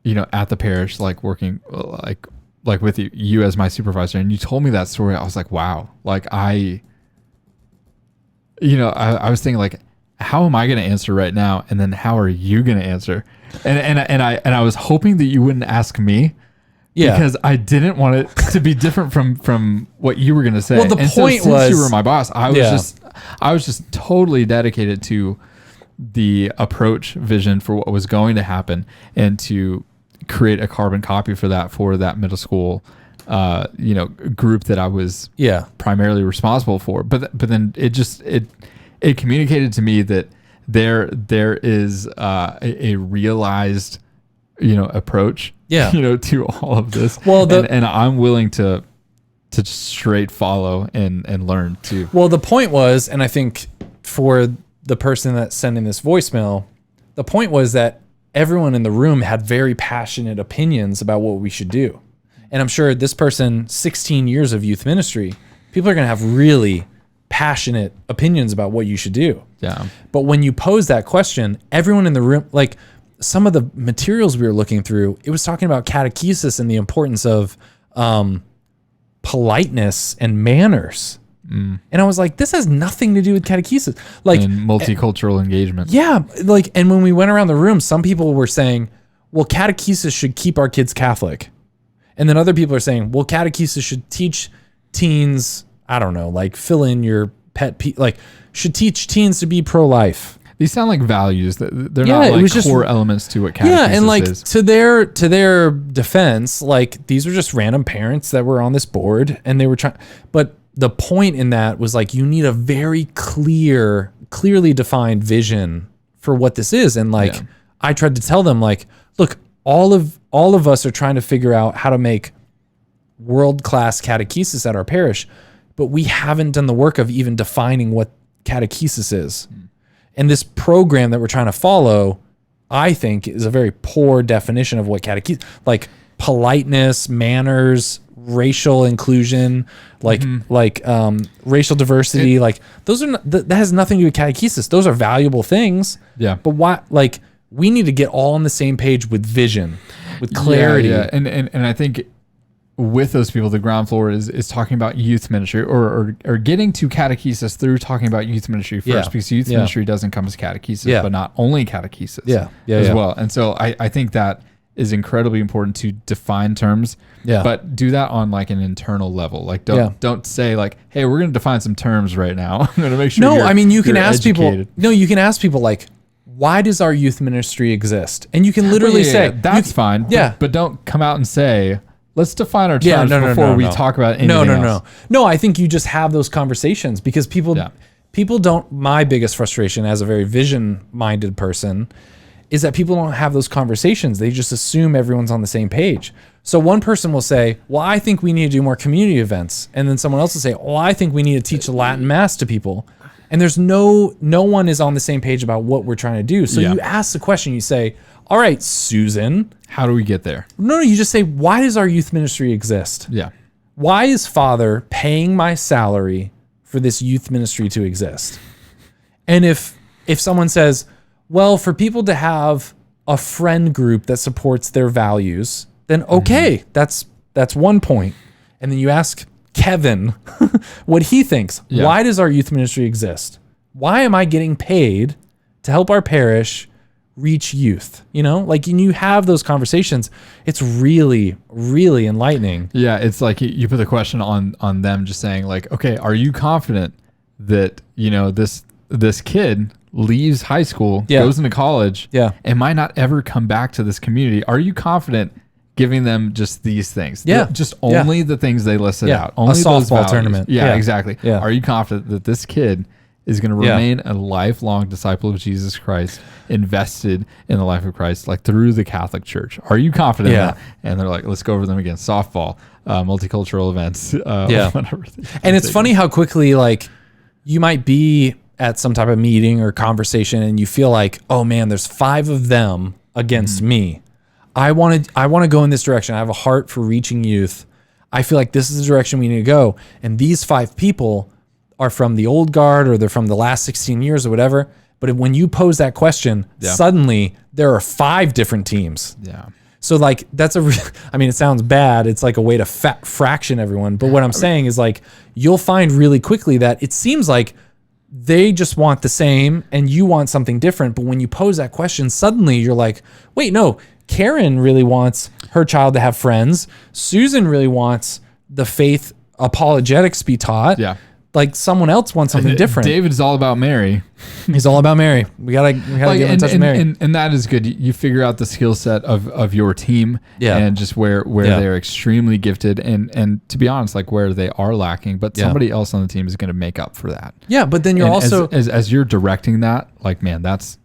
at the parish, like working like like with you as my supervisor, and you told me that story, I was like, wow, like I was thinking like, how am I going to answer right now? And then how are you going to answer? And I was hoping that you wouldn't ask me. Yeah. Because I didn't want it to be different from what you were going to say. Well, the point since was, you were my boss, I was just totally dedicated to the approach vision for what was going to happen, and to create a carbon copy for that middle school, group that I was primarily responsible for. But then it communicated to me that there is a realized approach to all of this. Well, and I'm willing to straight follow and learn too. Well, the point was, and I think for the person that's sending this voicemail, the point was that everyone in the room had very passionate opinions about what we should do. And I'm sure this person, 16 years of youth ministry, people are going to have really passionate opinions about what you should do. Yeah. But when you pose that question, everyone in the room, like some of the materials we were looking through, it was talking about catechesis and the importance of politeness and manners. And I was like, this has nothing to do with catechesis. Like, and multicultural engagement. Yeah. Like, and when we went around the room, some people were saying, well, catechesis should keep our kids Catholic. And then other people are saying, well, catechesis should teach teens, I don't know, like fill in your pet like should teach teens to be pro-life. These sound like values. They're not like core elements to what catechesis is. Yeah, and like to their defense, like these were just random parents that were on this board, and they were trying. But the point in that was like you need a very clearly defined vision for what this is, and like I tried to tell them, like, look, all of us are trying to figure out how to make world-class catechesis at our parish, but we haven't done the work of even defining what catechesis is. And this program that we're trying to follow, I think, is a very poor definition of what catechesis, like politeness, manners, racial inclusion, racial diversity, like those are that has nothing to do with catechesis. Those are valuable things. Yeah. But why? Like we need to get all on the same page with vision, with clarity. Yeah. And I think with those people, the ground floor is talking about youth ministry or getting to catechesis through talking about youth ministry first, because youth ministry does encompass catechesis, but not only catechesis as well. And so I think that is incredibly important to define terms, but do that on like an internal level. Like don't say like, hey, we're going to define some terms right now. I'm going to make sure. No, I mean, you can ask people, like, why does our youth ministry exist? And you can literally say, that's fine. Yeah. But don't come out and say, let's define our terms before we talk about anything else. No, I think you just have those conversations because people don't, my biggest frustration as a very vision-minded person is that people don't have those conversations. They just assume everyone's on the same page. So one person will say, well, I think we need to do more community events. And then someone else will say, well, I think we need to teach the Latin Mass to people. And there's no one is on the same page about what we're trying to do. So you ask the question, you say, all right, Susan. How do we get there? No, you just say, why does our youth ministry exist? Yeah. Why is Father paying my salary for this youth ministry to exist? And if someone says, well, for people to have a friend group that supports their values, then okay, that's one point. And then you ask Kevin what he thinks. Yeah. Why does our youth ministry exist? Why am I getting paid to help our parish reach youth? Like when you have those conversations, it's really, really enlightening. Yeah, it's like you put the question on them, just saying like, okay, are you confident that this kid leaves high school, goes into college, and might not ever come back to this community? Are you confident giving them just these things? Just only the things they listed out. Only a softball tournament. Yeah, exactly. Yeah. Are you confident that this kid is going to remain a lifelong disciple of Jesus Christ, invested in the life of Christ, like through the Catholic Church? Are you confident in that? And they're like, let's go over them again. Softball, multicultural events, whatever. And it's funny how quickly, like, you might be at some type of meeting or conversation and you feel like, oh man, there's 5 of them against me. I want to go in this direction. I have a heart for reaching youth. I feel like this is the direction we need to go. And these 5 people are from the old guard or they're from the last 16 years or whatever. But when you pose that question, suddenly there are 5 different teams. Yeah. So like that's I mean, it sounds bad. It's like a way to fraction everyone. But what I'm saying is like, you'll find really quickly that it seems like they just want the same and you want something different. But when you pose that question, suddenly you're like, wait, no, Karen really wants her child to have friends. Susan really wants the faith apologetics be taught. Yeah. Like someone else wants something different. David's all about Mary. He's all about Mary. We gotta get in touch with Mary. And that is good. You figure out the skill set of your team and just where they're extremely gifted and to be honest, like where they are lacking, but somebody else on the team is going to make up for that. Yeah. But then you're also, as you're directing that, like, man, that's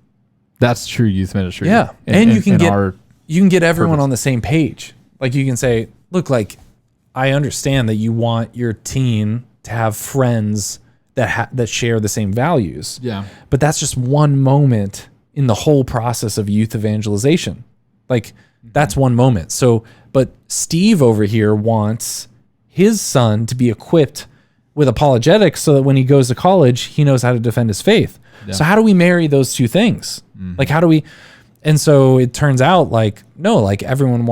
true youth ministry. Yeah. And you can get everyone on the same page. Like you can say, look, like I understand that you want your team to have friends that share the same values. Yeah. But that's just one moment in the whole process of youth evangelization. Like that's one moment. So, but Steve over here wants his son to be equipped with apologetics so that when he goes to college, he knows how to defend his faith. Yeah. So how do we marry those two things? Like how do we, and so it turns out like, no, like everyone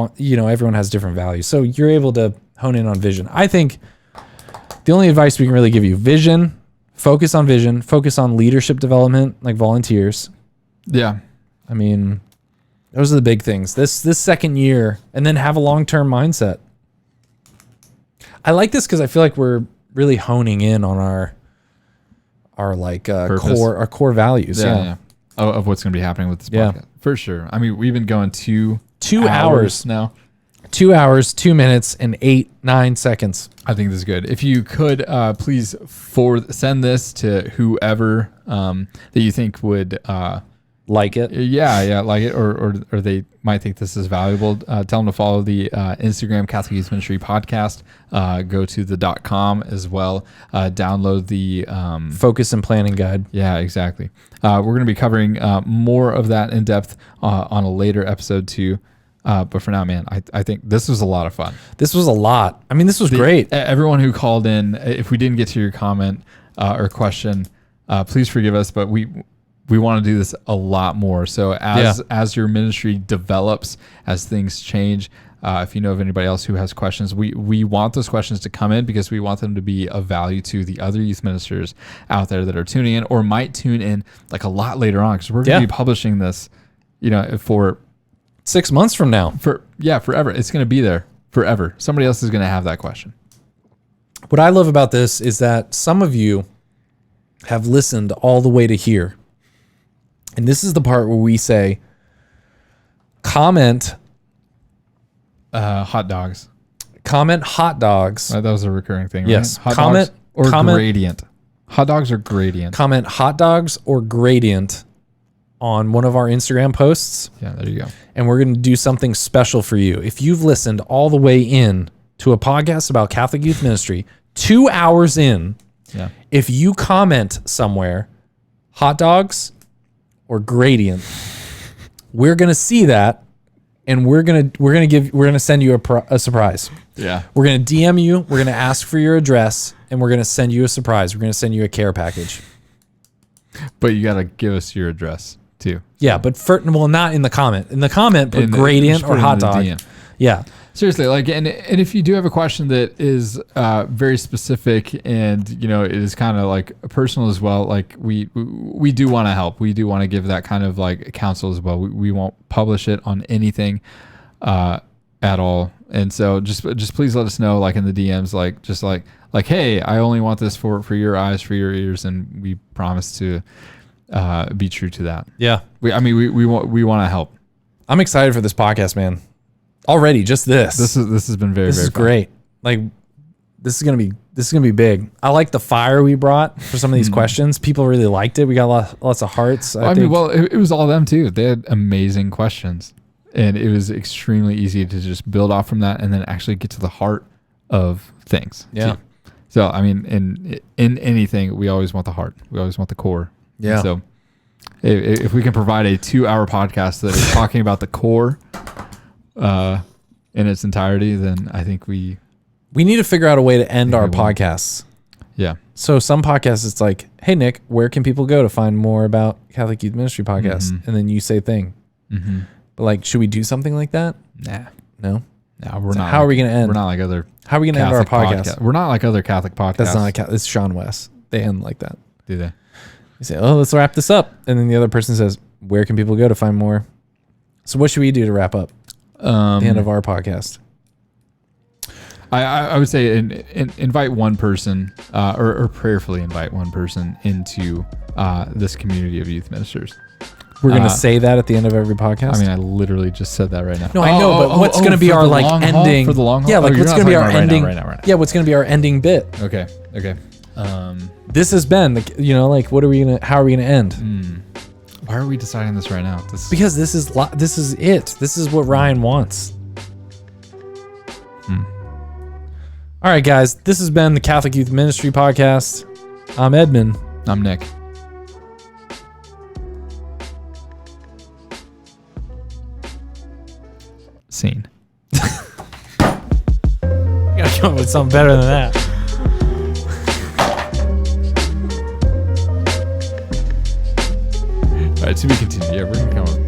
has different values. So you're able to hone in on vision. I think the only advice we can really give you, vision, focus on leadership development, like volunteers. Yeah. I mean, those are the big things. This second year, and then have a long-term mindset. I like this because I feel like we're really honing in on our like core values. Yeah. Of what's going to be happening with this podcast. For sure. I mean, we've been going two hours now. 2 hours, 2 minutes, and 9 seconds. I think this is good. If you could please send this to whoever that you think would like it. Yeah, like it, or they might think this is valuable. Tell them to follow the Instagram Catholic Youth Ministry Podcast. Go to the .com as well. Download the Focus and Planning Guide. Yeah, exactly. We're going to be covering more of that in depth on a later episode too. But for now, man, I think this was a lot of fun. This was a lot. I mean, this was great. Everyone who called in, if we didn't get to your comment or question, please forgive us, but we want to do this a lot more. So as your ministry develops, as things change, if you know of anybody else who has questions, we want those questions to come in because we want them to be of value to the other youth ministers out there that are tuning in or might tune in like a lot later on because we're going to be publishing this, for 6 months from now. Forever. It's going to be there forever. Somebody else is going to have that question. What I love about this is that some of you have listened all the way to here. And this is the part where we say, comment. Hot dogs. Comment hot dogs. That was a recurring thing, right? Yes. Hot dogs or gradient. Hot dogs or gradient. Comment hot dogs or gradient on one of our Instagram posts. Yeah, there you go. And we're going to do something special for you. If you've listened all the way in to a podcast about Catholic youth ministry, 2 hours in, if you comment somewhere, hot dogs or gradient, we're going to see that and we're going to send you a surprise. Yeah. We're going to DM you, we're going to ask for your address, and we're going to send you a surprise. We're going to send you a care package. But you got to give us your address too. Yeah, but not in the comment. In the comment, put gradient or hot dog. DM. Yeah. Seriously, like, and if you do have a question that is very specific and it is kind of like personal as well, like we do want to help. We do want to give that kind of like counsel as well. We won't publish it on anything at all, and so just please let us know, like in the DMs, like hey, I only want this for your eyes, for your ears, and we promise to be true to that. Yeah, we want to help. I'm excited for this podcast, man. Already, just this. This has been very. This is great. Like, this is gonna be big. I like the fire we brought for some of these questions. People really liked it. We got lots of hearts. I mean, it was all them too. They had amazing questions, and it was extremely easy to just build off from that, and then actually get to the heart of things. Yeah. Too. So I mean, in anything, we always want the heart. We always want the core. Yeah. And so if we can provide a 2-hour podcast that is talking about the core. In its entirety, then I think we need to figure out a way to end our podcasts. Yeah. So some podcasts, it's like, hey, Nick, where can people go to find more about Catholic Youth Ministry Podcast? And then you say thing. But like, should we do something like that? Nah. No. No, we're So not. how are we going to end? We're not like other. How are we going to end our podcast? We're not like other Catholic podcasts. That's not like it's Sean West. They end like that. Do they? You say, "Oh, let's wrap this up," and then the other person says, "Where can people go to find more?" So what should we do to wrap up the end of our podcast? I would say invite one person or prayerfully invite one person into this community of youth ministers. We're going to say that at the end of every podcast? I mean, I literally just said that right now. No, I know, but what's going to be our like ending? For the long haul? Yeah, like what's going to be our ending? Right now. Yeah, what's going to be our ending bit? Okay. This has been, like, what are we going to, how are we going to end? Why are we deciding this right now? Because this is it. This is what Ryan wants. All right, guys, this has been the Catholic Youth Ministry Podcast. I'm Edmund. I'm Nick. Scene. You gotta come up with something better than that. All right, to be continued. Yeah, we're gonna come up.